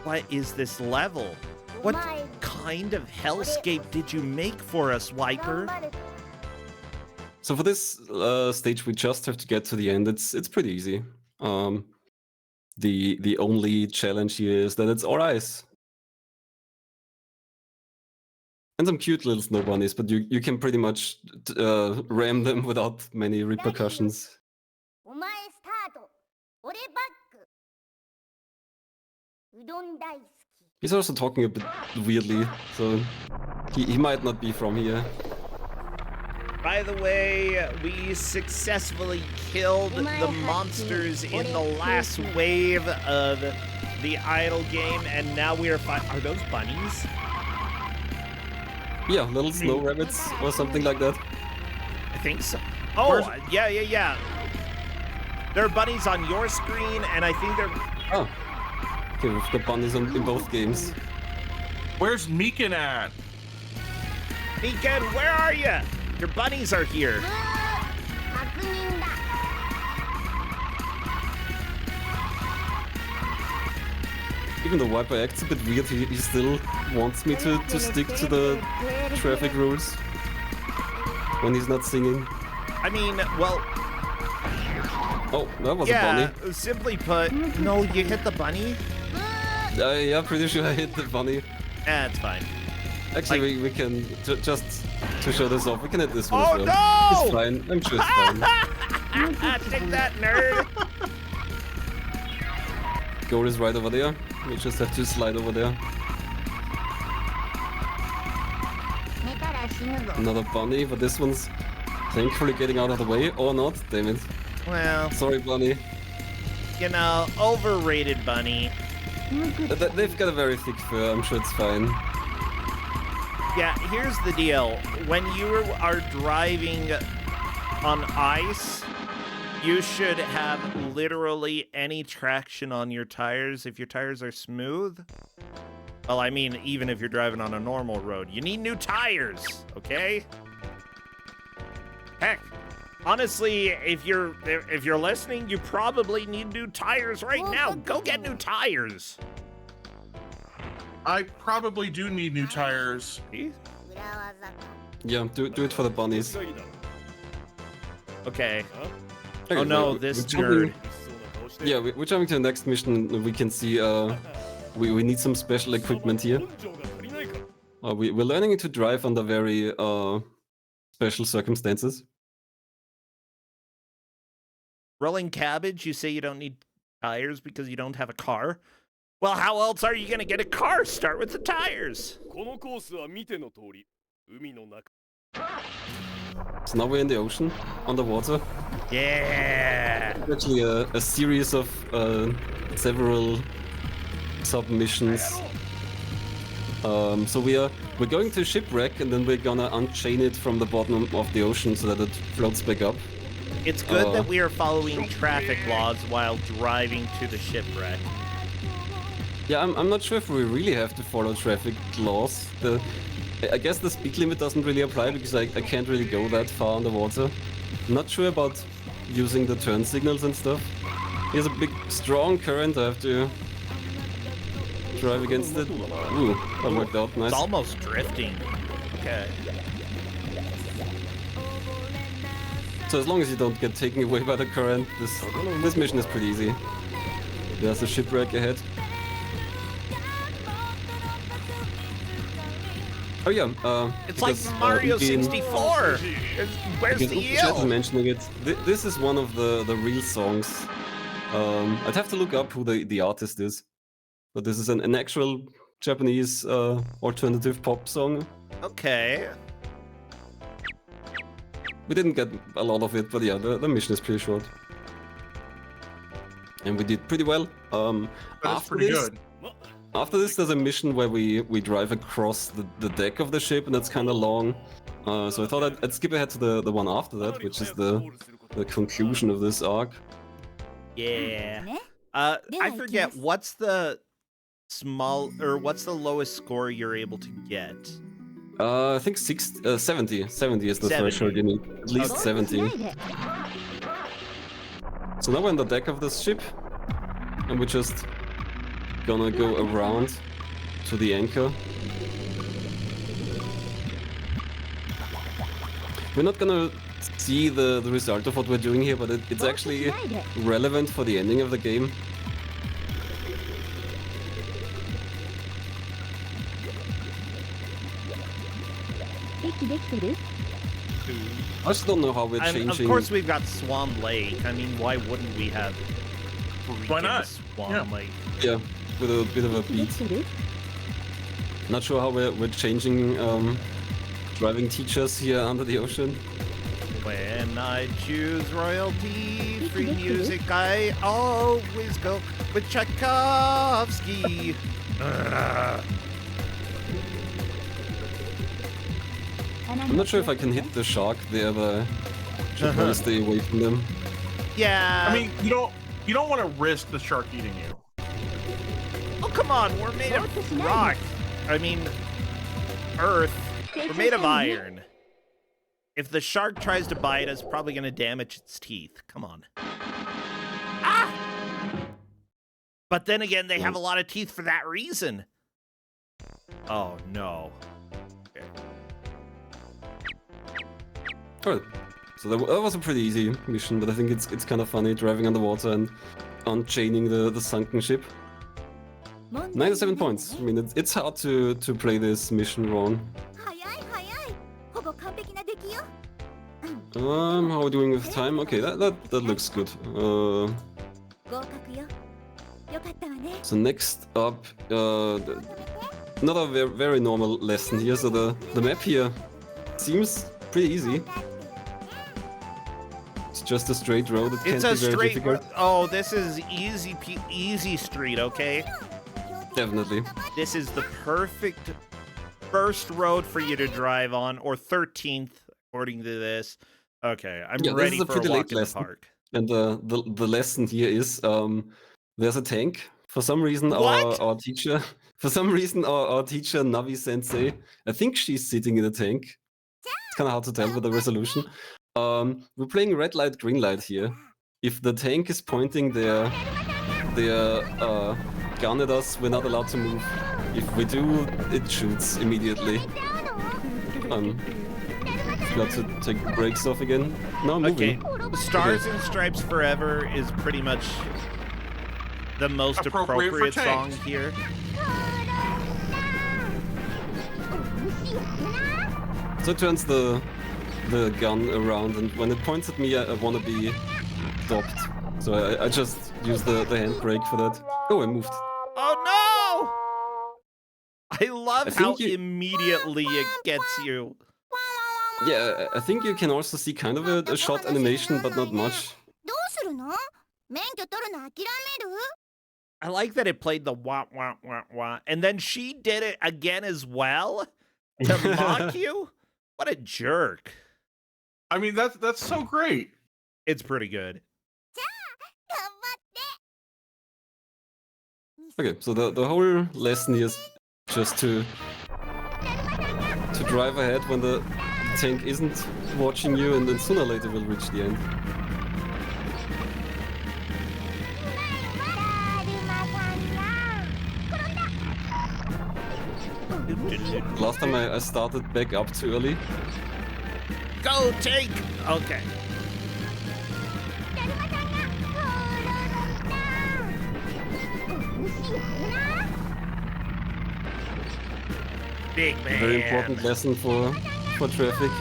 What is this level? What kind of hellscape did you make for us, Wiper? So for this stage, we just have to get to the end. It's pretty easy. The only challenge here is that it's all ice. And some cute little snow bunnies, but you can pretty much ram them without many repercussions. He's also talking a bit weirdly, so he might not be from here. By the way, we successfully killed the monsters in the last wave of the idle game, and now we are Are those bunnies? Yeah, little snow rabbits or something like that. I think so. Oh, yeah. There are bunnies on your screen, and I think they're... Oh. Okay, we've got bunnies in both games. Where's Meekin at? Meekin, where are you? Your bunnies are here. Even though Viper acts a bit weird, he still wants me to stick to the traffic rules when he's not singing. I mean, well... Oh, that was a bunny. Simply put, no, you hit the bunny? Yeah, pretty sure I hit the bunny. It's fine. Actually, we can just to show this off. We can hit this one Oh, as well. no! It's fine. I'm sure it's fine. Take that, nerd! Goal is right over there. We just have to slide over there. Another bunny, but this one's thankfully getting out of the way. Or not, damn it. Well, Sorry, bunny. you know, overrated bunny. They've got a very thick fur. I'm sure it's fine. Yeah, here's the deal. When you are driving on ice, you should have literally any traction on your tires if your tires are smooth. Well, I mean, even if you're driving on a normal road, you need new tires, okay? Heck, honestly, if you're listening, you probably need new tires right now. Go get new tires. I probably do need new tires. Yeah, do it for the bunnies. Okay. Okay, Oh no, we're this jumping- nerd. Yeah, we're jumping to the next mission. We can see we need some special equipment here. We're learning to drive under very special circumstances. Rolling cabbage, you say you don't need tires because you don't have a car? Well, how else are you gonna get a car? Start with the tires. So now we're in the ocean, underwater. Yeah. It's actually a series of several submissions. So we're going to shipwreck and then we're gonna unchain it from the bottom of the ocean so that it floats back up. It's good that we are following traffic laws while driving to the shipwreck. Yeah, I'm not sure if we really have to follow traffic laws. I guess the speed limit doesn't really apply because I can't really go that far underwater. I'm not sure about using the turn signals and stuff. Here's a big, strong current. I have to drive against it. Ooh, that worked out. Nice. It's almost drifting. Okay. So as long as you don't get taken away by the current, this mission is pretty easy. There's a shipwreck ahead. Oh yeah, It's like because, Mario again- 64. Where's Because the Chat eel? mentioning it. This is one of the real songs. I'd have to look up who the artist is, but this is an actual Japanese alternative pop song. Okay. We didn't get a lot of it, but yeah, the mission is pretty short, and we did pretty well. That's pretty good. After this, there's a mission where we drive across the deck of the ship, and that's kind of long. So I thought I'd skip ahead to the one after that, which is the conclusion of this arc. Yeah. I forget what's the what's the lowest score you're able to get? I think 70. 70 is the 70. threshold you need. At least Okay. 70. So now we're on the deck of this ship, and we're just gonna go around to the anchor. We're not gonna see the result of what we're doing here, but it's actually relevant for the ending of the game. I just don't know how we're And changing. of course, we've got Swan Lake. I mean, why wouldn't we have? Why not? Swan Yeah. Lake. Yeah, with a bit of a beat. Not sure how we're changing driving teachers here under the ocean. When I choose royalty free music, I always go with Tchaikovsky. I'm not sure if I can hit the shark there, but I should probably stay away from them. Yeah. I mean, you don't want to risk the shark eating you. oh come on, we're made of rock. I mean, Earth. We're made of iron. If the shark tries to bite us, probably gonna damage its teeth. Come on. Ah! But then again, they have a lot of teeth for that reason. Oh no. Okay. Alright, so that was a pretty easy mission, but I think it's kind of funny driving underwater and unchaining the sunken ship. 97 points. I mean, it's hard to play this mission wrong. 早い早いほぼ完璧な出来よ How are we doing with time? Okay, that looks good. 合格よよかったわね So next up, another very normal lesson here. So the map here seems pretty easy. It's just a straight road. It It's can't a be very straight. difficult. Oh, this is easy street. Okay, Definitely. this is the perfect first road for you to drive on, or 13th according to this. Okay, I'm Yeah, this ready is a for a pretty walk late in the lesson. park. And the lesson here is there's a tank. For some reason, What? our teacher, our teacher Navi Sensei, I think she's sitting in a tank. It's kind of hard to tell with the resolution. We're playing red light, green light here. If the tank is pointing their gun at us, we're not allowed to move. If we do, it shoots immediately. Got to take the brakes off again. No, moving. Okay, Stars and Stripes Forever is pretty much the most Appropriate for appropriate song tanks. here. So it turns the gun around, and when it points at me, I want to be stopped. So I just use the handbrake for that. Oh, I moved. Oh no! I love I how think you- immediately it gets you. Yeah, I think you can also see kind of a shot animation, but not much. どうするの免許取るの諦める I like that it played the wah wah wah wah, and then she did it again as well to mock you. What a jerk! I mean, that's so great. It's pretty good. 頑張って Okay, so the whole lesson here is just to drive ahead when the tank isn't watching you, and then sooner or later we'll reach the end. Last time I started back up too early. Go take. Okay. Big man. Very important lesson for traffic.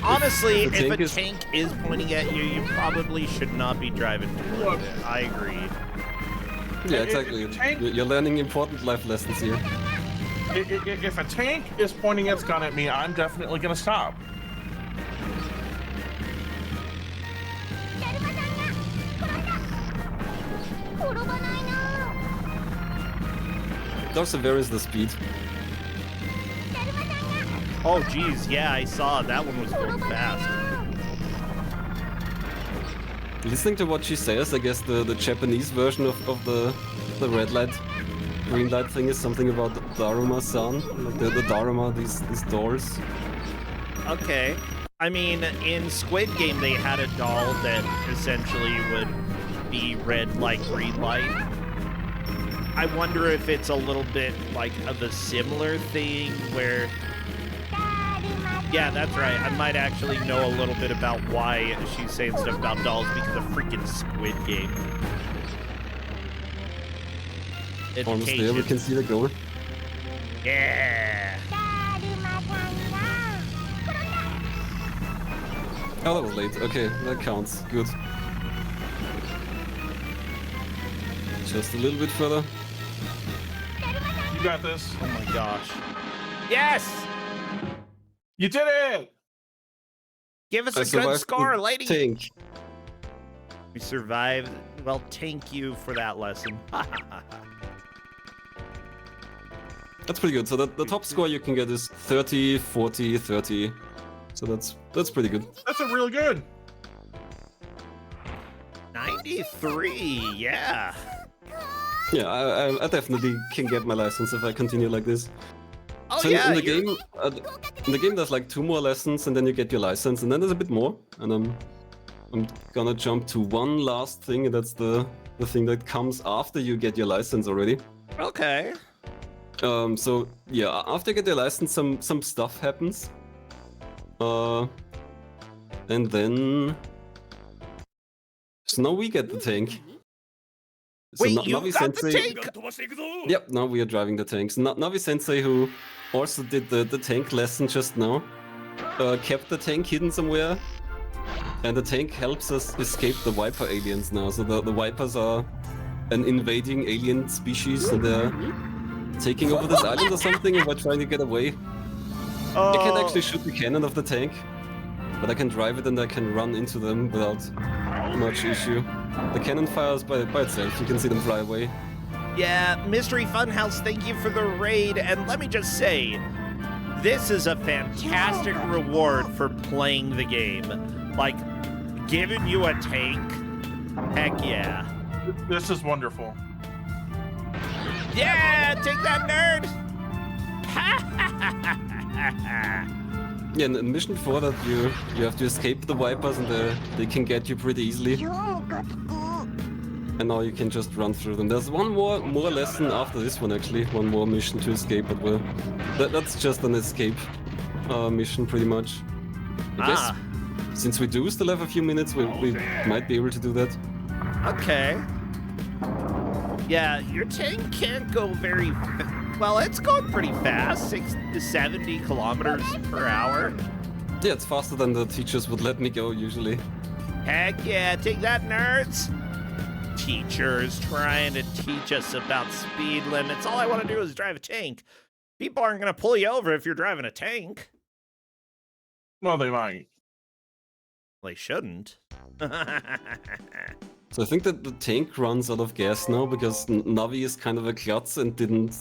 Honestly, If the if tank a is- tank is pointing at you, you probably should not be driving toward it. I agree. Yeah, exactly. tank- You're learning important life lessons here. If a tank is pointing its gun at me, I'm definitely gonna stop. It also varies the speed. Oh, geez, yeah, I saw that one was going fast. Listening to what she says, I guess the Japanese version of the red light, green light thing is something about Daruma-san, like the Daruma, these doors. Okay. I mean, in Squid Game, they had a doll that essentially would be red light, green light. I wonder if it's a little bit like of a similar thing where... Yeah, that's right. I might actually know a little bit about why she's saying stuff about dolls because of freaking Squid Game. Almost there, we Education. can see the goal. Yeah. Oh, that was late. Okay, that counts. Good. Just a little bit further. You got this. Oh my gosh. Yes! You did it. Give us I a good survived score, the lady. Tank. We survived. Well, thank you for that lesson. That's pretty good. So the top score you can get is 30, 40, 30. So that's pretty good. That's a really good. 93, yeah. Yeah, I definitely can get my license if I continue like this. Oh So yeah. in the you're- game, there's like 2 more lessons, and then you get your license, and then there's a bit more. And I'm gonna jump to one last thing, and that's the thing that comes after you get your license already. Okay. So yeah, after you get your license, some stuff happens. And then so now we get the tank. Wait, Na- you Navi got the Sensei- tank? Yep, now we are driving the tanks. Navi Sensei, who also did the tank lesson just now, kept the tank hidden somewhere, and the tank helps us escape the Viper aliens now. So the Vipers are an invading alien species, and they're taking over this island or something, and we're trying to get away. I can't actually shoot the cannon of the tank, but I can drive it and I can run into them without much issue. The cannon fires by itself, you can see them fly away. Yeah, Mystery Funhouse, thank you for the raid. And let me just say, this is a fantastic reward for playing the game. Like, giving you a tank? Heck yeah. This is wonderful. Yeah, take that, nerd! Yeah, in mission 4 that you have to escape the Vipers and they can get you pretty easily. And now you can just run through them. There's one more lesson after this one actually, one more mission to escape, but that's just an escape mission pretty much. I guess since we do still have a few minutes, we might be able to do that. Okay. Yeah, your tank can't go very well, it's going pretty fast, 60 to 70 kilometers per hour. Yeah, it's faster than the teachers would let me go usually. Heck yeah, take that, nerds! Teachers trying to teach us about speed limits. All I want to do is drive a tank. People aren't going to pull you over if you're driving a tank. Well, they might. They shouldn't. So I think that the tank runs out of gas now because Navi is kind of a klutz and didn't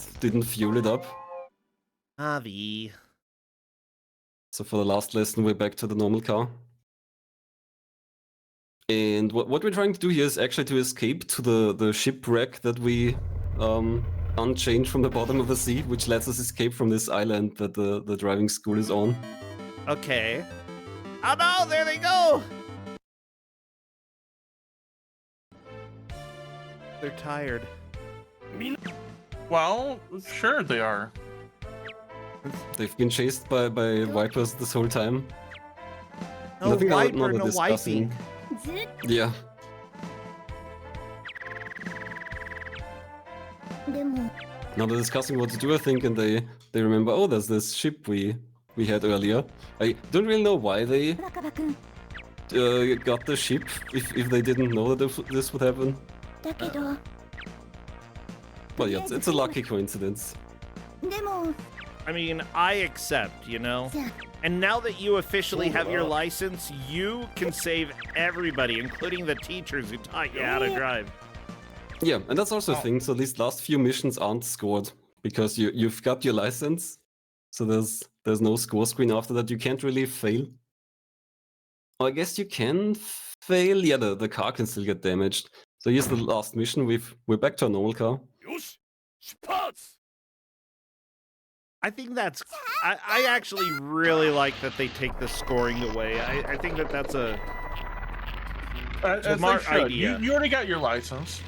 fuel it up. Navi. So for the last lesson, we're back to the normal car. And what we're trying to do here is actually to escape to the shipwreck that we unchained from the bottom of the sea, which lets us escape from this island that the driving school is on. Okay. Oh no, there they go! They're tired. Well, sure they are. They've been chased by Vipers this whole time. No Nothing wiper, not no discussing. wiping. Yeah. でも Now they're discussing what to do, I think, and they remember, oh, there's this ship we had earlier. I don't really know why they 若葉くん got the ship, if they didn't know that this would happen. だけど But yeah, it's a lucky coincidence. でも I mean, I accept, you know? And now that you officially have your license, you can save everybody, including the teachers who taught you how to drive. Yeah, and that's also a thing, so these last few missions aren't scored, because you've got your license, so there's no score screen after that, you can't really fail. Or I guess you can fail, yeah, the car can still get damaged. So here's the last mission, we're back to a normal car. I think that's... I actually really like that they take the scoring away. I think that that's a As they smart should. idea. You already got your license.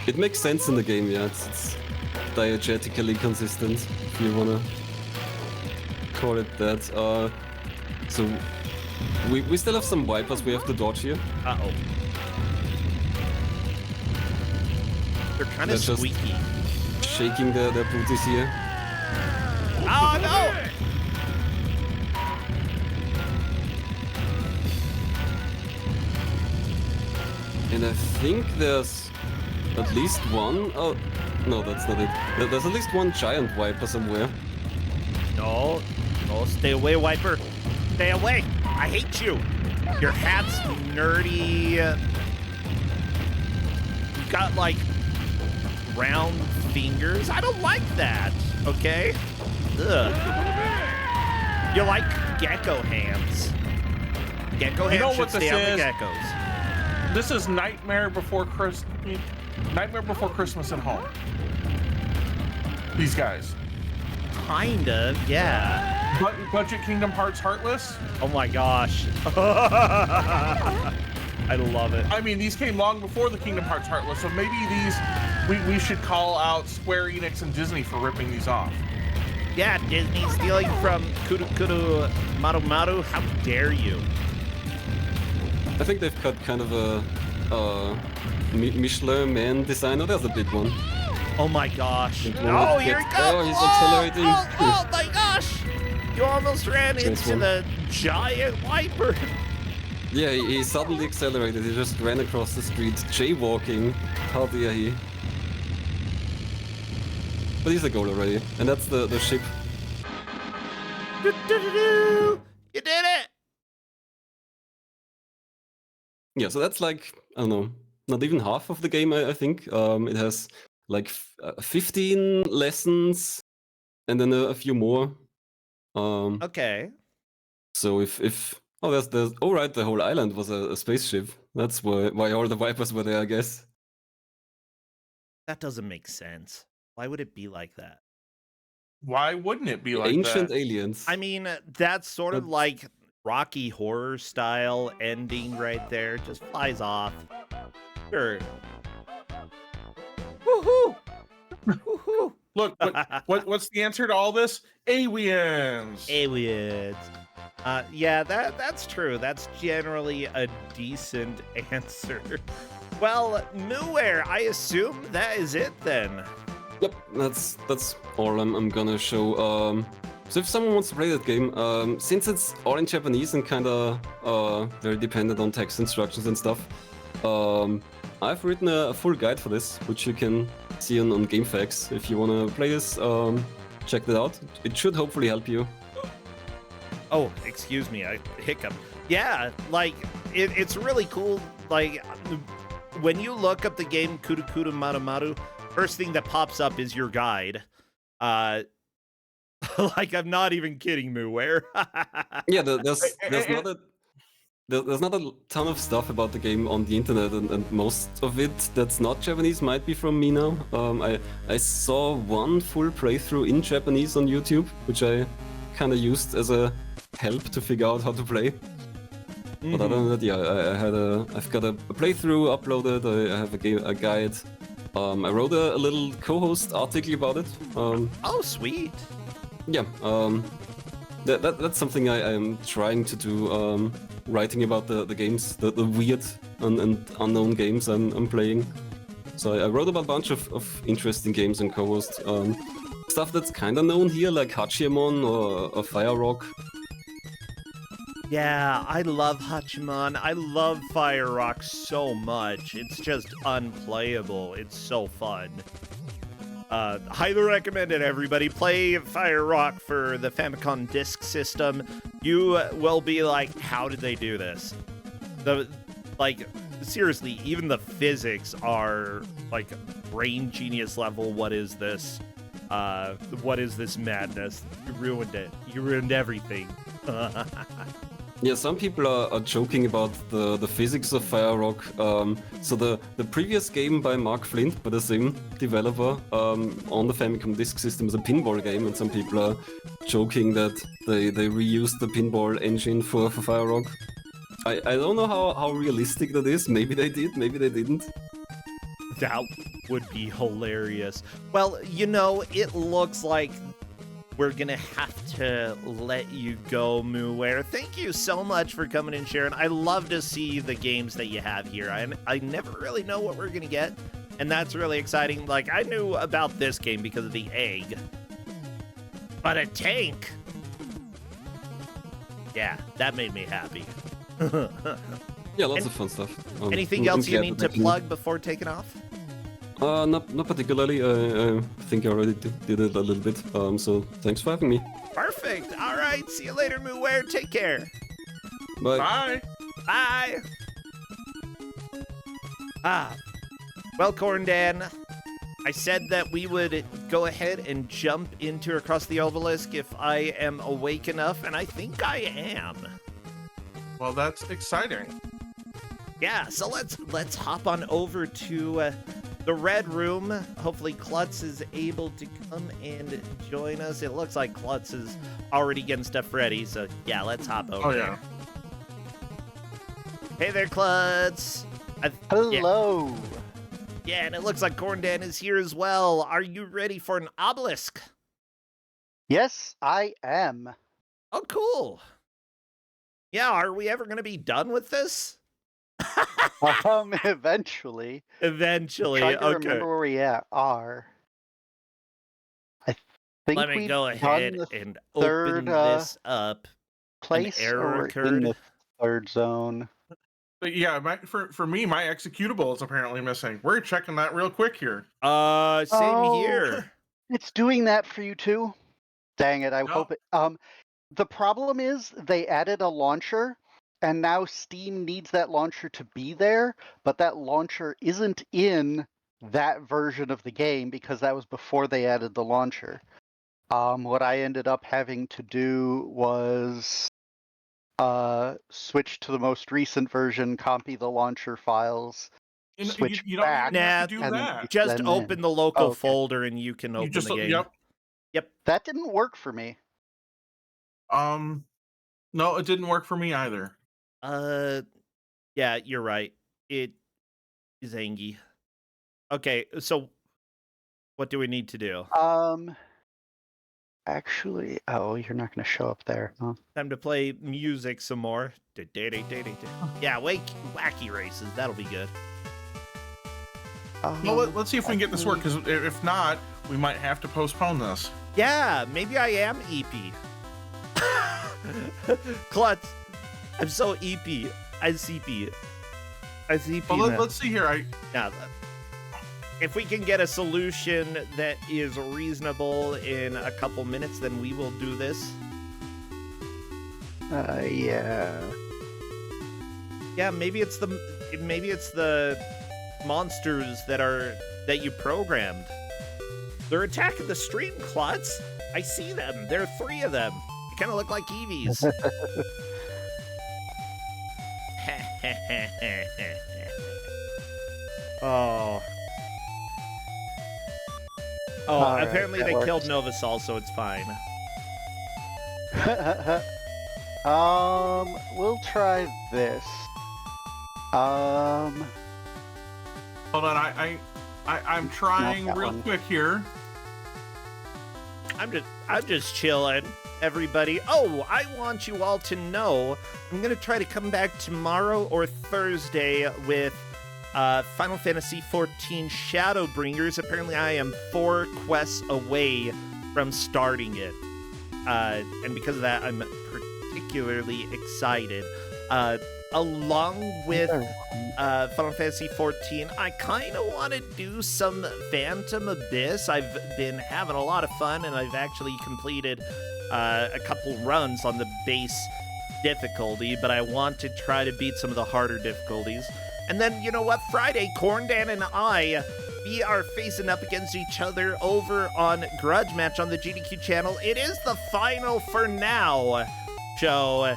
It makes sense in the game, yeah, it's diegetically consistent, if you wanna call it that. So we still have some Vipers we have to dodge here. Uh-oh. They're kind They're of just- squeaky. Shaking their booties here. Oh, no! And I think there's at least one. Oh, no, that's not it. There's at least one giant Viper somewhere. No. No, stay away, Wiper. Stay away. I hate you. Your hat's nerdy. You got, like, round fingers. I don't like that, okay? Ugh. You like gecko hands. Gecko hands You know should what this stay on the is? geckos. This is Nightmare Before Christmas at home. These guys. Kind of, yeah. Budget Kingdom Hearts Heartless. Oh my gosh. I love it. I mean, these came long before the Kingdom Hearts Heartless, so maybe these we should call out Square Enix and Disney for ripping these off. Yeah, Disney stealing from Kurukuru Marumaru. How dare you? I think they've got kind of a Michelin Man designer. There's a big one. Oh my gosh. Think Oh, one here gets- it comes. oh, he's accelerating. Oh my gosh. You almost ran Chase into one. the giant wiper. Yeah, he suddenly accelerated. He just ran across the street, jaywalking. How dare he? But he's a goal already, and that's the ship. You did it. Yeah, so that's like, I don't know, not even half of the game, I think. It has like 15 lessons and then a few more. Okay. So if oh, there's oh right, the whole island was a spaceship. That's why all the Vipers were there, I guess. That doesn't make sense. Why would it be like that? Why wouldn't it be like Ancient that? aliens. I mean, that's sort of But- like Rocky Horror style ending right there. Just flies off. Sure. Woohoo! Woohoo! Look, what's the answer to all this? Aliens. Aliens. Yeah, that's true. That's generally a decent answer. Well, mooware, I assume that is it then. Yep, that's all I'm gonna show. So if someone wants to play that game, since it's all in Japanese and kinda very dependent on text instructions and stuff, I've written a full guide for this, which you can see on GameFAQs. If you wanna play this, check that out. It should hopefully help you. Oh, excuse me, I hiccuped. Yeah, like it's really cool. Like when you look up the game Kurukuru Marumaru, first thing that pops up is your guide. Like I'm not even kidding, mooware. Yeah, there's not a ton of stuff about the game on the internet, and most of it that's not Japanese might be from me now. I saw one full playthrough in Japanese on YouTube, which I kind of used as a help to figure out how to play. But other than that, yeah, I've got a playthrough uploaded. I have a guide. I wrote a little co-host article about it. Oh, sweet. Yeah, that's something I am trying to do. Writing about the games, the weird and unknown games I'm playing. So I wrote about a bunch of interesting games and co-host. Stuff that's kind of known here, like Hachimon or Fire Rock. Yeah, I love Hachimon. I love Fire Rock so much. It's just unplayable. It's so fun. Highly recommend it, everybody. Play Fire Rock for the Famicom Disk System. You will be like, how did they do this? Seriously, even the physics are like brain genius level. What is this? What is this madness? You ruined it. You ruined everything. Yeah, some people are joking about the physics of Fire Rock. So the previous game by Mark Flint, by the same developer, on the Famicom Disk System is a pinball game, and some people are joking that they reused the pinball engine for Fire Rock. I don't know how realistic that is. Maybe they did, maybe they didn't. That would be hilarious. Well, you know, it looks like we're gonna have to let you go, mooware. Thank you so much for coming and sharing. I love to see the games that you have here. I never really know what we're gonna get, and that's really exciting. Like, I knew about this game because of the egg, but a tank? Yeah, that made me happy. Yeah, lots of fun stuff. Anything else you need to plug before taking off? Not particularly. I think I already did it a little bit. So thanks for having me. Perfect. All right. See you later, mooware. Take care. Bye. Bye. Bye. Well, Corndan, I said that we would go ahead and jump into Across the Obelisk if I am awake enough, and I think I am. Well, that's exciting. Yeah, so let's hop on over to the Red Room. Hopefully Klutz is able to come and join us. It looks like Klutz is already getting stuff ready, so yeah, let's hop over. Oh, yeah. Hey there, Klutz. Hello. Yeah, and it looks like Corndan is here as well. Are you ready for an obelisk? Yes, I am. Oh, cool. Yeah, are we ever going to be done with this? Eventually. Eventually, Trying to okay. remember where we are. I think Let me we've go done ahead the and third, open this up. place, An error or we're in occurred. the third zone. But yeah, for me, my executable is apparently missing. We're checking that real quick here. Same Oh. here. It's doing that for you too? Dang it, I No. hope it the problem is they added a launcher and now Steam needs that launcher to be there, but that launcher isn't in that version of the game because that was before they added the launcher. What I ended up having to do was switch to the most recent version, copy the launcher files, switch You don't back, even have to Nah, do and then that. Just then open in. the local Okay. folder and you can You open just the game. yep. That didn't work for me. No, it didn't work for me either. Yeah, you're right. It is Angie. Okay, so what do we need to do? Actually, oh, you're not going to show up there, huh? Time to play music some more. Yeah, wacky races. That'll be good. Well, let's see if we can get this work, because if not, we might have to postpone this. Yeah, maybe I am EP. Klutz, I'm so EP. I CP. Well, let's see here. Yeah, if we can get a solution that is reasonable in a couple minutes, then we will do this. Yeah. Yeah, maybe it's the monsters that you programmed. They're attacking the stream, Klutz. I see them. There are 3 of them. They kind of look like Eevees. Oh. All right, apparently that they works. killed Novasol, so it's fine. We'll try this. Hold on, I'm trying that real one. quick here. I'm just chilling, everybody. Oh, I want you all to know I'm gonna try to come back tomorrow or Thursday with Final Fantasy XIV Shadowbringers. Apparently, I am 4 quests away from starting it, and because of that, I'm particularly excited. Along with Final Fantasy XIV, I kind of want to do some Phantom Abyss. I've been having a lot of fun, and I've actually completed a couple runs on the base difficulty, but I want to try to beat some of the harder difficulties. And then, you know what? Friday, Corndan and we are facing up against each other over on Grudge Match on the GDQ channel. It is the final for now show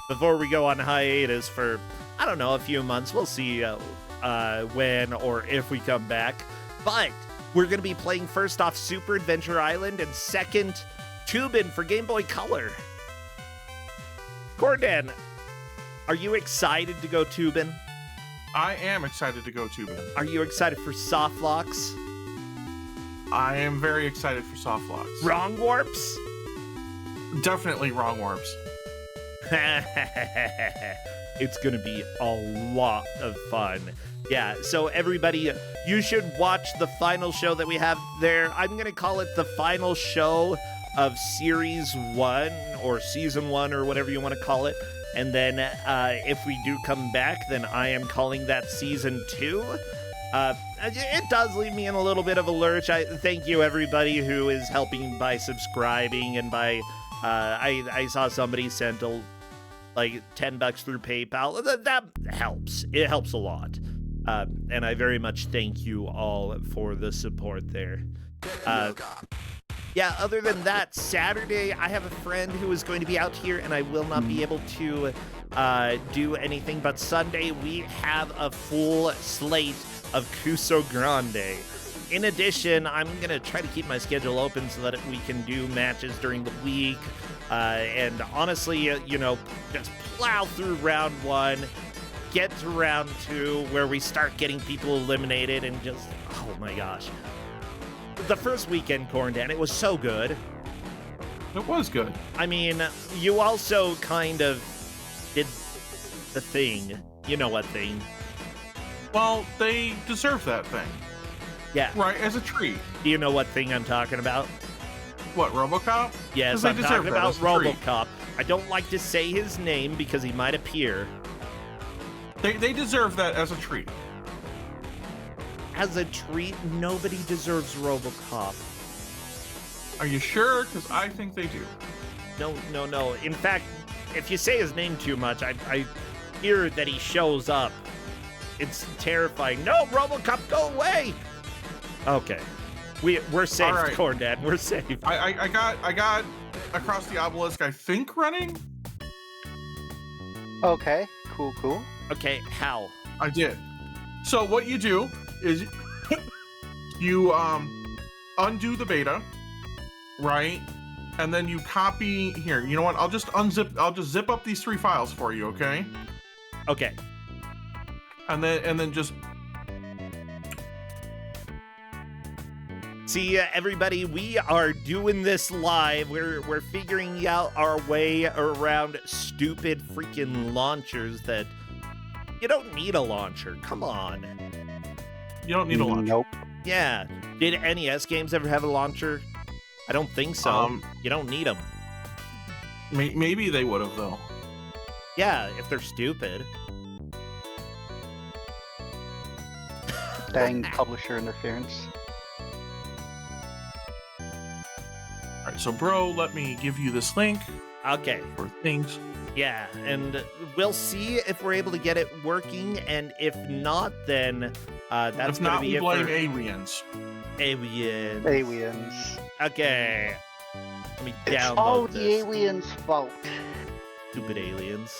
before we go on hiatus for, I don't know, a few months. We'll see when or if we come back. But we're going to be playing first off Super Adventure Island and second Tubin for Game Boy Color. Corndan, are you excited to go Tubin? I am excited to go Tubin. Are you excited for Soft Locks? I am very excited for Soft Locks. Wrong Warps? Definitely Wrong Warps. It's gonna be a lot of fun. Yeah, so everybody, you should watch the final show that we have there. I'm gonna call it the final show of Series 1 or Season 1 or whatever you want to call it. And then if we do come back, then I am calling that Season 2. It does leave me in a little bit of a lurch. I thank you, everybody who is helping by subscribing and by... I saw somebody sent like $10 through PayPal. That helps. It helps a lot. And I very much thank you all for the support there. Yeah, other than that, Saturday, I have a friend who is going to be out here, and I will not be able to do anything. But Sunday, we have a full slate of Cuso Grande. In addition, I'm going to try to keep my schedule open so that we can do matches during the week. And honestly, you know, just plow through round 1, get to round 2, where we start getting people eliminated, and just, oh my gosh. The first weekend, Corndan, it was so good. It was good. I mean, you also kind of did the thing. You know what thing. Well, they deserve that thing, Yeah. right? As a treat. Do you know what thing I'm talking about? What, RoboCop? Yes, 'Cause they I'm deserve talking that about as a treat. RoboCop. I don't like to say his name because he might appear. They deserve that as a treat. As a treat, nobody deserves RoboCop. Are you sure? Because I think they do. No. In fact, if you say his name too much, I hear that he shows up. It's terrifying. No, RoboCop, go away! Okay. We're safe, All right. Corndan. We're safe. I got Across the Obelisk, I think, running. Okay, cool. Okay, how? I did. So what you do is you undo the beta, right? And then you copy here. You know what? I'll just zip up these 3 files for you, okay? Okay. And then just See, everybody, we are doing this live. We're figuring out our way around stupid freaking launchers that you don't need a launcher. Come on. you don't need a launcher. Nope. Yeah. Did NES games ever have a launcher? I don't think so. You don't need them. Maybe they would have though. Yeah, if they're stupid. Dang publisher interference. All right, so bro, let me give you this link Okay. for things. Yeah, and we'll see if we're able to get it working, and if not, then that's If gonna not, be we it blame for aliens. aliens. Aliens. Okay. Let me It's download all the this. aliens' fault. Stupid aliens.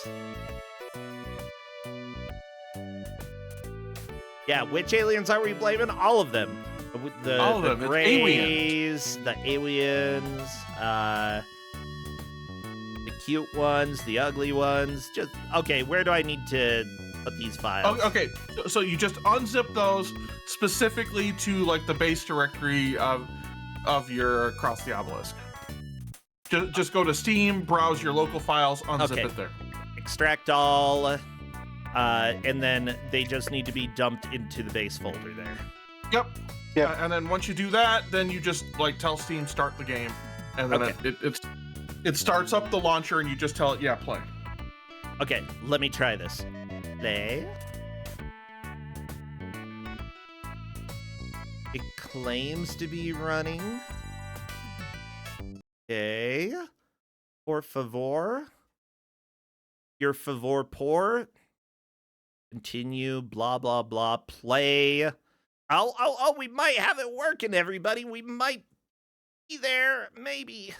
Yeah, which aliens are we blaming? All of them. All of the them. It's grays, the aliens, the cute ones, the ugly ones. Just okay. Where do I need to put these files? Oh, okay, so you just unzip those specifically to like the base directory of your Across the Obelisk. Just go to Steam, browse your local files, unzip Okay. it there. Extract all, and then they just need to be dumped into the base folder there. Yep. Yep. And then once you do that, then you just like tell Steam start the game, and then Okay. it starts up the launcher, and you just tell it, yeah, play. Okay, let me try this. Play. It claims to be running. Okay. Por favor. Your favor por. Continue, blah, blah, blah. Play. Oh, we might have it working, everybody. We might be there, maybe.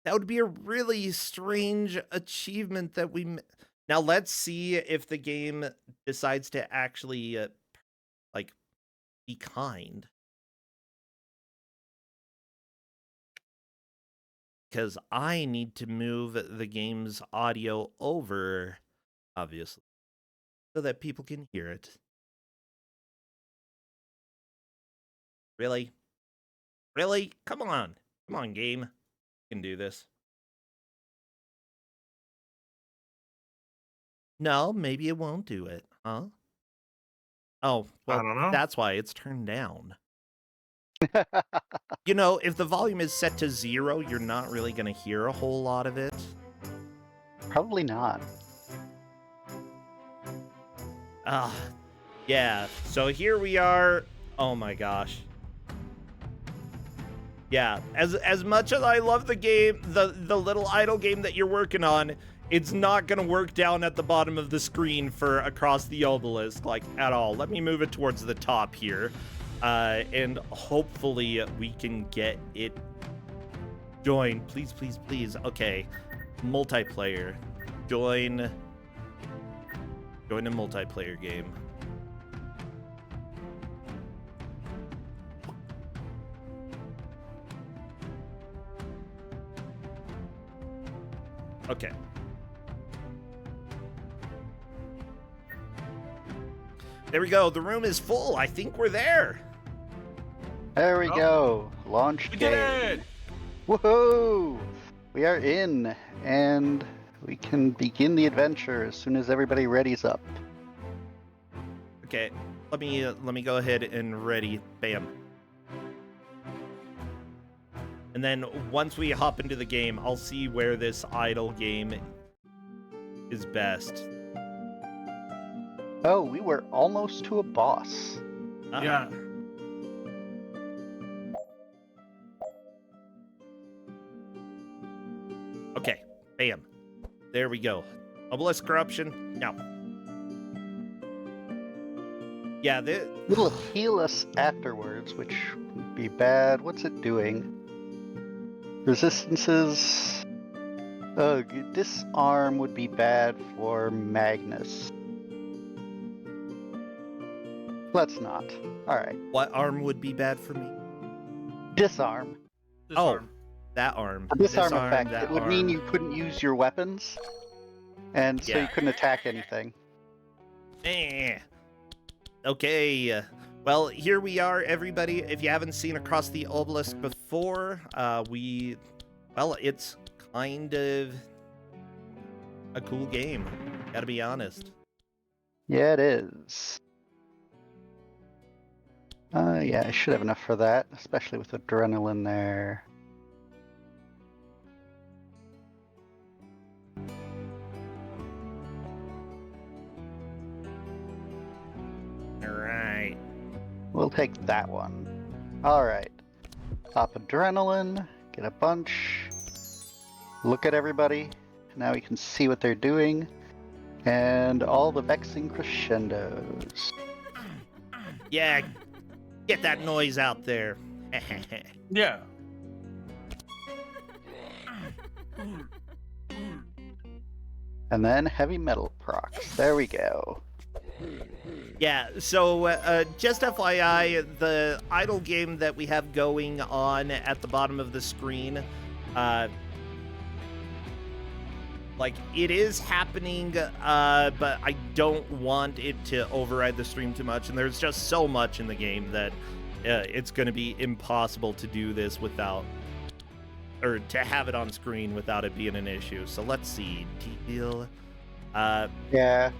That would be a really strange achievement that we... Now, let's see if the game decides to actually, like, be kind. Because I need to move the game's audio over, obviously, so that people can hear it. Really? Really? Come on. Come on, game. You can do this. No, maybe it won't do it, huh? Oh, well, I don't know. that's why it's turned down. You know, if the volume is set to 0, you're not really going to hear a whole lot of it. Probably not. Yeah, so here we are. Oh my gosh. Yeah, as much as I love the game, the little idle game that you're working on, it's not gonna work down at the bottom of the screen for Across the Obelisk, like, at all. Let me move it towards the top here, and hopefully we can get it joined. Please, please, please. Okay, multiplayer. Join a multiplayer game. Okay. There we go. The room is full. I think we're there. There we Oh. go. Launch We day. did it! Woohoo! We are in, and We can begin the adventure as soon as everybody readies up. Okay, let me go ahead and ready. Bam. And then once we hop into the game, I'll see where this idle game is best. Oh, we were almost to a boss. Yeah. Okay, bam. There we go. Obelisk corruption. No. Yeah, It'll heal us afterwards, which would be bad. What's it doing? Resistances. Ugh, disarm would be bad for Magnus. Let's not. Alright. what arm would be bad for me? Disarm. Disarm. That arm. Disarm effect. that It would mean arm. you couldn't use your weapons. And so you Yeah. couldn't attack anything. Okay. Well, here we are, everybody. If you haven't seen Across the Obelisk before, it's kind of a cool game. Gotta be honest. Yeah, it is. Yeah, I should have enough for that, especially with adrenaline there. All right. We'll take that one. Alright. Pop adrenaline, get a bunch. Look at everybody. Now we can see what they're doing. And all the vexing crescendos. Yeah, get that noise out there. Yeah. And then heavy metal procs. There we go. Yeah, so just FYI, the idle game that we have going on at the bottom of the screen, it is happening, but I don't want it to override the stream too much, and there's just so much in the game that it's going to be impossible to do this without, or to have it on screen without it being an issue. So let's see, deal. Yeah.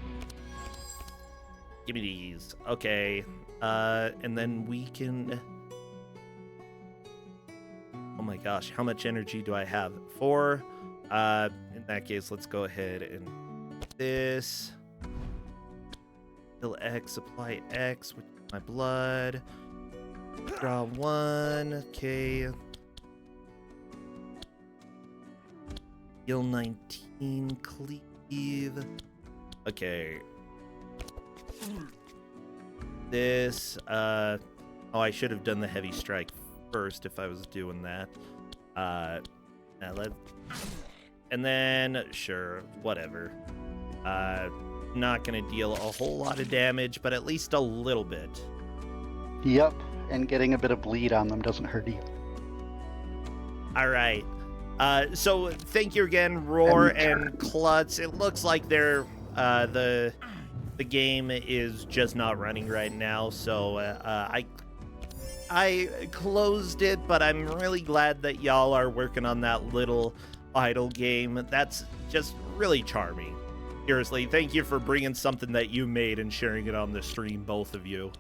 Give me these. Okay. And then we can... Oh my gosh, how much energy do I have? 4. In that case, let's go ahead and this. Heal X, apply X with my blood. Draw 1. Okay. Heal 19. Cleave. Okay. This, oh, I should have done the heavy strike first if I was doing that. And then, sure, whatever. Not gonna deal a whole lot of damage, but at least a little bit. Yep, and getting a bit of bleed on them doesn't hurt you. All right. So thank you again, Roar and Klutz. It looks like they're, the game is just not running right now, so I closed it, but I'm really glad that y'all are working on that little idle game. That's just really charming. Seriously, thank you for bringing something that you made and sharing it on the stream, both of you.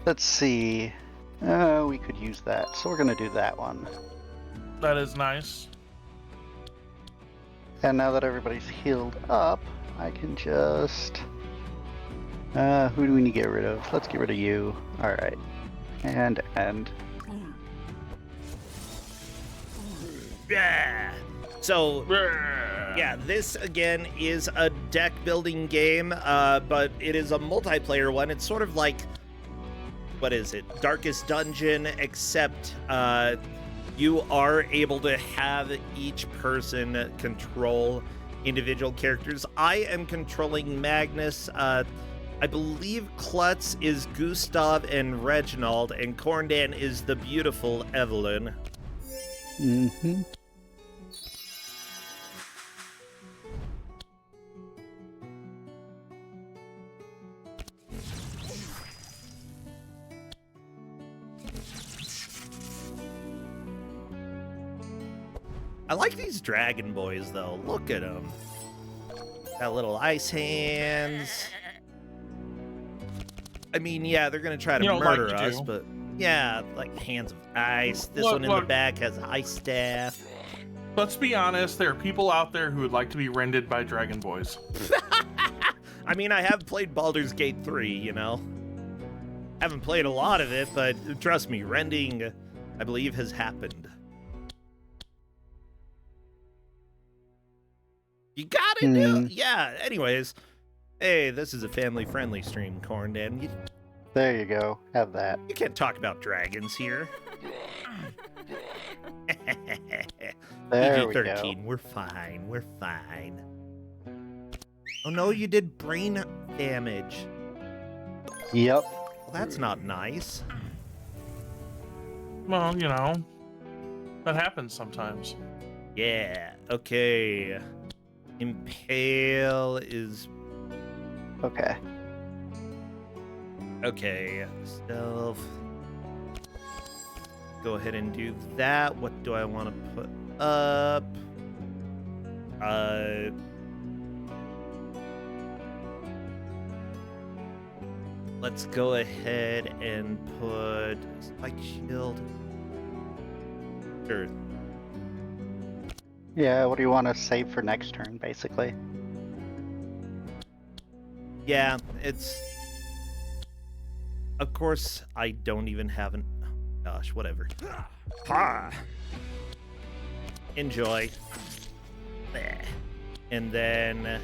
Let's see. We could use that, so we're gonna do that one. That is nice. And now that everybody's healed up, I can just... who do we need to get rid of? Let's get rid of you. Alright. And end. Yeah. So, yeah, this again is a deck building game, but it is a multiplayer one. It's sort of like, what is it? Darkest Dungeon, except you are able to have each person control individual characters. I am controlling Magnus. I believe Klutz is Gustav and Reginald, and Corndan is the beautiful Evelyn. Mm-hmm. I like these dragon boys, though. Look at them. Got little ice hands. I mean, yeah, they're gonna try to murder like you us, do. but yeah, like hands of ice. This one in the back has an ice staff. Let's be honest, there are people out there who would like to be rendered by dragon boys. I mean, I have played Baldur's Gate 3, you know? Haven't played a lot of it, but trust me, rending, I believe, has happened. You got it, dude? Yeah, anyways. Hey, this is a family-friendly stream, Corndan. There you go. Have that. You can't talk about dragons here. There we go. PG-13, we're fine, we're fine. Oh no, you did brain damage. Yep. Well, that's not nice. Well, you know, that happens sometimes. Yeah, okay. Impale is... Okay. Okay, stealth. Go ahead and do that. What do I want to put up? Let's go ahead and put spike shield. Sure. Yeah, what do you want to save for next turn, basically? Yeah, it's... Of course, I don't even have an... Oh, gosh, whatever. Ha! Enjoy. Bleh. And then,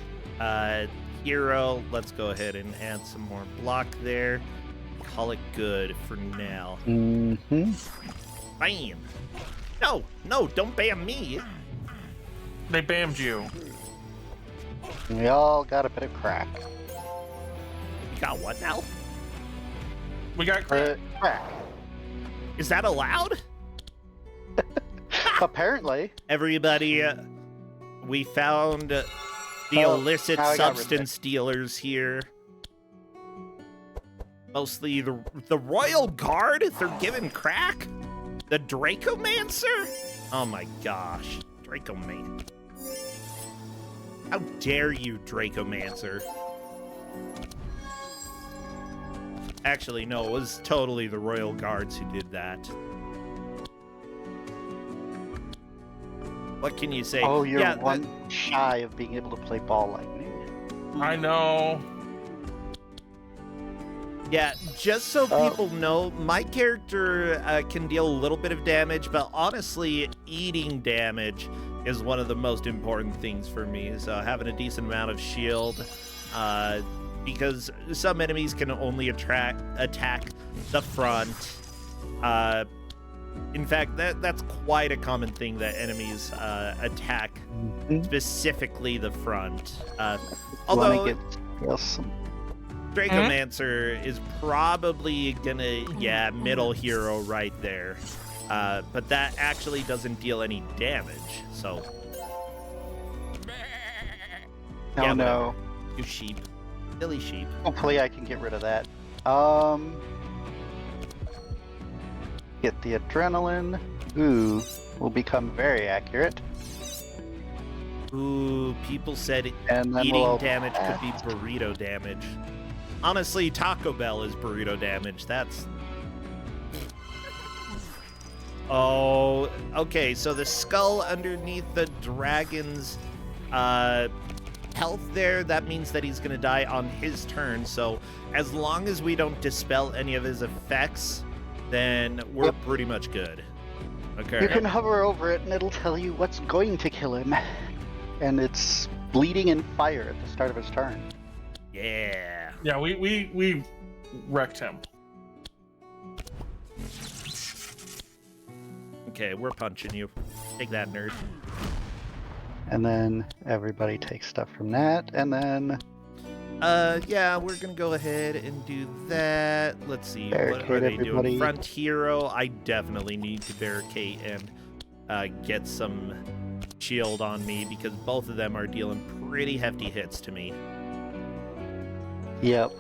hero, let's go ahead and add some more block there. Call it good for now. Mm-hmm. Bam! No, no, don't bam me! They bammed you. We all got a bit of crack. You got what now? We got crack. Crack. Is that allowed? Apparently. Everybody, we found the Oh, illicit now I got substance dealers here. Mostly the Royal Guard? They're giving crack? The Dracomancer? Oh my gosh. Dracomancer. How dare you, Dracomancer? Actually, no, it was totally the Royal Guards who did that. What can you say? Oh, you're yeah, one shy of being able to play ball lightning. I know. Yeah, just so people know, my character can deal a little bit of damage, but honestly, eating damage is one of the most important things for me. So having a decent amount of shield, because some enemies can only attack the front. In fact, that's quite a common thing that enemies attack specifically the front. Although Dracomancer is probably gonna, middle hero right there. But that actually doesn't deal any damage, so. Oh Yeah, no. You sheep. Silly sheep. Hopefully I can get rid of that. Get the adrenaline. Ooh, will become very accurate. Ooh, people said And then eating we'll damage could be burrito damage. Honestly, Taco Bell is burrito damage. That's... Oh, okay, so the skull underneath the dragon's health there, that means that he's going to die on his turn. So as long as we don't dispel any of his effects, then we're pretty much good. Okay. You can hover over it and it'll tell you what's going to kill him. And it's bleeding and fire at the start of his turn. Yeah. Yeah, we wrecked him. Okay, we're punching you. Take that, nerd. And then everybody takes stuff from that, and then Yeah, we're gonna go ahead and do that. Let's see, what barricade are they everybody. doing? Front hero, I definitely need to barricade and get some shield on me because both of them are dealing pretty hefty hits to me. Yep.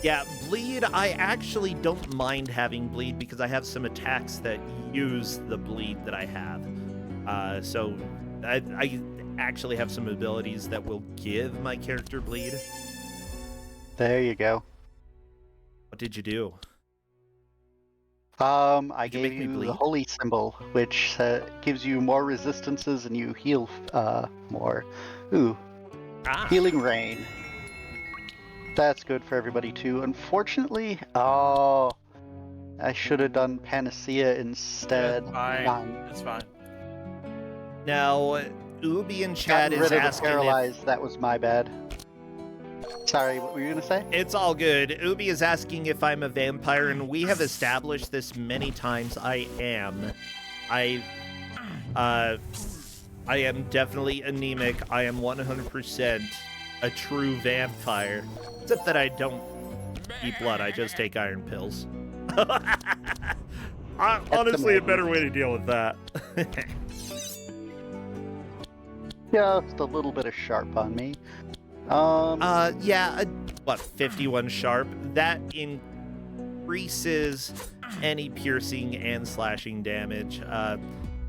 Yeah, bleed, I actually don't mind having bleed because I have some attacks that use the bleed that I have. So I actually have some abilities that will give my character bleed. There you go. What did you do? I Did you make gave me you bleed? the holy symbol, which gives you more resistances and you heal more. Ooh, Ah, healing rain. That's good for everybody too. Unfortunately, oh, I should have done panacea instead. It's fine. None. It's fine. now Ubi in chat Gotten is rid of the asking if paralyzed. That was my bad. Sorry, what were you gonna say? it's all good. Ubi is asking if I'm a vampire, and we have established this many times. I am. I am definitely anemic. I am 100% a true vampire, except that I don't eat blood. I just take iron pills. Honestly, a better way to deal with that. Just a little bit of sharp on me. Yeah, what, 51 sharp? That increases any piercing and slashing damage.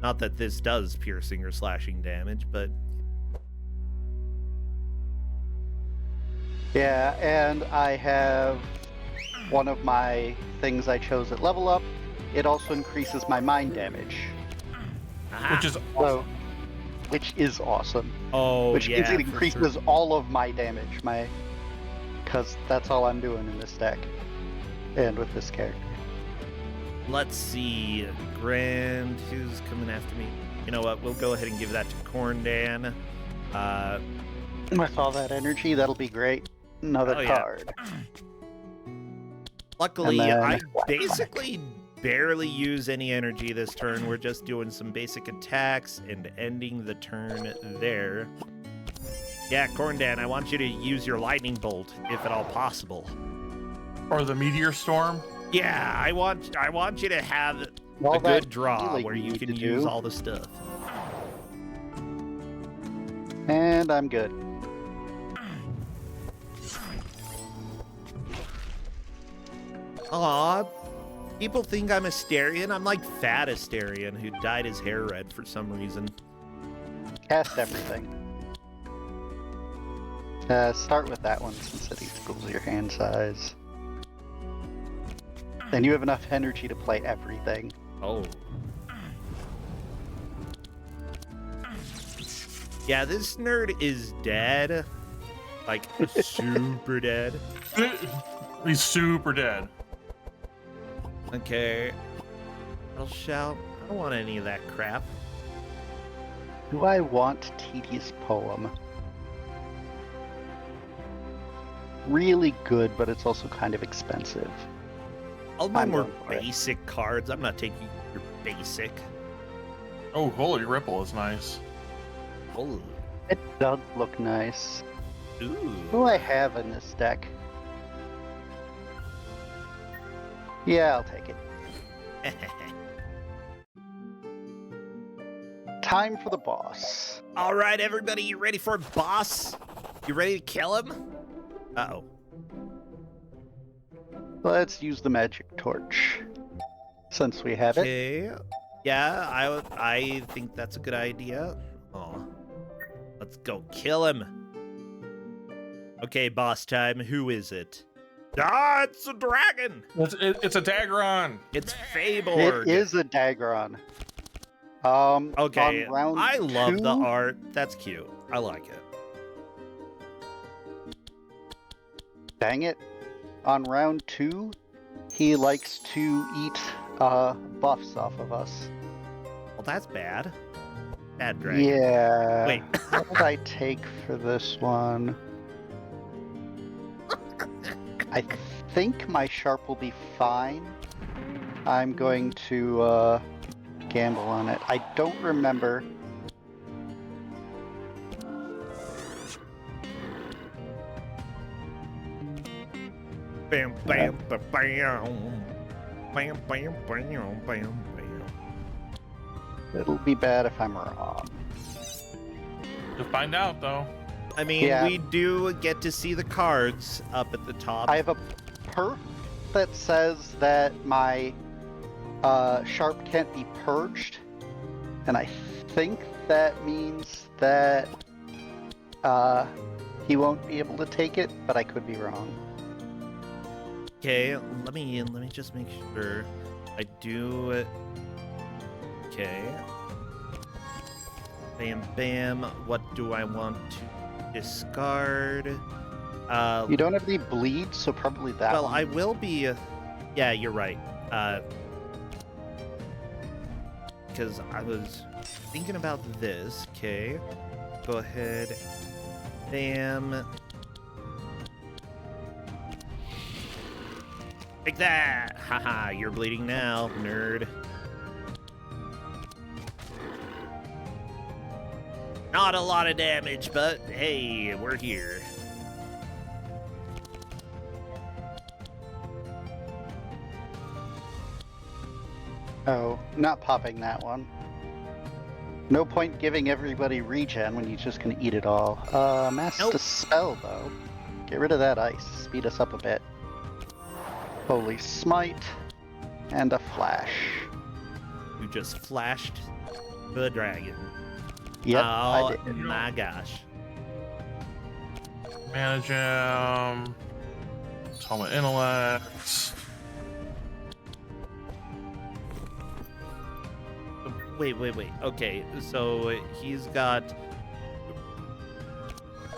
Not that this does piercing or slashing damage, but Yeah, and I have one of my things I chose at level up. It also increases my mind damage. Which is So, which is awesome. oh Which yeah, means it for increases sure. all of my damage, because that's all I'm doing in this deck. And with this character. Let's see, Grand, who's coming after me? You know what? We'll go ahead and give that to Corndan. With all that energy, that'll be great. Another Oh, yeah. card. Luckily, And then- I basically barely use any energy this turn. We're just doing some basic attacks and ending the turn there. Yeah, Corndan, I want you to use your lightning bolt, if at all possible. Or the meteor storm. Yeah, I want you to have All a that good draw healing where you need can to use do. all the stuff. And I'm good. Aw, people think I'm Asterion. I'm like fat Asterion who dyed his hair red for some reason. Cast everything. Start with that one since it equals your hand size. And you have enough energy to play everything. Oh. Yeah, this nerd is dead. Like, super dead. He's super dead. Okay. I'll shout. I don't want any of that crap. Do I want Tedious Poem? Really good, but it's also kind of expensive. I'll do I'm more going for it. basic cards. I'm not taking your basic. Oh, Holy Ripple is nice. Oh. It does look nice. Ooh. What do I have in this deck? Yeah, I'll take it. Time for the boss. All right, everybody, you ready for a boss? You ready to kill him? Uh-oh. Let's use the magic torch. Since we have it. Okay. Yeah, I think that's a good idea. Oh. Let's go kill him. Okay, boss time. Who is it? Ah, it's a dragon. It's a Daggeron. It's Fabled. It is a Daggeron. Okay, on round I love the 2, art. That's cute. I like it. Dang it. On round 2, he likes to eat buffs off of us. Well, that's bad. Bad dragon. Yeah. Wait. What did I take for this one? I think my sharp will be fine. I'm going to gamble on it. I don't remember. Bam, bam, bam, bam. Bam, bam, bam, bam, bam. It'll be bad if I'm wrong. You'll find out, though. I mean, Yeah. we do get to see the cards up at the top. I have a perk that says that my sharp can't be purged, and I think that means that he won't be able to take it, but I could be wrong. Okay, let me just make sure I do it. Okay. Bam, bam. What do I want to discard? You don't have any bleed, so probably that Well, one. I will be. Yeah, you're right. Because I was thinking about this. Okay. Go ahead. Bam. Take that! Haha, you're bleeding now, nerd. Not a lot of damage, but hey, we're here. Oh, not popping that one. No point giving everybody regen when you're just gonna eat it all. Master Nope. Spell, though. Get rid of that ice. Speed us up a bit. Holy Smite. And a Flash. You just flashed the dragon. Yep, Oh I did. my gosh. Manage him. Toma Intellect. Wait. Okay, so he's got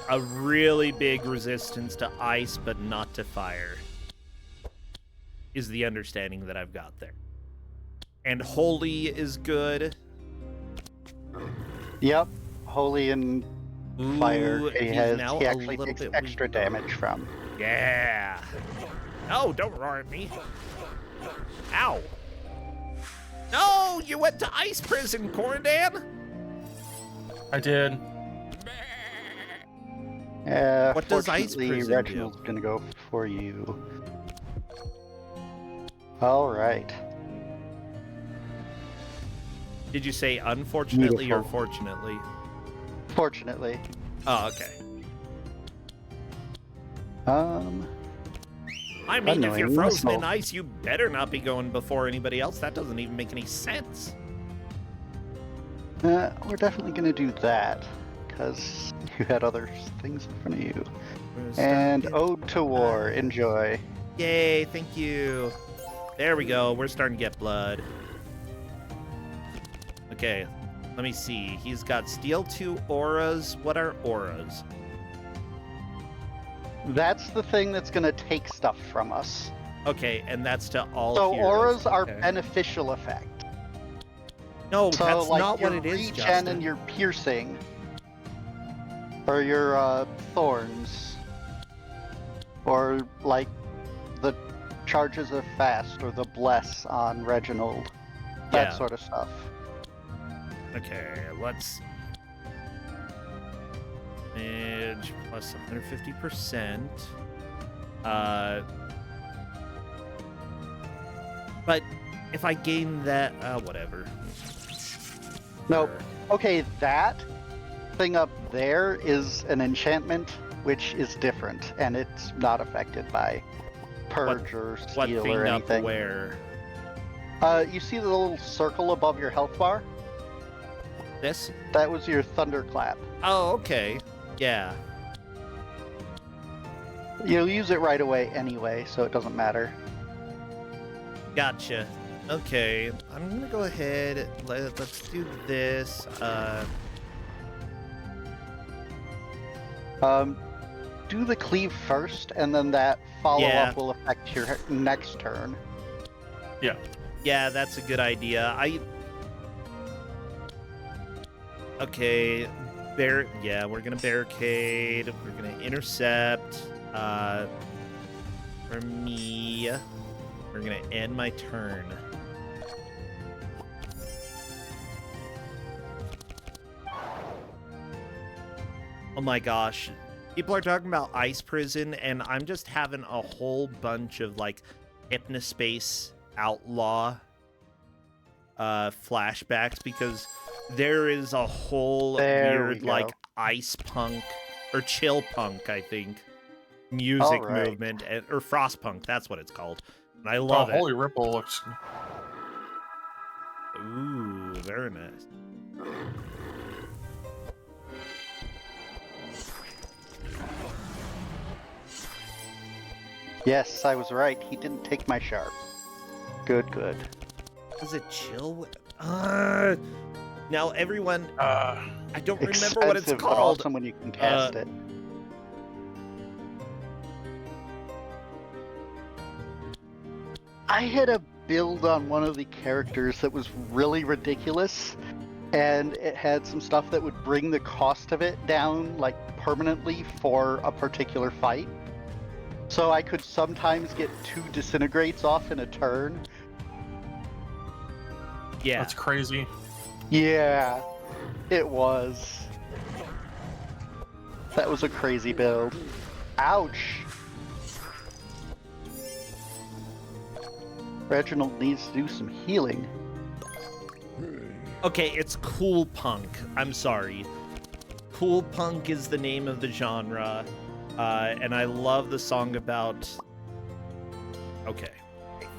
a really big resistance to ice, but not to fire. Is the understanding that I've got there. And holy is good. Yep. Holy and Fire. Ooh, He he's has. now He a actually little takes bit extra weak. damage from. Yeah. No, don't roar at me. Ow. No, you went to ice prison, Corndan. I did. What does ice Fortunately, prison do? Reginald's gonna go for you. All right. Did you say unfortunately or Beautiful. fortunately? Fortunately. Oh, okay. I mean, if you're Annoying frozen in missile. ice, you better not be going before anybody else. That doesn't even make any sense. We're definitely gonna do that because you had other things in front of you. And Ode to War. Enjoy. Yay, thank you. There we go. We're starting to get blood. Okay, let me see. He's got Steel 2 auras. What are auras? That's the thing that's gonna take stuff from us. Okay, and that's to all So heroes. auras are Okay. beneficial effect. No, So that's like not your what it is, regen Justin. and your piercing, or your thorns, or like the charges of fast or the bless on Reginald, that Yeah. sort of stuff. Okay, let's... Damage plus 150%. But if I gain that... whatever. Nope. Okay, that thing up there is an enchantment, which is different, and it's not affected by purge or What steal thing or up anything. where? You see the little circle above your health bar? This? That was your thunderclap. Oh, okay. Yeah. You'll use it right away anyway, so it doesn't matter. Gotcha. Okay, I'm gonna go ahead. Let's do this. Do the cleave first, and then that follow-up Yeah. will affect your next turn. Yeah, that's a good idea. Okay, we're gonna barricade. We're gonna intercept. For me, we're gonna end my turn. Oh my gosh. People are talking about ice prison, and I'm just having a whole bunch of like hypnospace outlaw flashbacks because there is a whole There we weird go. like ice punk or chill punk, I think, music Alright. movement, or frost punk. That's what it's called. And I love it. Holy Ripple looks. Ooh, very nice. Yes, I was right. He didn't take my sharp. Good, good. Does it chill? Now everyone, Uh, I don't remember what it's Expensive, but called. awesome when you can cast it. I had a build on one of the characters that was really ridiculous, and it had some stuff that would bring the cost of it down, like, permanently for a particular fight. So I could sometimes get 2 disintegrates off in a turn. Yeah. That's crazy. Yeah, it was. That was a crazy build. Ouch! Reginald needs to do some healing. Okay, it's cool punk. I'm sorry. Cool punk is the name of the genre. And I love the song about... Okay,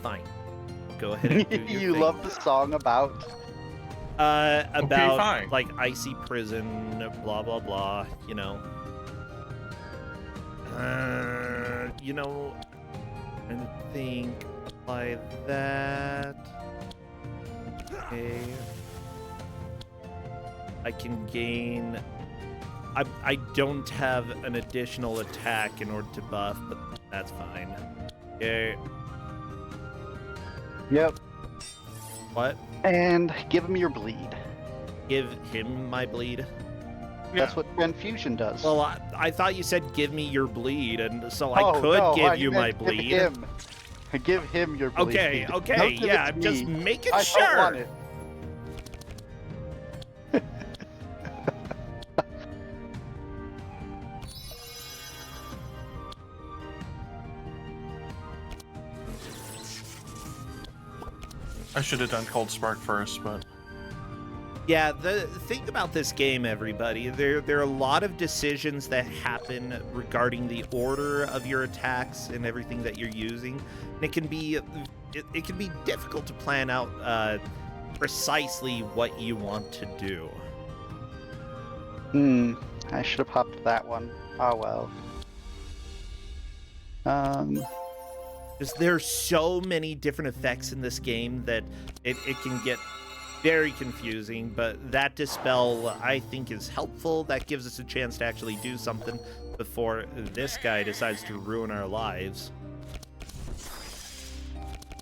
fine. Go ahead and do your You thing. love the song about... About, fine. like, icy prison, blah, blah, blah, you know. You know, I think apply that. Okay. I can gain... I don't have an additional attack in order to buff, but that's fine. Okay. Yep. What? And give him your bleed. Give him my bleed? That's what transfusion does. Well, I thought you said give me your bleed, and so I Oh, could no, give you my meant bleed. Give him your bleed. Okay, okay, Don't give yeah, it to I'm just me. making I sure. don't want it. I should have done Cold Spark first, but Yeah, the thing about this game, everybody, there are a lot of decisions that happen regarding the order of your attacks and everything that you're using. And it can be difficult to plan out precisely what you want to do. I should have popped that one. Oh well. Because there's so many different effects in this game that it can get very confusing, but that dispel I think is helpful. That gives us a chance to actually do something before this guy decides to ruin our lives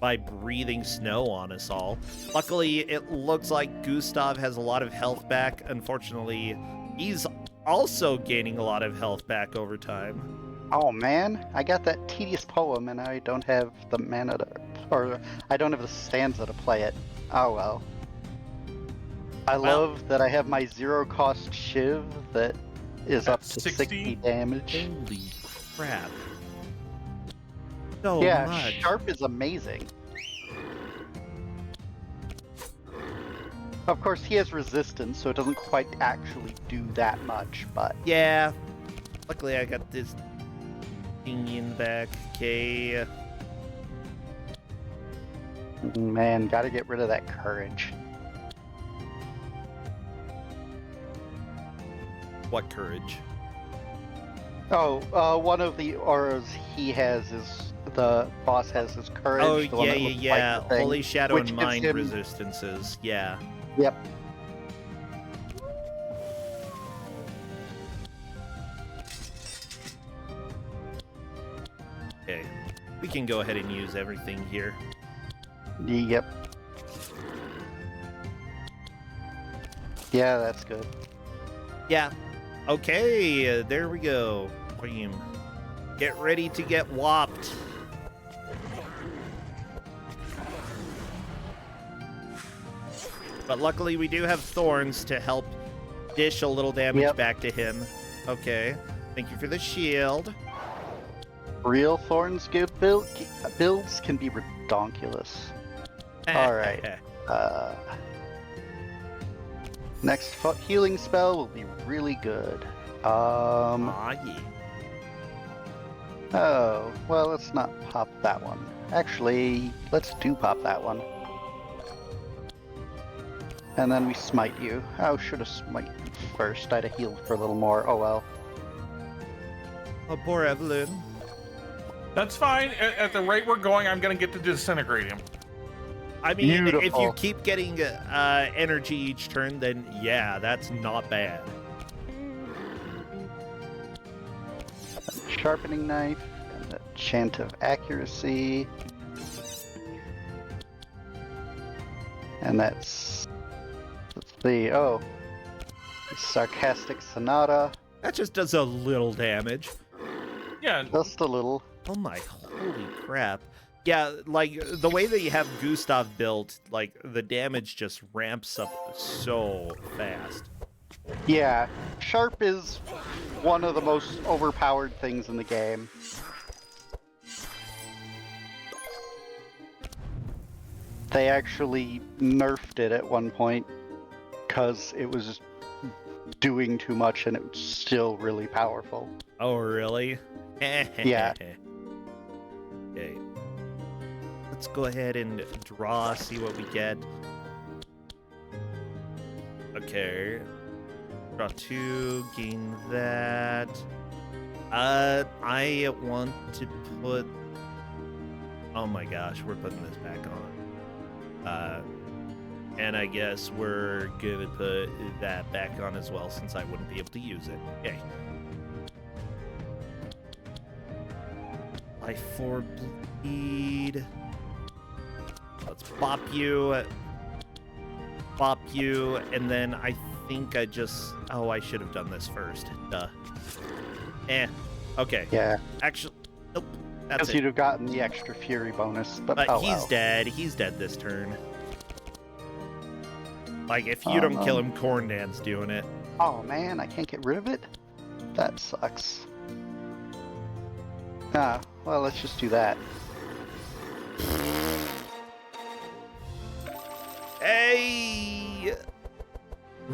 by breathing snow on us all. Luckily, it looks like Gustav has a lot of health back. Unfortunately, he's also gaining a lot of health back over time. Oh man, I got that tedious poem and I don't have the mana to, or I don't have the stanza to play it. Oh well. I love that I have my 0-cost shiv that is up to 60 damage. Holy crap. So Yeah, much. Sharp is amazing. Of course, he has resistance, so it doesn't quite actually do that much, but... Yeah. Luckily, I got this thingy back. Okay. Man, gotta get rid of that courage. What courage? Oh, one of the auras he has is... The boss has his courage. Oh, the one that looks yeah. like the thing, Holy Shadow which and gives Mind him- resistances. Yeah. Yep. Okay. We can go ahead and use everything here. Yep. Yeah, that's good. Yeah. Okay, there we go. Boom. Get ready to get whopped. But luckily we do have thorns to help dish a little damage back to him. Okay. Thank you for the shield. Real Thorns builds can be redonkulous. Alright. Next healing spell will be really good. Aw, yeah. Oh, well, let's not pop that one. Actually, let's do pop that one. And then we smite you. I should have smite you first. I'd have healed for a little more. Oh well. Oh, poor Evelyn. That's fine. At the rate we're going, I'm gonna get to disintegrate him. I mean, if you Beautiful. keep getting energy each turn, then yeah, that's not bad. Sharpening knife and a chant of accuracy. And that's, let's see, oh, sarcastic sonata, That just does a little damage. Yeah. just a little. Oh my, holy crap. Yeah, like, the way that you have Gustav built, like, the damage just ramps up so fast. Yeah, sharp is one of the most overpowered things in the game. They actually nerfed it at one point because it was doing too much and it was still really powerful. Oh, really? Yeah. Okay. Let's go ahead and draw, see what we get. Okay. Draw 2, gain that. I want to put... Oh my gosh, we're putting this back on. And I guess we're gonna put that back on as well, since I wouldn't be able to use it. Okay. Life 4 bleed. Let's bop you, and then I think I just... Oh, I should have done this first. Duh. Okay. Yeah, Actually, nope. That's because it. you'd have gotten the extra fury bonus, but But oh he's well. dead. He's dead this turn. Like, if you don't kill him, Corndan's doing it. Oh man, I can't get rid of it? That sucks. Ah, well, let's just do that. Hey!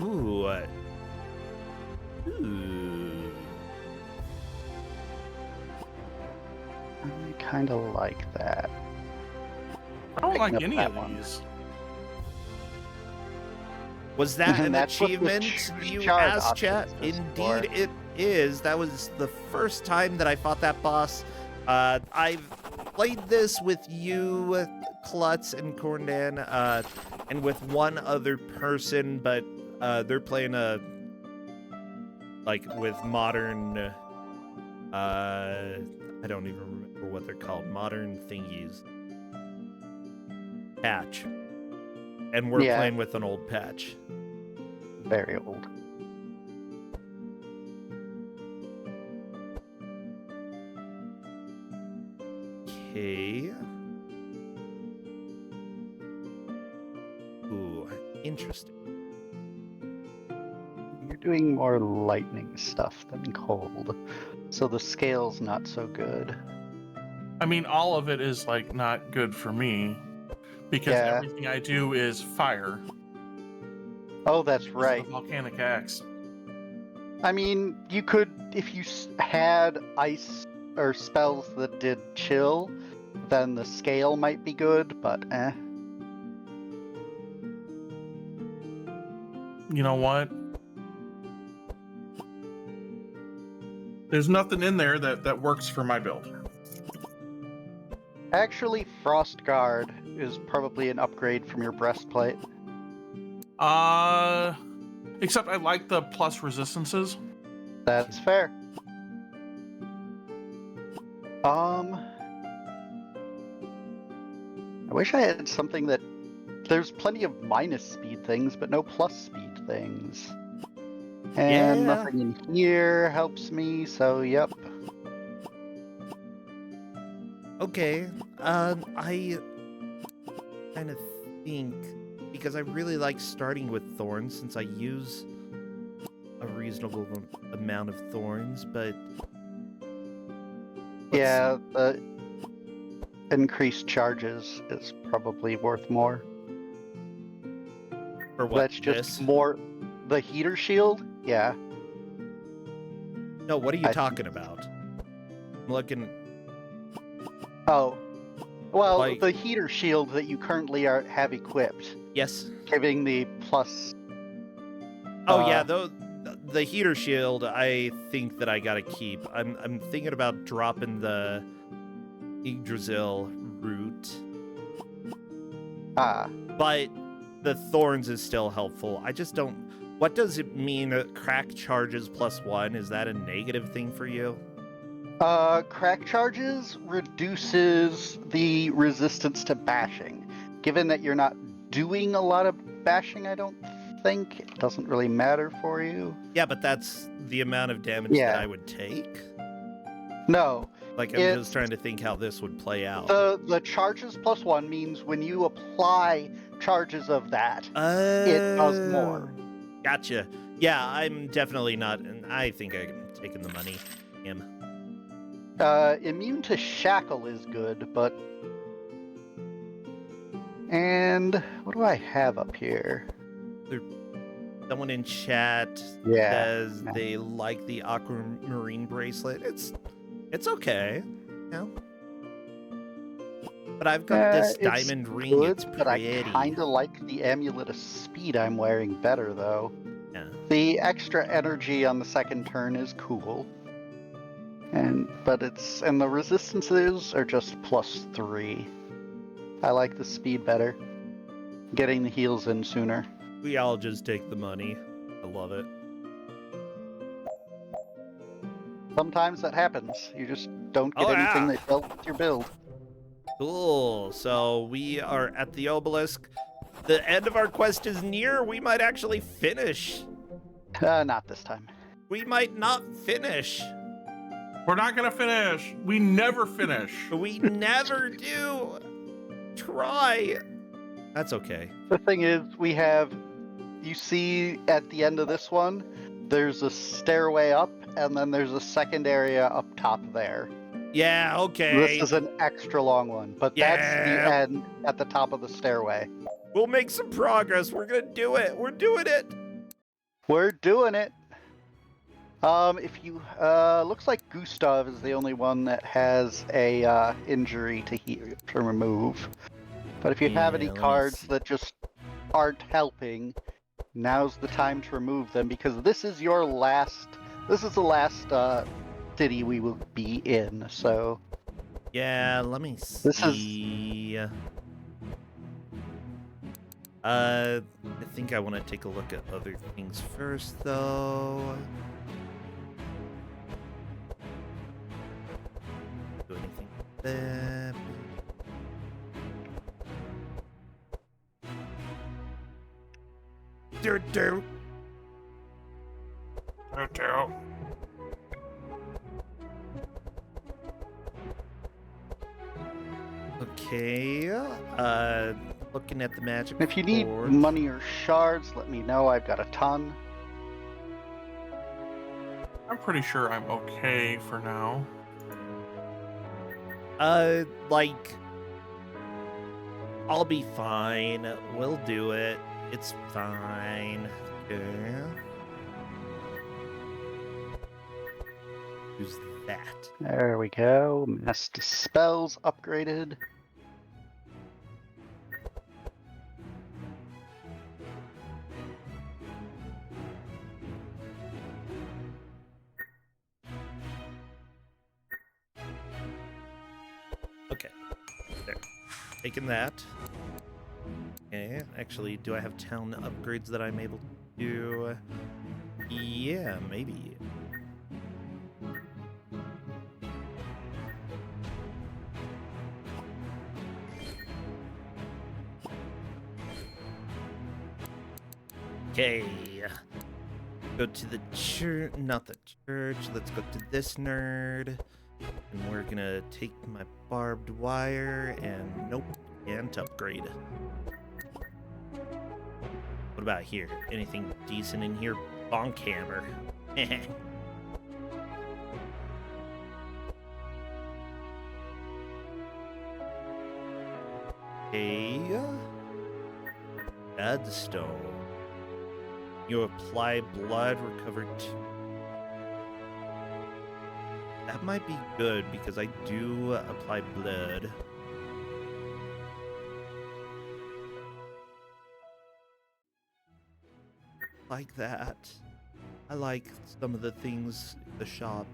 Ooh. Ooh. I kind of like that. I don't like Picking up any that of one. these. Was that an That's what the achievement you charge asked, chat? option is for. Indeed it is. That was the first time that I fought that boss. I've played this with you, Klutz and Corndan, and with one other person, but they're playing with modern, I don't even remember what they're called, modern thingies. Patch. And we're Yeah. playing with an old patch. Very old. Okay. Ooh, interesting. You're doing more lightning stuff than cold, so the scale's not so good. I mean, all of it is like not good for me because Yeah. everything I do is fire. Oh, that's Because of right. the volcanic axe. I mean, you could, if you had ice or spells that did chill, then the scale might be good, but eh. You know what? There's nothing in there that works for my build. Actually, Frost Guard is probably an upgrade from your breastplate. Except I like the plus resistances. That's fair. I wish I had something that... There's plenty of minus speed things, but no plus speed things. And Yeah. nothing in here helps me, so yep. Okay. I kind of think, because I really like starting with thorns since I use a reasonable amount of thorns, but Yeah, the increased charges is probably worth more. for what? That's just this? more... The heater shield? Yeah. No, what are you I- talking about? I'm looking. Oh. Well, Like- the heater shield that you currently have equipped, Yes. giving the plus. Oh yeah, though the heater shield, I think that I gotta keep. I'm thinking about dropping the Yggdrasil root, but the thorns is still helpful. I just don't. What does it mean? Crack charges +1? Is that a negative thing for you? Crack charges reduces the resistance to bashing. Given that you're not doing a lot of bashing, I don't think it doesn't really matter for you. Yeah, but that's the amount of damage that I would take. No. Like, I'm just trying to think how this would play out. The charges +1 means when you apply charges of that, it does more. Gotcha. Yeah, I'm definitely not, and I think I'm taking the money. Immune to shackle is good, but... And what do I have up here? Someone in chat says they like the aquamarine bracelet. It's okay. Yeah. But I've got this diamond ring. Good, it's pretty. but I kind of like the amulet of speed I'm wearing better, though. Yeah. The extra energy on the second turn is cool. But the resistances are just +3. I like the speed better. Getting the heals in sooner. We all just take the money. I love it. Sometimes that happens. You just don't get anything that helps with your build. Cool. So we are at the Obelisk. The end of our quest is near. We might actually finish. Not this time. We might not finish. We're not gonna finish. We never finish. We never do. Try. That's okay. The thing is, you see at the end of this one, there's a stairway up, and then there's a second area up top there. Yeah, okay. This is an extra long one, but that's the end at the top of the stairway. We'll make some progress. We're gonna do it. We're doing it. We're doing it. If you looks like Gustav is the only one that has a injury to remove. But if you have any cards that just aren't helping, now's the time to remove them, because this is the last city we will be in. So yeah, let me see. I think I want to take a look at other things first, though. Do anything there? Do. Okay. Looking at the magic. if you need board. money or shards, let me know. I've got a ton. I'm pretty sure I'm okay for now. Like, I'll be fine. We'll do it. It's fine. Okay. Who's that? There we go. Mass Dispel's upgraded. Okay. There. Taking that. Okay. Actually, do I have town upgrades that I'm able to do? Yeah, maybe. Okay. Go to the church, not the church. Let's go to this nerd. And we're gonna take my barbed wire and nope, can't upgrade. What about here? Anything decent in here? Bonk hammer. Okay. Bloodstone. You apply blood, recover 2. That might be good because I do apply blood. like that. I like some of the things in the shop.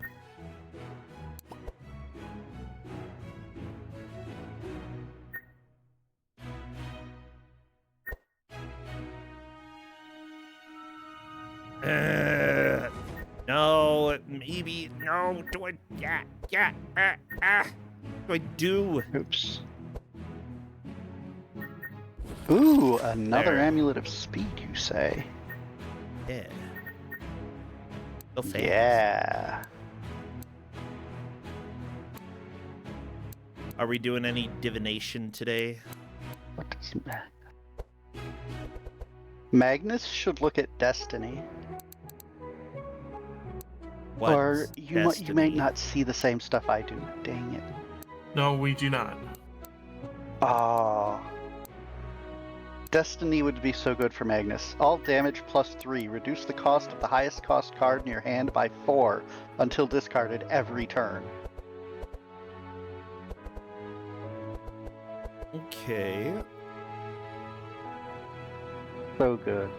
No, maybe, no, do I, what do I do? Oops. Ooh, another There. amulet of speed, you say? Yeah. Go fast. Yeah. Are we doing any divination today? What does Magnus should look at Destiny. What's Or you may Destiny? not see the same stuff I do. Dang it. No, we do not. Oh. Destiny would be so good for Magnus. All damage +3. Reduce the cost of the highest cost card in your hand by 4 until discarded every turn. Okay. So good.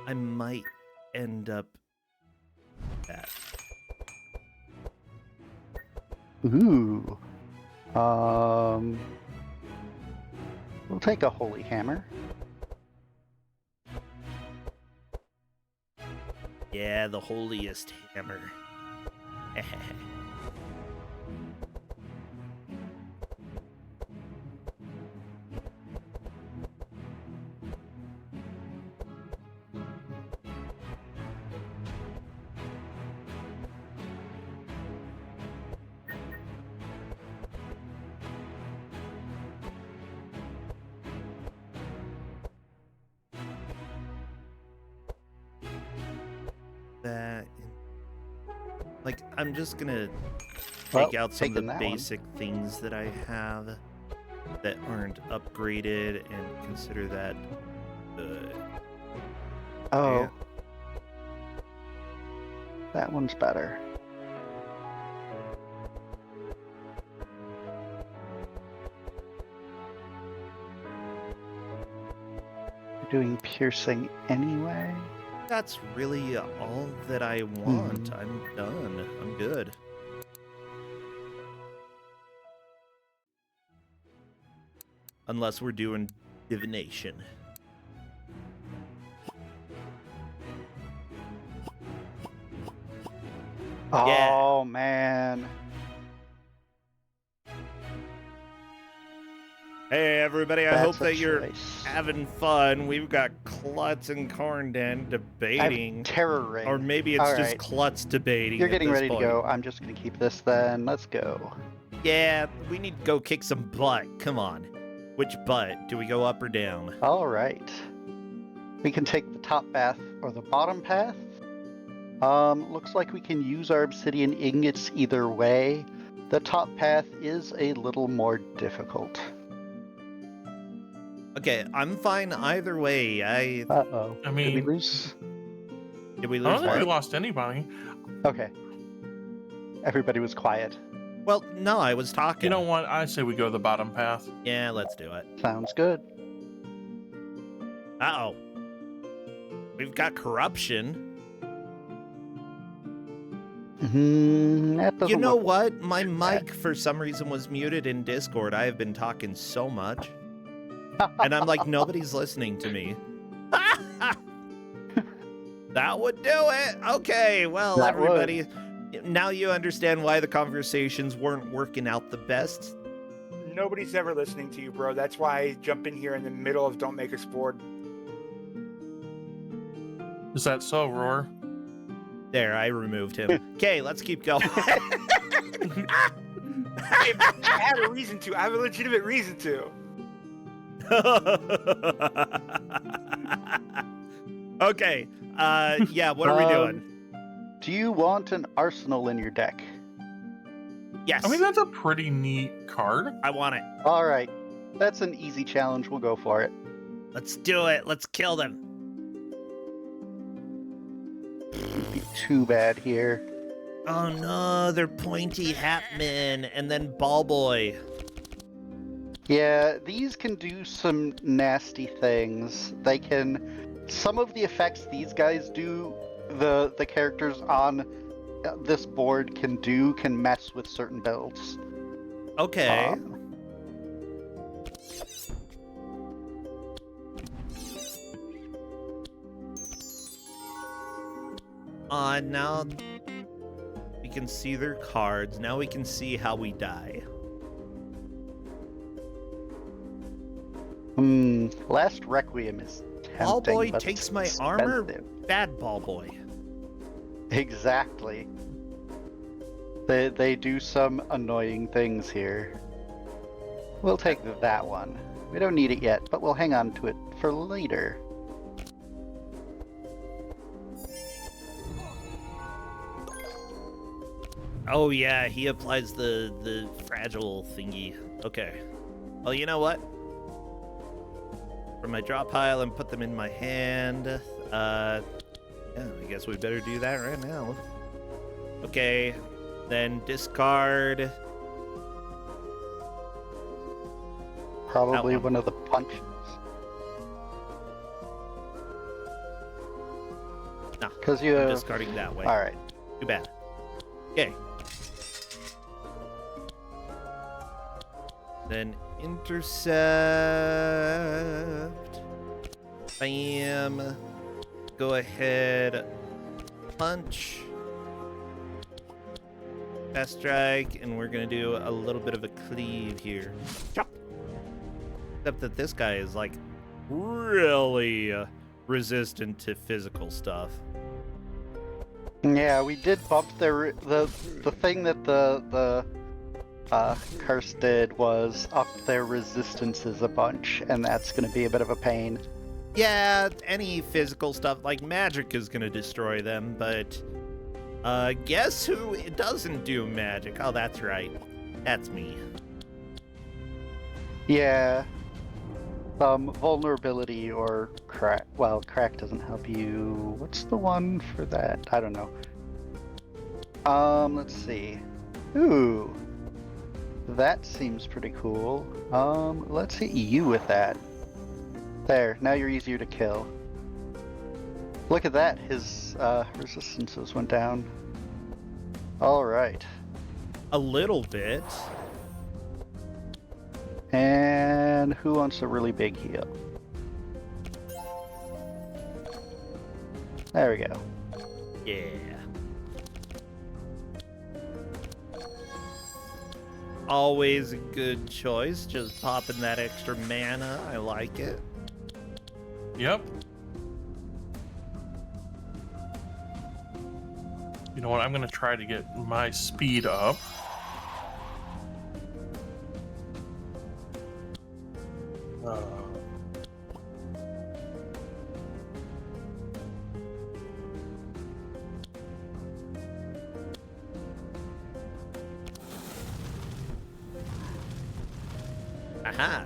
I might end up that. Ooh. We'll take a holy hammer. Yeah, the holiest hammer. That, like, I'm just gonna take Well, out some of taking the that one. basic things that I have that aren't upgraded and consider that Oh. Yeah. That one's better. We're doing piercing anyway. that's really all that I want. I'm done. I'm good. Unless we're doing divination. Yeah. Oh man. Hey everybody, I That's hope a that you're choice. having fun. We've got Klutz and Corndan I have debating. terror ring. Or maybe it's All just right. Klutz debating. You're at getting this ready point. to go. I'm just gonna keep this then. Let's go. Yeah, we need to go kick some butt. Come on. Which butt? Do we go up or down? All right. We can take the top path or the bottom path. Looks like we can use our obsidian ingots either way. The top path is a little more difficult. Okay, I'm fine either way. Uh-oh. I Did we mean, lose? Did we I lose don't think we what? lost anybody. Okay. Everybody was quiet. Well, no, I was talking. You know what? I say we go the bottom path. Yeah, let's do it. Sounds good. Uh-oh. We've got corruption. That doesn't You know look what? My too bad. mic, for some reason, was muted in Discord. I have been talking so much. And I'm like, nobody's listening to me. That would do it. Okay, well, That everybody, now you understand why the conversations weren't working out the best. Nobody's ever listening to you, bro. That's why I jump in here in the middle of Don't Make Us Bored. Is that so, Roar? There, I removed him. Okay, let's keep going. I have a reason to. I have a legitimate reason to. Okay, yeah, what are we doing? Do you want an arsenal in your deck? Yes, I mean, that's a pretty neat card. I want it. All right. That's an easy challenge. We'll go for it. Let's do it. Let's kill them. Wouldn't be too bad here. Oh no, they're pointy hat men and then ball boy. Yeah, these can do some nasty things. They can. Some of the effects these guys do, the characters on this board can mess with certain builds. Okay. Now we can see their cards. Now we can see how we die. Last Requiem is tempting, Ball boy but takes it's my armor. expensive. Bad ball boy. Exactly. They do some annoying things here. We'll take that one. We don't need it yet, but we'll hang on to it for later. Oh yeah, he applies the fragile thingy. Okay. Well, you know what? From my draw pile and put them in my hand. Yeah, I guess we better do that right now. Okay. Then discard. Probably That one. one of the punches. No, Because you I'm have... discarding that way. Alright. Too bad. Okay. Then intercept. Bam. Go ahead. Punch. Fast strike, and we're gonna do a little bit of a cleave here. Chop. Except that this guy is like really resistant to physical stuff. Yeah, we did bump the thing that the curse did was up their resistances a bunch, and that's going to be a bit of a pain. Yeah, any physical stuff like magic is gonna destroy them, but guess who doesn't do magic? Oh, that's right. That's me. Yeah. Vulnerability or crack. Well, crack doesn't help you. What's the one for that? I don't know. Let's see. Ooh. That seems pretty cool. Let's hit you with that. There, now you're easier to kill. Look at that, his resistances went down. Alright. A little bit. And who wants a really big heal? There we go. Yeah. Always a good choice. Just popping that extra mana. I like it. Yep. You know what? I'm gonna try to get my speed up. Aha.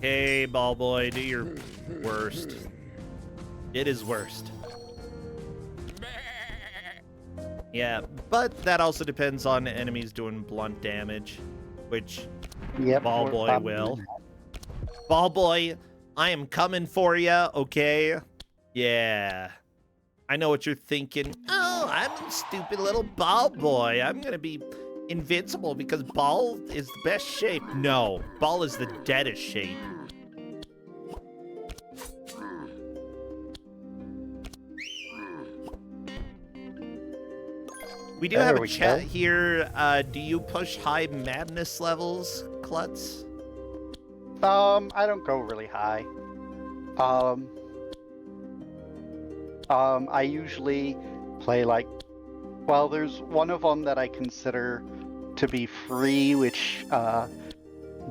Hey, ball boy, do your worst. It is worst. Yeah, but that also depends on enemies doing blunt damage, which Yep. ball we're boy probably will. not. Ball boy, I am coming for ya, okay? Yeah. I know what you're thinking. Oh, I'm a stupid little ball boy. I'm gonna be invincible because ball is the best shape. No, ball is the deadest shape. We do There have a we chat go. here. Do you push high madness levels, Klutz? I don't go really high. I usually play like, well, there's one of them that I consider to be free, which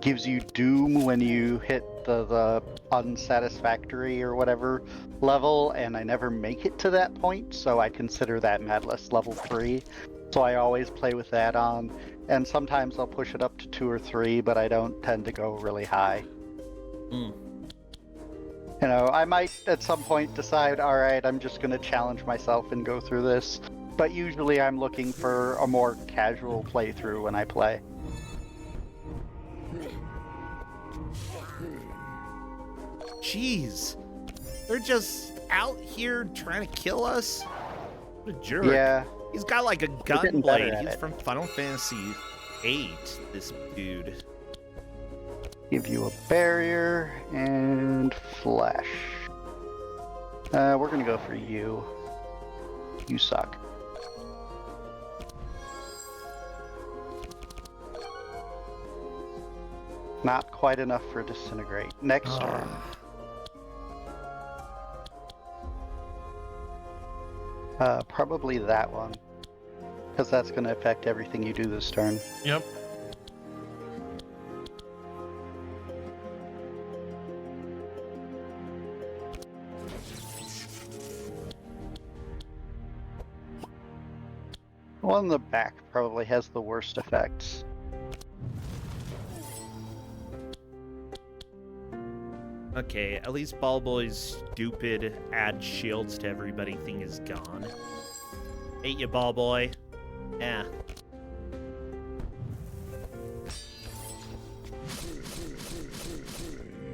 gives you doom when you hit the unsatisfactory or whatever level, and I never make it to that point, so I consider that madness level 3. So I always play with that on, and sometimes I'll push it up to 2 or 3, but I don't tend to go really high. Mm. You know, I might at some point decide, alright, I'm just going to challenge myself and go through this, but usually I'm looking for a more casual playthrough when I play. Jeez. They're just out here trying to kill us? What a jerk. Yeah, He's got like a getting better gunblade. at He's it. from Final Fantasy VIII, this dude. give you a barrier and flash. We're gonna go for you. You suck. Not quite enough for disintegrate. Next turn. Probably that one. Because that's going to affect everything you do this turn. Yep. The one in the back probably has the worst effects. Okay, at least Ball Boy's stupid add shields to everybody thing is gone. Hate you, Ball Boy. Yeah.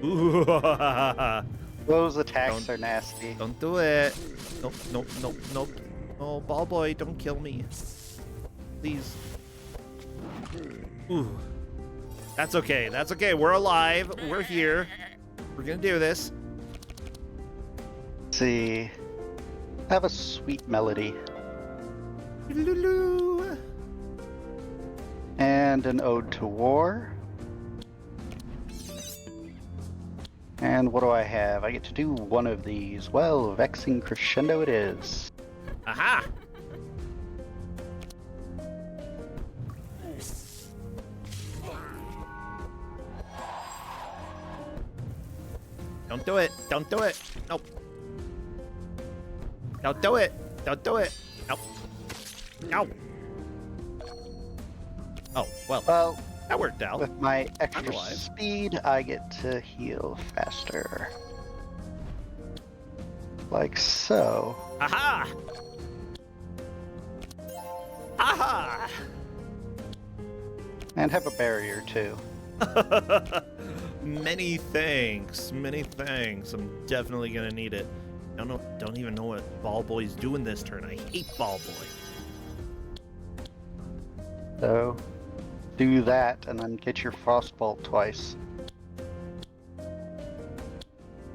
Ooh. Those attacks are nasty. Don't do it. Nope, nope, nope, nope. Oh, Ball Boy, don't kill me. Please. Ooh. That's okay. That's okay. We're alive. We're here. We're gonna do this. Let's see. Have a sweet melody. Lulu. And an ode to war. And what do I have? I get to do one of these. Well, vexing crescendo it is. Aha! Don't do it. Don't do it. Nope. Don't do it. Don't do it. Nope. No. Oh, well, that worked out. With my extra alive. speed, I get to heal faster. Like so. Aha! Aha! And have a barrier too. Many thanks. Many thanks. I'm definitely gonna need it. Don't even know what Ball Boy's doing this turn. I hate Ball Boy. So, do that and then get your frostbolt twice.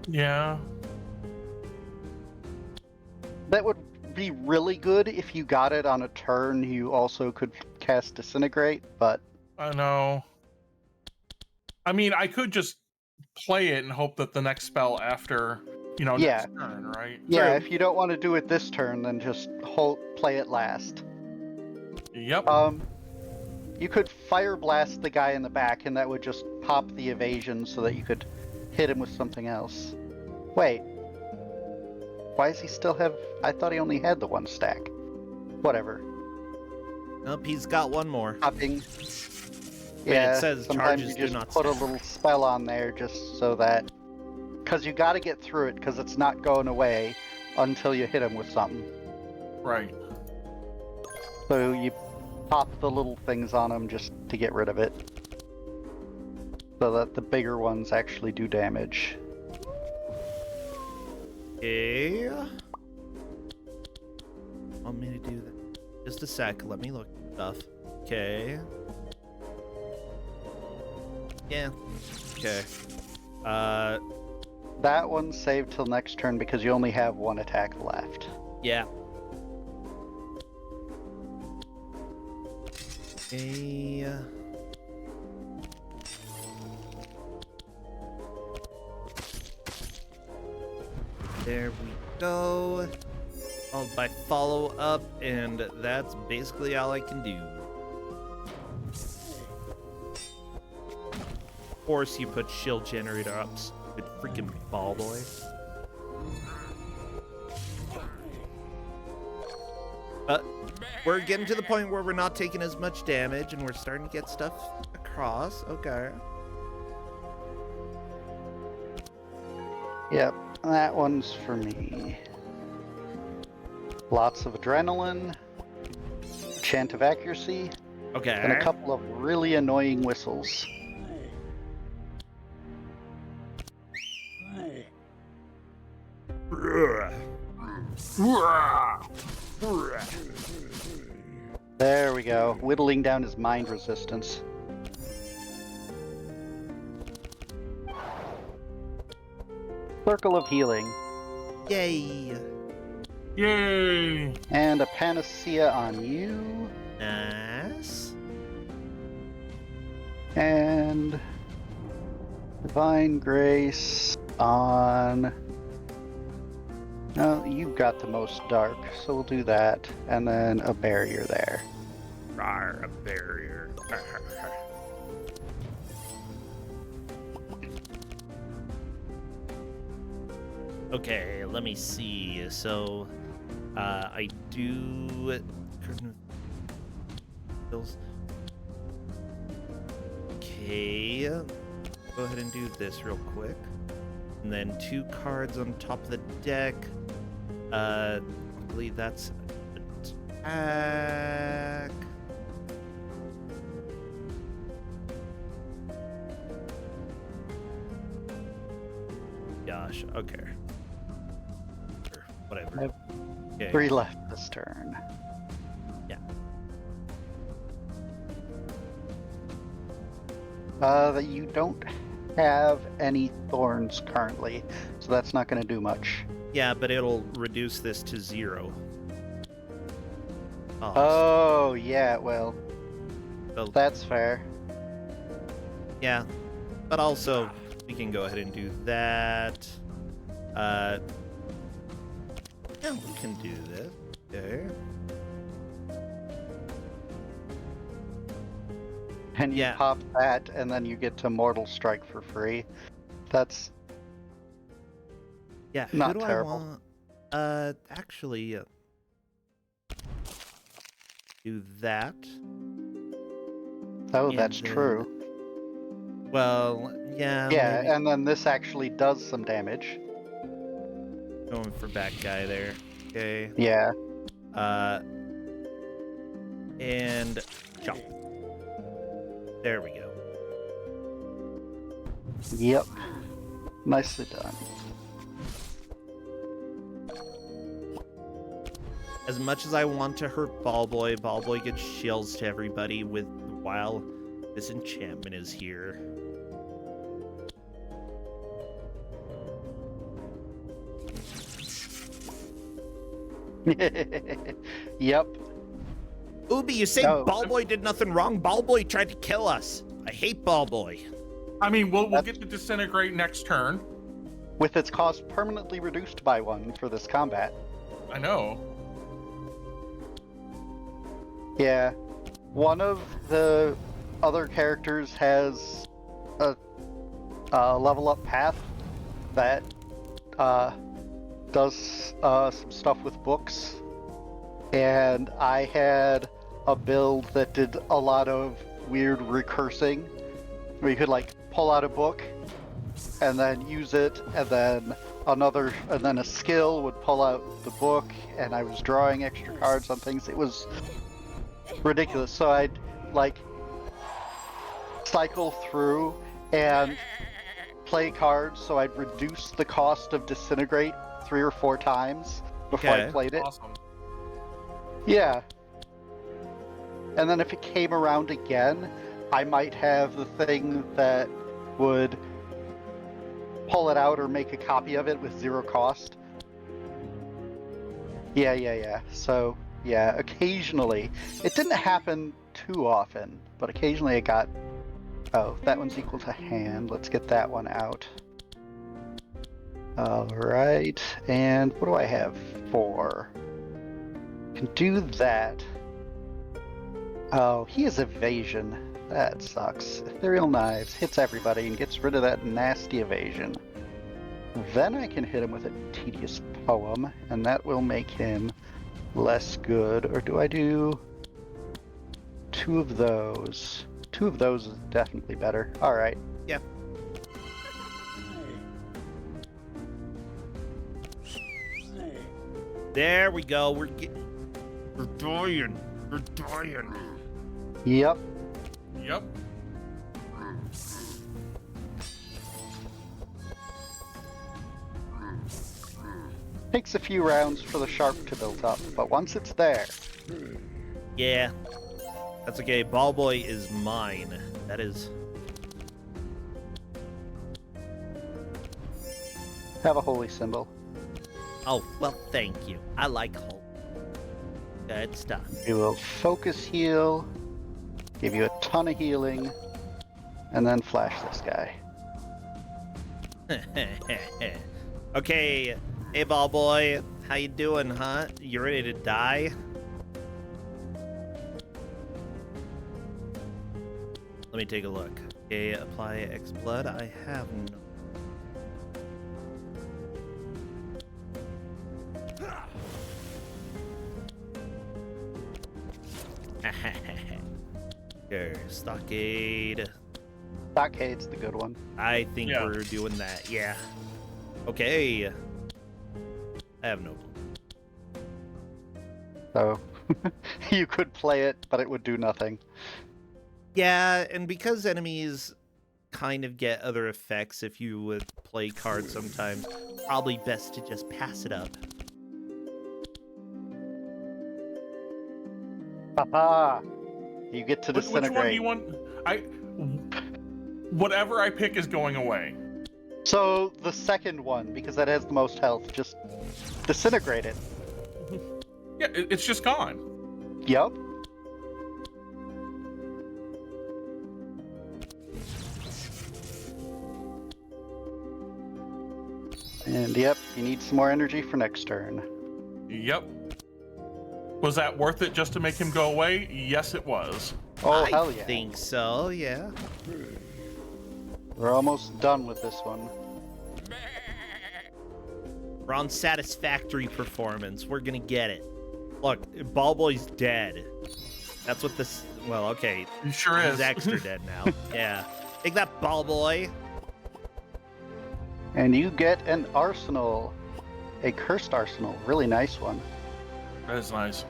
Yeah. That would be really good if you got it on a turn you also could cast Disintegrate, but I know. I mean, I could just play it and hope that the next spell after, Yeah. next turn, right? yeah, True. if you don't want to do it this turn, then just play it last. Yep. You could Fire Blast the guy in the back, and that would just pop the evasion so that you could hit him with something else. Wait. Why does he still have... I thought he only had the one stack. Whatever. Nope, he's got one more. Popping. Wait, Yeah, it says sometimes charges you do just not put a stack. little spell on there just so that... Because you gotta get through it, because it's not going away until you hit him with something. Right. So you pop the little things on him just to get rid of it. So that the bigger ones actually do damage. Okay. Want me to do that? Just a sec. Let me look at stuff. Okay. Yeah. Okay. That one's saved till next turn because you only have one attack left. Yeah. Okay. There we go. Followed by follow up, and that's basically all I can do. Of course, you put shield generator up, stupid freaking Ball Boy. But we're getting to the point where we're not taking as much damage, and we're starting to get stuff across. Okay. Yep, that one's for me. Lots of adrenaline, chant of accuracy, Okay. and a couple of really annoying whistles. There we go. Whittling down his mind resistance. Circle of healing. Yay! Yay! And a panacea on you. Nice. And divine grace on... No, you've got the most dark, so we'll do that. And then a barrier there. Rawr, a barrier. Okay, let me see. So, I do. Okay, go ahead and do this real quick. And then 2 cards on top of the deck. I believe that's attack. Gosh, okay. Or whatever. Yep. Okay. 3 left this turn. Yeah. That you don't have any thorns currently, so that's not going to do much. Yeah, but it'll reduce this to 0. Oh, yeah, well, So, that's fair. yeah, but also we can go ahead and do that. Yeah, we can do this. Okay. And you Yeah. pop that, and then you get to Mortal Strike for free. That's Yeah, Not who do terrible. I want? Actually, do that. oh, And that's then- true. Well, yeah. Yeah, maybe and then this actually does some damage. going for back guy there. Okay. Yeah. And jump. There we go. Yep. Nicely done. As much as I want to hurt Ballboy gets shields to everybody while this enchantment is here. Yep. Ubi, you say No. Ballboy did nothing wrong? Ballboy tried to kill us. I hate Ballboy. I mean, we'll That's- get to disintegrate next turn. With its cost permanently reduced by 1 for this combat. I know. Yeah. One of the other characters has a level up path that does some stuff with books. And I had a build that did a lot of weird recursing, where you could like pull out a book and then use it, and then a skill would pull out the book, and I was drawing extra cards on things. It was ridiculous. So I'd like cycle through and play cards, so I'd reduce the cost of disintegrate 3 or 4 times before I Okay. played it. Awesome. Yeah. And then if it came around again, I might have the thing that would pull it out or make a copy of it with 0 cost. Yeah. So, yeah, occasionally. It didn't happen too often, but occasionally it got... Oh, that one's equal to hand. Let's get that one out. Alright, and what do I have? 4. Can do that. Oh, he has evasion. That sucks. Ethereal Knives hits everybody and gets rid of that nasty evasion. Then I can hit him with a Tedious Poem, and that will make him less good. Or do I do 2 of those? 2 of those is definitely better. Alright. Yeah. There we go. We're dying. We're dying. Yep. Yep. Takes a few rounds for the sharp to build up, but once it's there, Yeah. That's okay. Ball Boy is mine. That is... have a holy symbol. Oh, well, thank you. I like hope. Good stuff. We will focus heal, give you a ton of healing, and then flash this guy. Okay, hey Ball Boy, how you doing, huh? You ready to die? Let me take a look. Okay, apply X blood. I have no. Sure, stockade. Stockade's the good one. I think Yeah. we're doing that. Yeah. Okay. I have no clue. So you could play it, but it would do nothing. Yeah, and because enemies kind of get other effects if you would play cards sometimes, probably best to just pass it up. Haha! You get to Which one do disintegrate. you want? Whatever I pick is going away. So the second one, because that has the most health, just disintegrate it. Yeah, it's just gone. Yup. And yep, you need some more energy for next turn. Yep. Was that worth it just to make him go away? Yes, it was. Oh, I hell yeah. think so, yeah. We're almost done with this one. We're on satisfactory performance. We're gonna get it. Look, Ball Boy's dead. That's what this... Well, okay. He sure He's is. extra dead now. Yeah. Take that, Ball Boy. And you get an arsenal. A cursed arsenal. Really nice one. That is nice.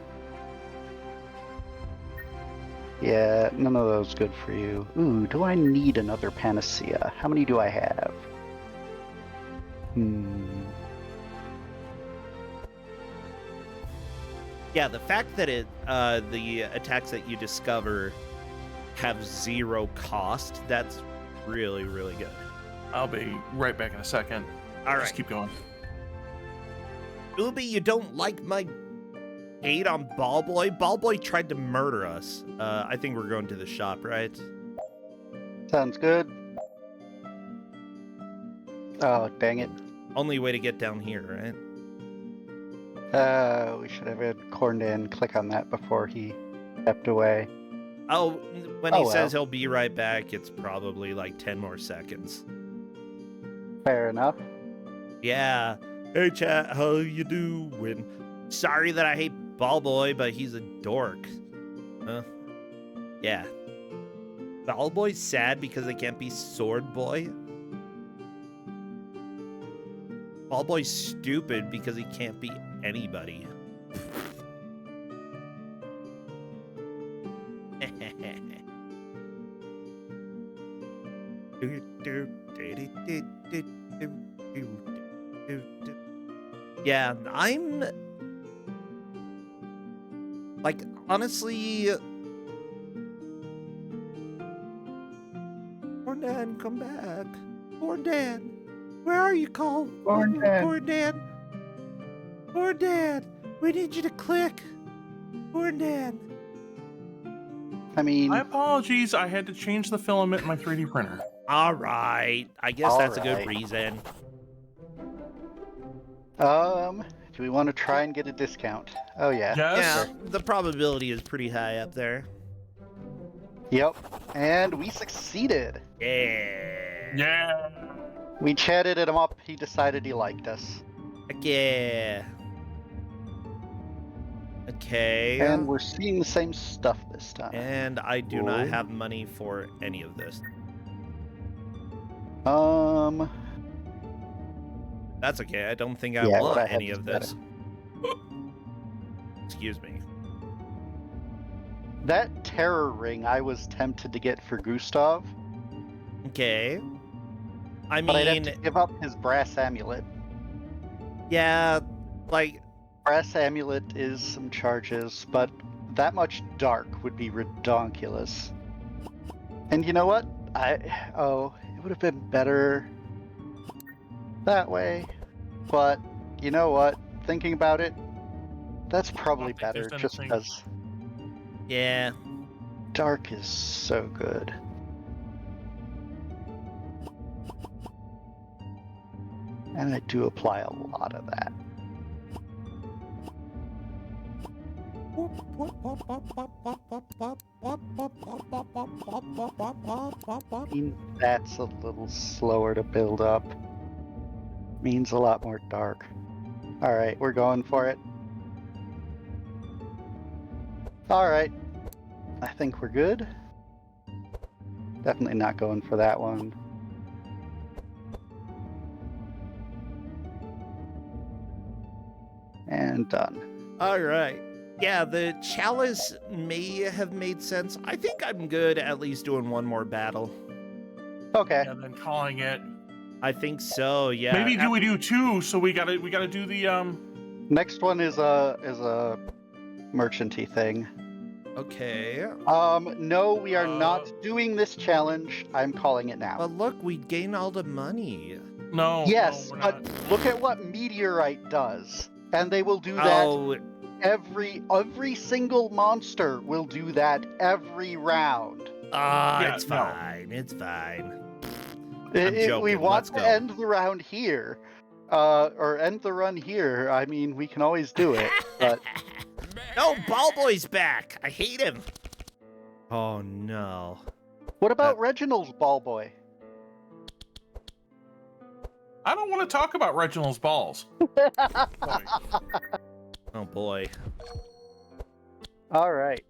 Yeah, none of those good for you. Ooh, do I need another panacea? How many do I have? Yeah, the fact that the attacks that you discover have 0 cost, that's really, really good. I'll be right back in a second. All Just right. keep going. Ubi, you don't like my hate on Ball Boy? Ball Boy tried to murder us. I think we're going to the shop, right? Sounds good. Oh, dang it. Only way to get down here, right? We should have had Corndan click on that before he stepped away. Oh, when he Oh, says well. he'll be right back, it's probably like 10 more seconds. Fair enough. Yeah. Hey, chat, how you doing? Sorry that I hate Ball Boy, but he's a dork. Huh? Yeah. Ball Boy's sad because they can't be Sword Boy? Ball Boy's stupid because he can't be anybody. Yeah, I'm... Like, honestly... Corndan, come back. Corndan! Where are you, Corndan? Corndan! We need you to click! Corndan! I mean, My apologies. I had to change the filament in my 3D printer. Alright, I guess that's a good Alright. reason. do we want to try and get a discount? Oh, yeah. Yes. Yeah, the probability is pretty high up there. Yep. And we succeeded. Yeah. Yeah. We chatted him up. He decided he liked us. Heck yeah. Okay. And we're seeing the same stuff this time. And I do not have money for any of this. That's okay. I don't think I Yeah, what want I have any is of this. Excuse me. That terror ring I was tempted to get for Gustav, Okay. I but I'd have mean, to give up his brass amulet. yeah, Like, Brass amulet is some charges, but that much dark would be redonkulous. And you know what? It would have been better that way. But you know what? Thinking about it, that's probably think there's better just anything- because yeah. dark is so good. And I do apply a lot of that. That's a little slower to build up. Means a lot more dark. Alright, we're going for it. Alright. I think we're good. Definitely not going for that one. And done. All right. Yeah, the chalice may have made sense. I think I'm good at least doing one more battle. Okay. And then calling it. I think so, yeah. Maybe we do two, so we gotta do the Next one is a merchanty thing. Okay. No, we are not doing this challenge. I'm calling it now. But look, we gain all the money. no. Yes, no, we're but not. look at what Meteorite does. And they will do that Oh, every single monster will do that every round. Yeah, it's no. fine. It's fine. If we joking, want let's to go. end the round here, or end the run here, I mean, we can always do it. But No, Ball Boy's back. I hate him. Oh no. what about Reginald's ball boy? I don't want to talk about Reginald's balls. Boy. Oh boy. All right.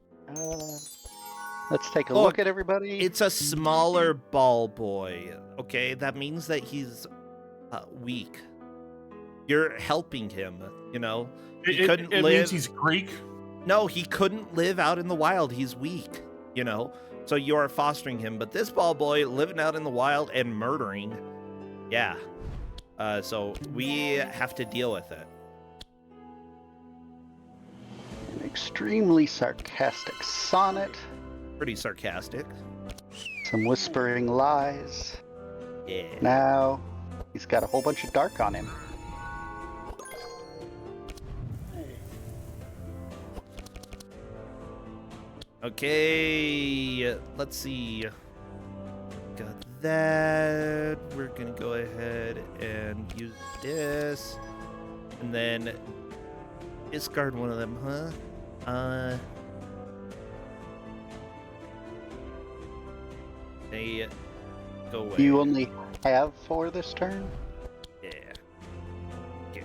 Let's take a Look, look at everybody. It's a smaller Ball Boy. Okay, that means that he's weak. You're helping him, you know? He couldn't It live. means he's Greek. No, he couldn't live out in the wild. He's weak, you know? So you are fostering him. But this Ball Boy living out in the wild and murdering, yeah. So we have to deal with it. An extremely sarcastic sonnet. Pretty sarcastic. Some whispering lies. Yeah. Now, he's got a whole bunch of dark on him. Okay, let's see. Got that. We're gonna go ahead and use this. And then discard one of them, huh? They go away. You only have 4 this turn? Yeah. Okay.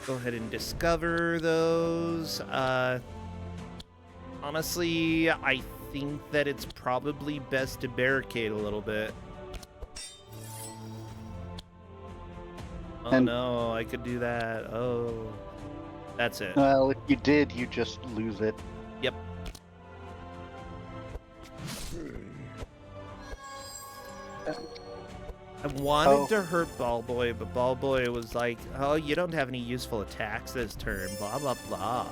Go ahead and discover those. Honestly, I think that it's probably best to barricade a little bit. Oh And- no, I could do that. Oh. That's it. Well, if you did, you just lose it. Yep. I wanted to hurt Ball Boy, but Ball Boy was like, oh, you don't have any useful attacks this turn, blah, blah, blah.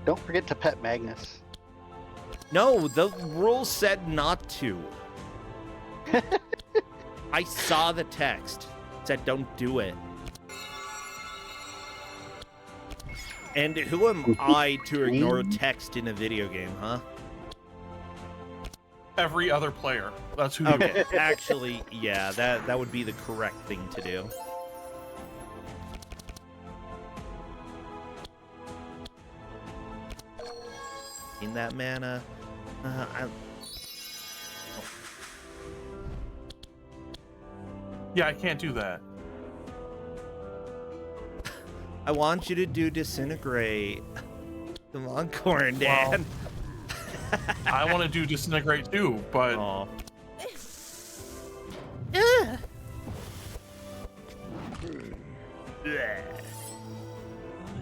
Don't forget to pet Magnus. No, the rules said not to. I saw the text. It said don't do it. And who am I to ignore text in a video game, huh? Every other player. That's who. Okay, actually, yeah, that would be the correct thing to do. In that mana, Yeah, I can't do that. I want you to do disintegrate. Come on, Corndan. I want to do disintegrate too, but Aw.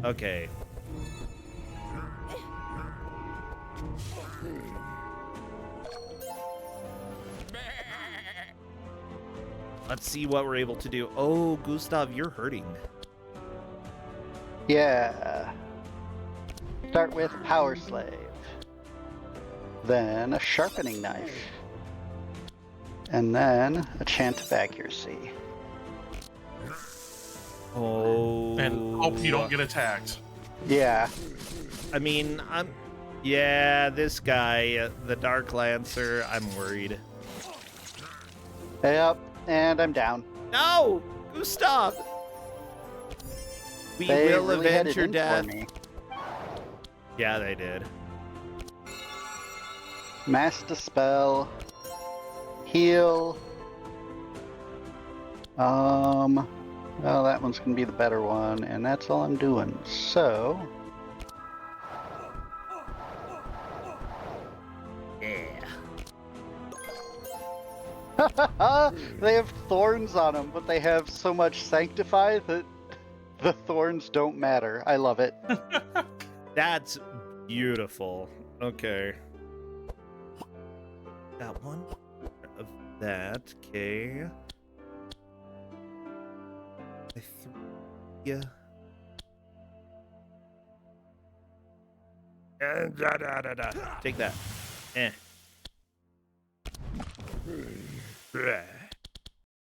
Okay. Let's see what we're able to do. Oh, Gustav, you're hurting. Yeah. Start with Power Slave. Then a Sharpening Knife. And then a Chant of Accuracy. Oh. And hope you don't get attacked. Yeah. I mean, yeah, this guy, the Dark Lancer, I'm worried. Yep, and I'm down. No! Gustav! We They will really had avenge it your in death. for me. Yeah, they did. Mass Dispel. Heal. Well, that one's gonna be the better one, and that's all I'm doing. So, Yeah. they have thorns on them, but they have so much Sanctify that the thorns don't matter. I love it. That's beautiful. Okay. Got one of that. Okay. Yeah. Take that. Eh.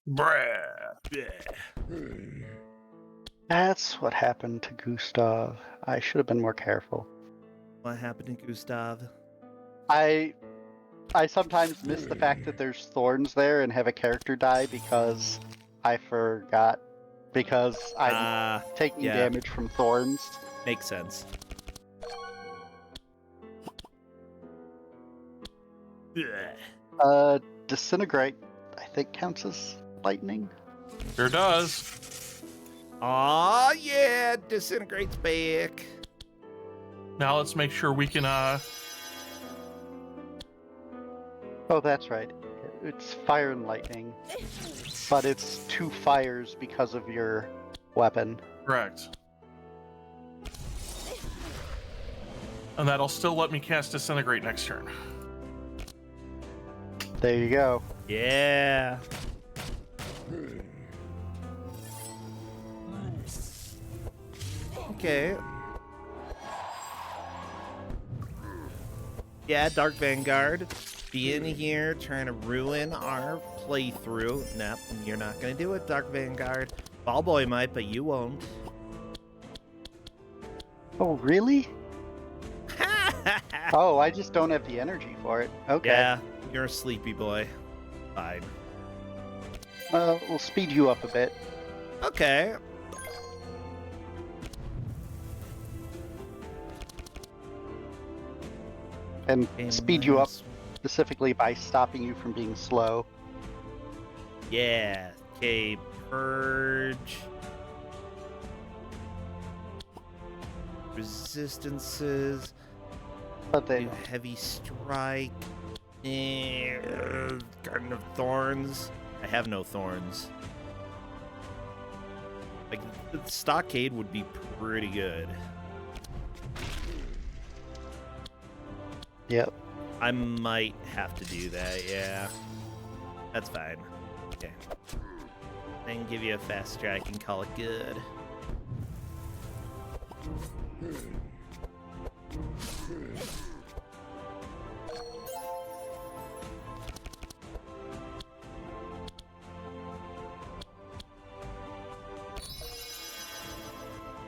Bruh. That's what happened to Gustav. I should have been more careful. What happened to Gustav? I sometimes miss the fact that there's thorns there and have a character die because I forgot. Because I'm taking yeah. damage from thorns. Makes sense. Disintegrate, I think, counts as lightning. Sure does. Aw, yeah, disintegrates back. Now let's make sure we can Oh, that's right. It's fire and lightning. But it's 2 fires because of your weapon. correct. And that'll still let me cast Disintegrate next turn. There you go. Yeah. Okay. Yeah, Dark Vanguard. Being here, trying to ruin our playthrough. Nope, you're not gonna do it, Dark Vanguard. Ballboy might, but you won't. Oh, really? Oh, I just don't have the energy for it. Okay. Yeah, you're a sleepy boy. Fine. We'll speed you up a bit. Okay. And Okay, speed you up nice. specifically by stopping you from being slow. Yeah. Okay, Purge. Resistances. But they Do heavy strike. Garden of Thorns. I have no thorns. Like, the Stockade would be pretty good. Yep. I might have to do that, yeah. That's fine. Okay. Then give you a fast strike and call it good.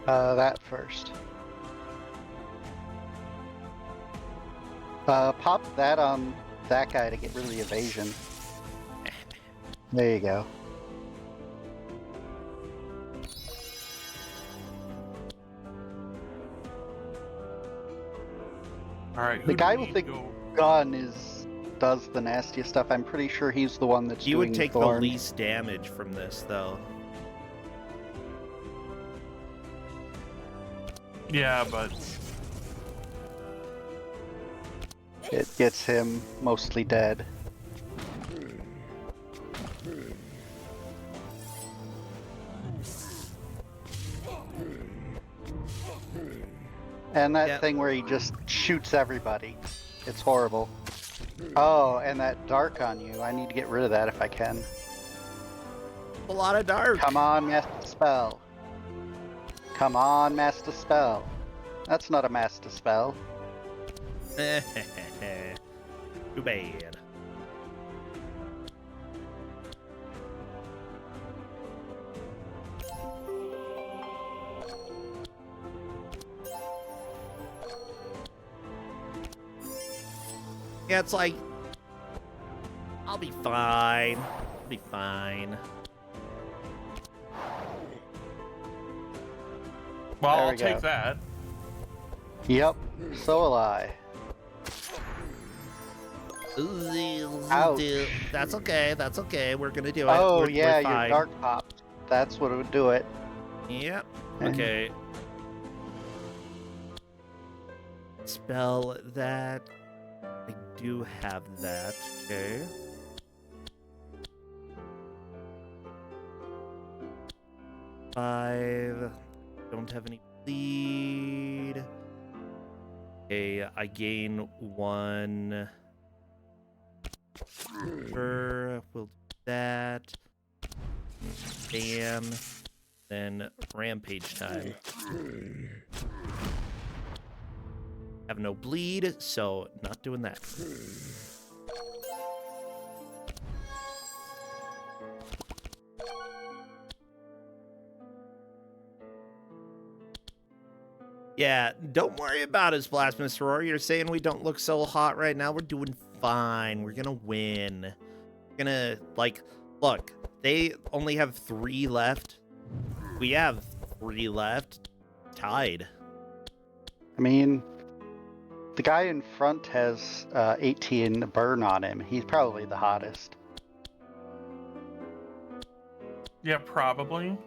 That first. Pop that on that guy to get rid of the evasion. There you go. All right. The guy with the gun does the nastiest stuff. I'm pretty sure he's the one that's You doing would take the thorn. least damage from this, though. Yeah, but It gets him mostly dead. And that Yep. thing where he just shoots everybody. It's horrible. Oh, and that dark on you. I need to get rid of that if I can. A lot of dark. Come on, Master Spell. Come on, Master Spell. That's not a Master Spell. Too bad. Yeah, it's like, I'll be fine. I'll be fine. Well, There I'll we take go. that. Yep, so will I. Ouch. That's okay. That's okay. We're gonna do it. Oh we're yeah, your fine. dark popped. That's what would do it. Yep. And- Okay. Spell that. I do have that. Okay. Five. Don't have any bleed. Okay, I gain 1. Sure, we'll do that. Bam. Then rampage time. Have no bleed, so not doing that. Yeah, don't worry about us, BlasphemousRoar. You're saying we don't look so hot right now. We're doing fine. We're gonna win. We're gonna, like, look, they only have 3 left. We have 3 left. Tied. I mean, the guy in front has 18 burn on him. He's probably the hottest. Yeah, probably.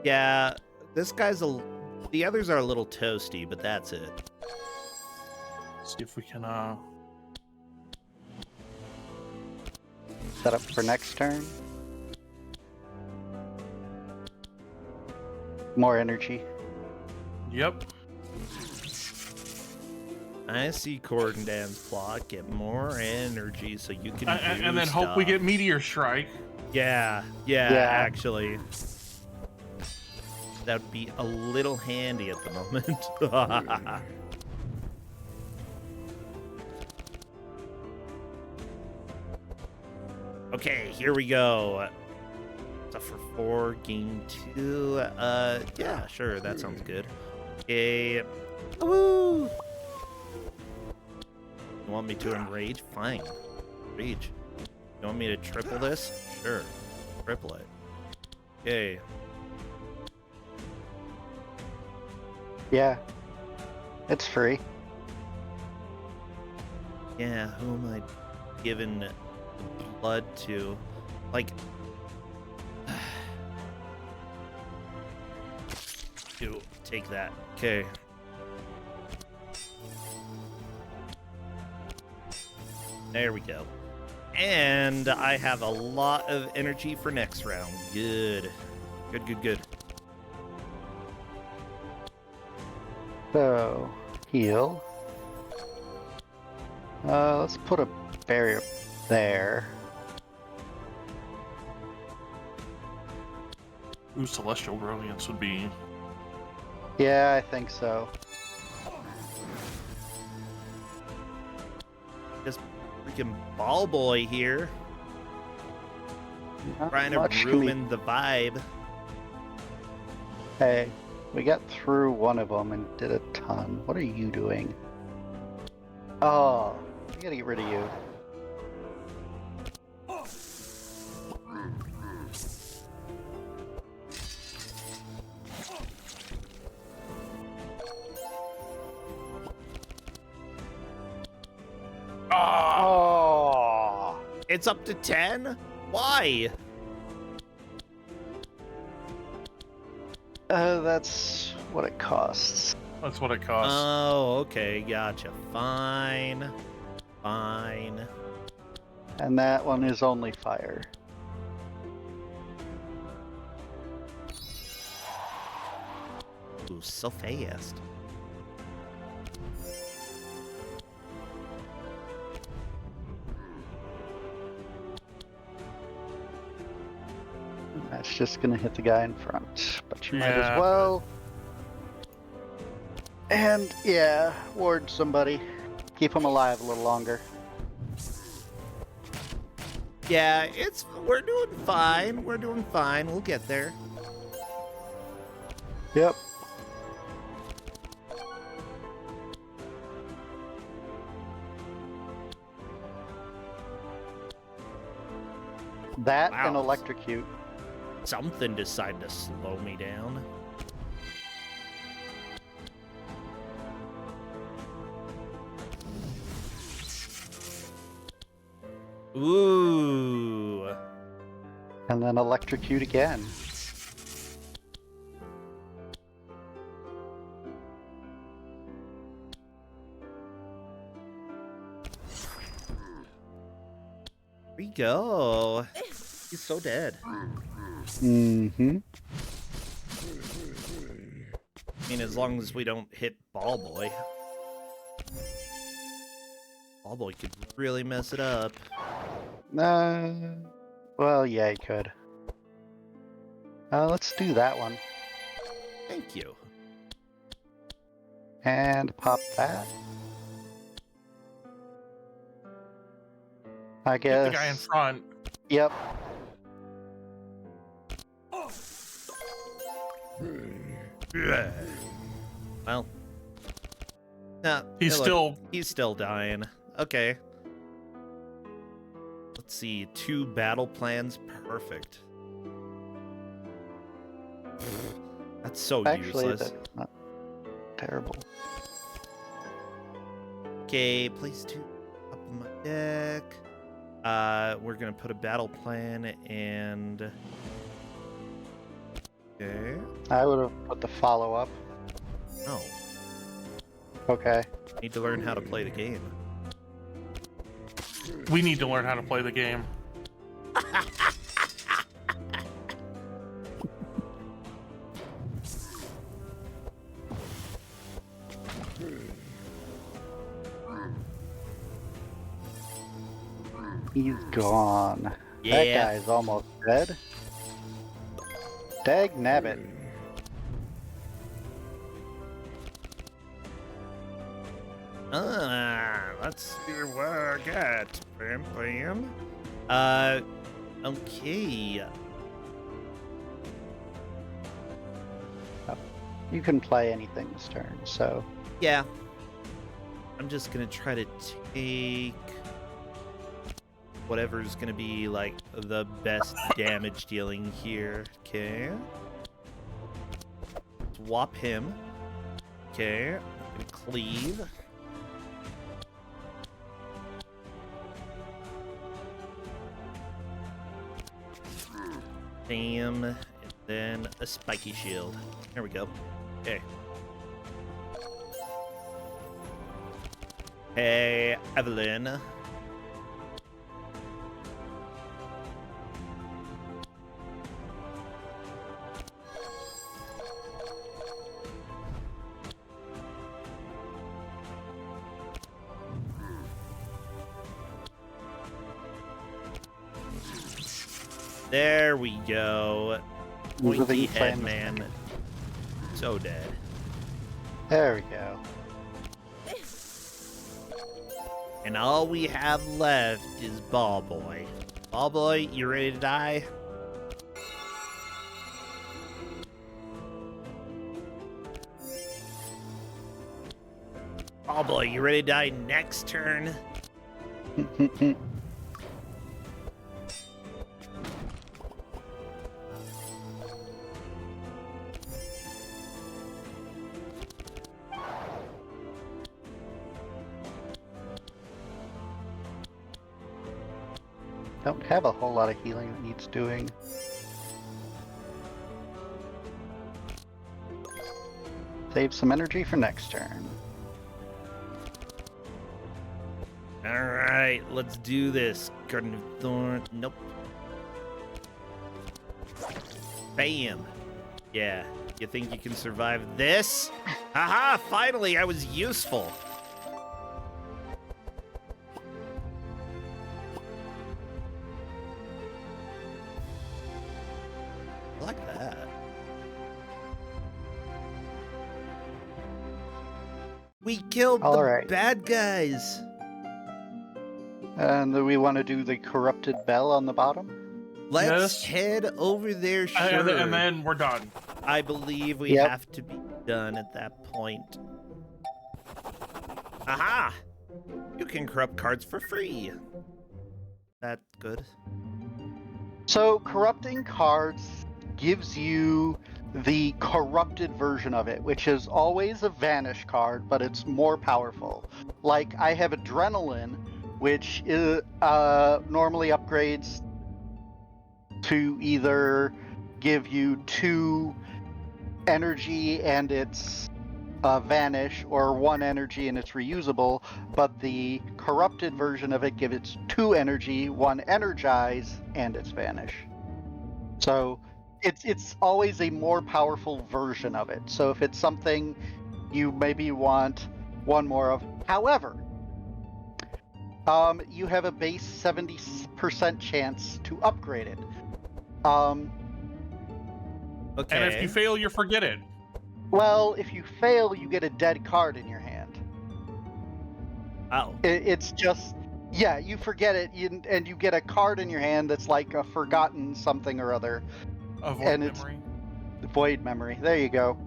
Yeah, this guy's the others are a little toasty, but that's it. See if we can Set up for next turn. More energy. Yep. I see Corndan's plot. Get more energy so you can And do then hope we stuff. get Meteor Strike. Yeah, Yeah. actually. That would be a little handy at the moment. Okay, here we go. Stuff for 4, game 2. Yeah, sure, that sounds good. Okay. Woo! You want me to enrage? Fine. Rage. You want me to triple this? Sure. Triple it. Okay. Yeah. It's free. Yeah, who am I giving blood to? Like, do take that. Okay. There we go. And I have a lot of energy for next round. Good. Good, good, good. So, heal. Let's put a barrier there. Ooh, Celestial Brilliance would be... Yeah, I think so. Just freaking ball boy here. Not Trying to much can be- ruin the vibe. Hey, we got through one of them and did a ton. What are you doing? Oh, we gotta get rid of you. Oh, It's up to 10? Why? that's what it costs. That's what it costs. Oh, okay, gotcha. Fine. Fine. And that one is only fire. Ooh, so fast. it's just gonna hit the guy in front. But you might as Yeah. well. And yeah, ward somebody. Keep him alive a little longer. Yeah, we're doing fine. We're doing fine. We'll get there. Yep. That and Wow. electrocute. Something decided to slow me down. Ooh. And then electrocute again. There we go. He's so dead. Mm-hmm. I mean, as long as we don't hit Ball Boy. Ball Boy could really mess it up. Well, yeah, he could. Let's do that one. Thank you. And pop that. I Hit guess. the guy in front. Yep. Well. Nah, He's hey, look, still. he's still dying. Okay. Let's see. 2 battle plans. Perfect. That's so Actually, useless. that's not terrible. Okay, place 2 up on my deck. We're gonna put a battle plan and. Okay. I would have put the follow up. No. Okay. Need to learn how to play the game. We need to learn how to play the game. He's gone. Yeah. That guy's almost dead. Dag nabbit. Let's see what I got. Bam, bam. Okay. You can play anything this turn, so. Yeah. I'm just gonna try to take whatever's gonna be like the best damage dealing here. Okay. Swap him. Okay. I'm gonna cleave. Bam, and then a spiky shield. There we go. Okay. Hey, Evelyn. There we go. Those are the Pointy head flames. man. So dead. There we go. And all we have left is Ball Boy. Ball Boy, you ready to die? Ball Boy, you ready to die next turn? Don't have a whole lot of healing that needs doing. Save some energy for next turn. Alright, let's do this. Garden of Thorn. Nope. Bam. Yeah. You think you can survive this? Haha, finally, I was useful. We killed All the right. bad guys. And then we want to do the corrupted bell on the bottom. Let's Yes. head over there, sure. And then we're done. I believe we Yep. have to be done at that point. Aha! You can corrupt cards for free. That's good. So corrupting cards gives you the corrupted version of it, which is always a vanish card, but it's more powerful. Like I have Adrenaline, which is, normally upgrades to either give you 2 energy and it's vanish, or 1 energy and it's reusable, but the corrupted version of it gives it 2 energy, 1 energize, and it's vanish. So it's always a more powerful version of it. So if it's something you maybe want 1 more of, however, you have a base 70% chance to upgrade it. Okay. And if you fail, you forget it. Well, if you fail, you get a dead card in your hand. Oh. It's just, yeah, you forget it, and you get a card in your hand that's like a forgotten something or other. Avoid And it's- memory. Void memory. There you go.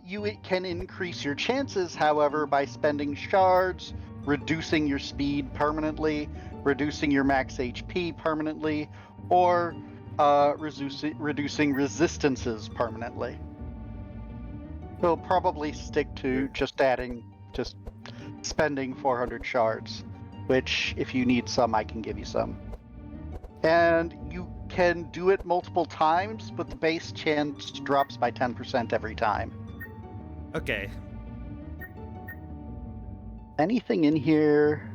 You can increase your chances, however, by spending shards, reducing your speed permanently, reducing your max HP permanently, or reducing resistances permanently. We'll probably stick to just spending 400 shards, which if you need some, I can give you some. And you can do it multiple times, but the base chance drops by 10% every time. Okay. Anything in here?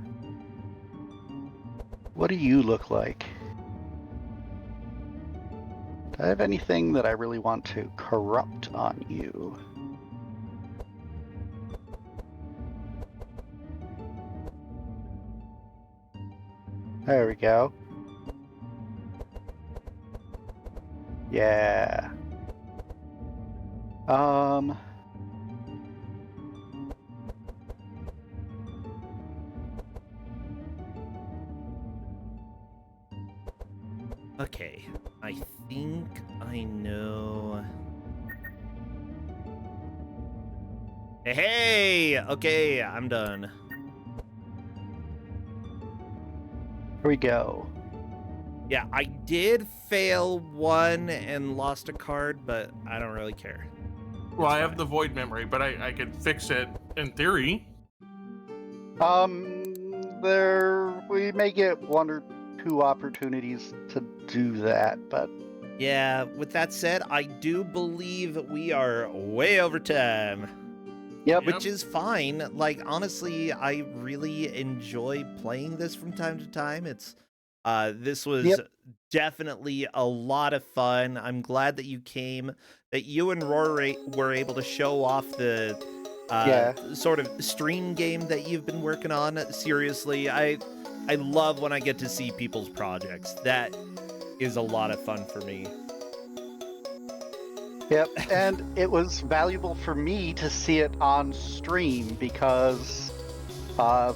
What do you look like? Do I have anything that I really want to corrupt on you? There we go. Yeah. Okay. I think I know. Hey! Okay, I'm done. Here we go. Yeah, I did fail 1 and lost a card, but I don't really care. Well, I fine. have the void memory, but I could fix it in theory. We may get 1 or 2 opportunities to do that, but Yeah, with that said, I do believe we are way over time. Yep. Which is fine. Like, honestly, I really enjoy playing this from time to time. This was definitely a lot of fun. I'm glad that you came, that you and Rory were able to show off the sort of stream game that you've been working on. Seriously, I love when I get to see people's projects. That is a lot of fun for me. Yep, and it was valuable for me to see it on stream because I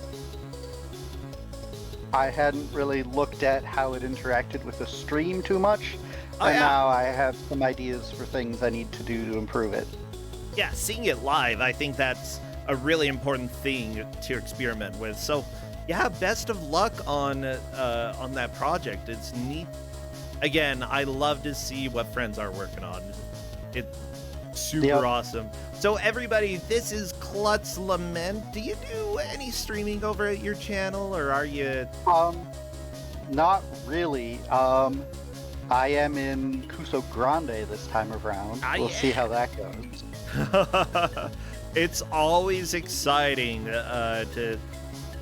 hadn't really looked at how it interacted with the stream too much, and now I have some ideas for things I need to do to improve it. Yeah, seeing it live, I think that's a really important thing to experiment with. So, yeah, best of luck on that project. It's neat. Again, I love to see what friends are working on. It's super awesome. So everybody, this is KlutzLament. Do you do any streaming over at your channel, or are you? Not really. I am in Cuso Grande this time around. We'll see how that goes. It's always exciting to.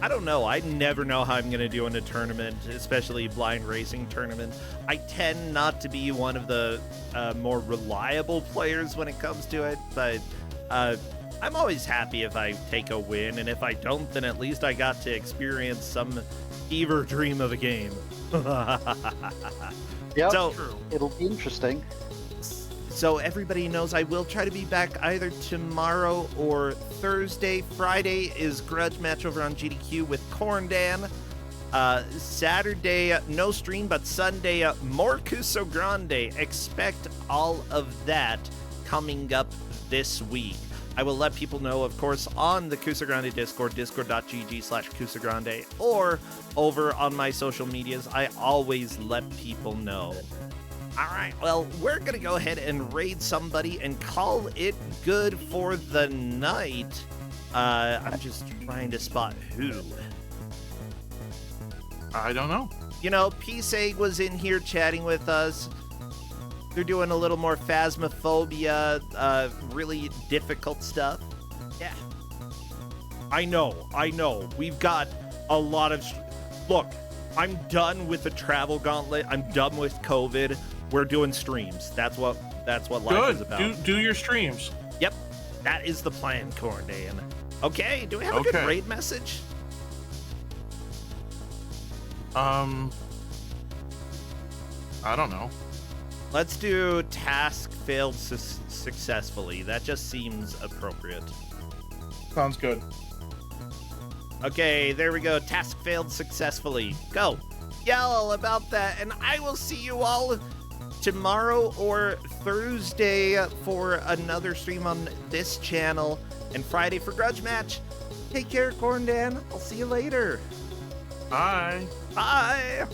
I don't know. I never know how I'm going to do in a tournament, especially blind racing tournament. I tend not to be one of the more reliable players when it comes to it, but I'm always happy if I take a win, and if I don't, then at least I got to experience some fever dream of a game. Yep, So, it'll be interesting. So everybody knows I will try to be back either tomorrow or Thursday. Friday is Grudge Match over on GDQ with Corndan. Saturday, no stream, but Sunday, more Cuso Grande. Expect all of that coming up this week. I will let people know, of course, on the Cuso Grande Discord, discord.gg/CusoGrande, or over on my social medias. I always let people know. All right, well, we're going to go ahead and raid somebody and call it good for the night. I'm just trying to spot who. I don't know. You know, Peace Egg was in here chatting with us. They're doing a little more Phasmophobia, really difficult stuff. Yeah. I know. We've got a lot of... Look, I'm done with the travel gauntlet. I'm done with COVID. We're doing streams. That's what life is about. Good. Do your streams. Yep. That is the plan, Corndan. Okay, do we have a good raid message? I don't know. Let's do task failed successfully. That just seems appropriate. Sounds good. Okay, there we go. Task failed successfully. Go. Yell about that, and I will see you all tomorrow or Thursday for another stream on this channel, and Friday for Grudge Match. Take care, Corndan. I'll see you later. Bye. Bye.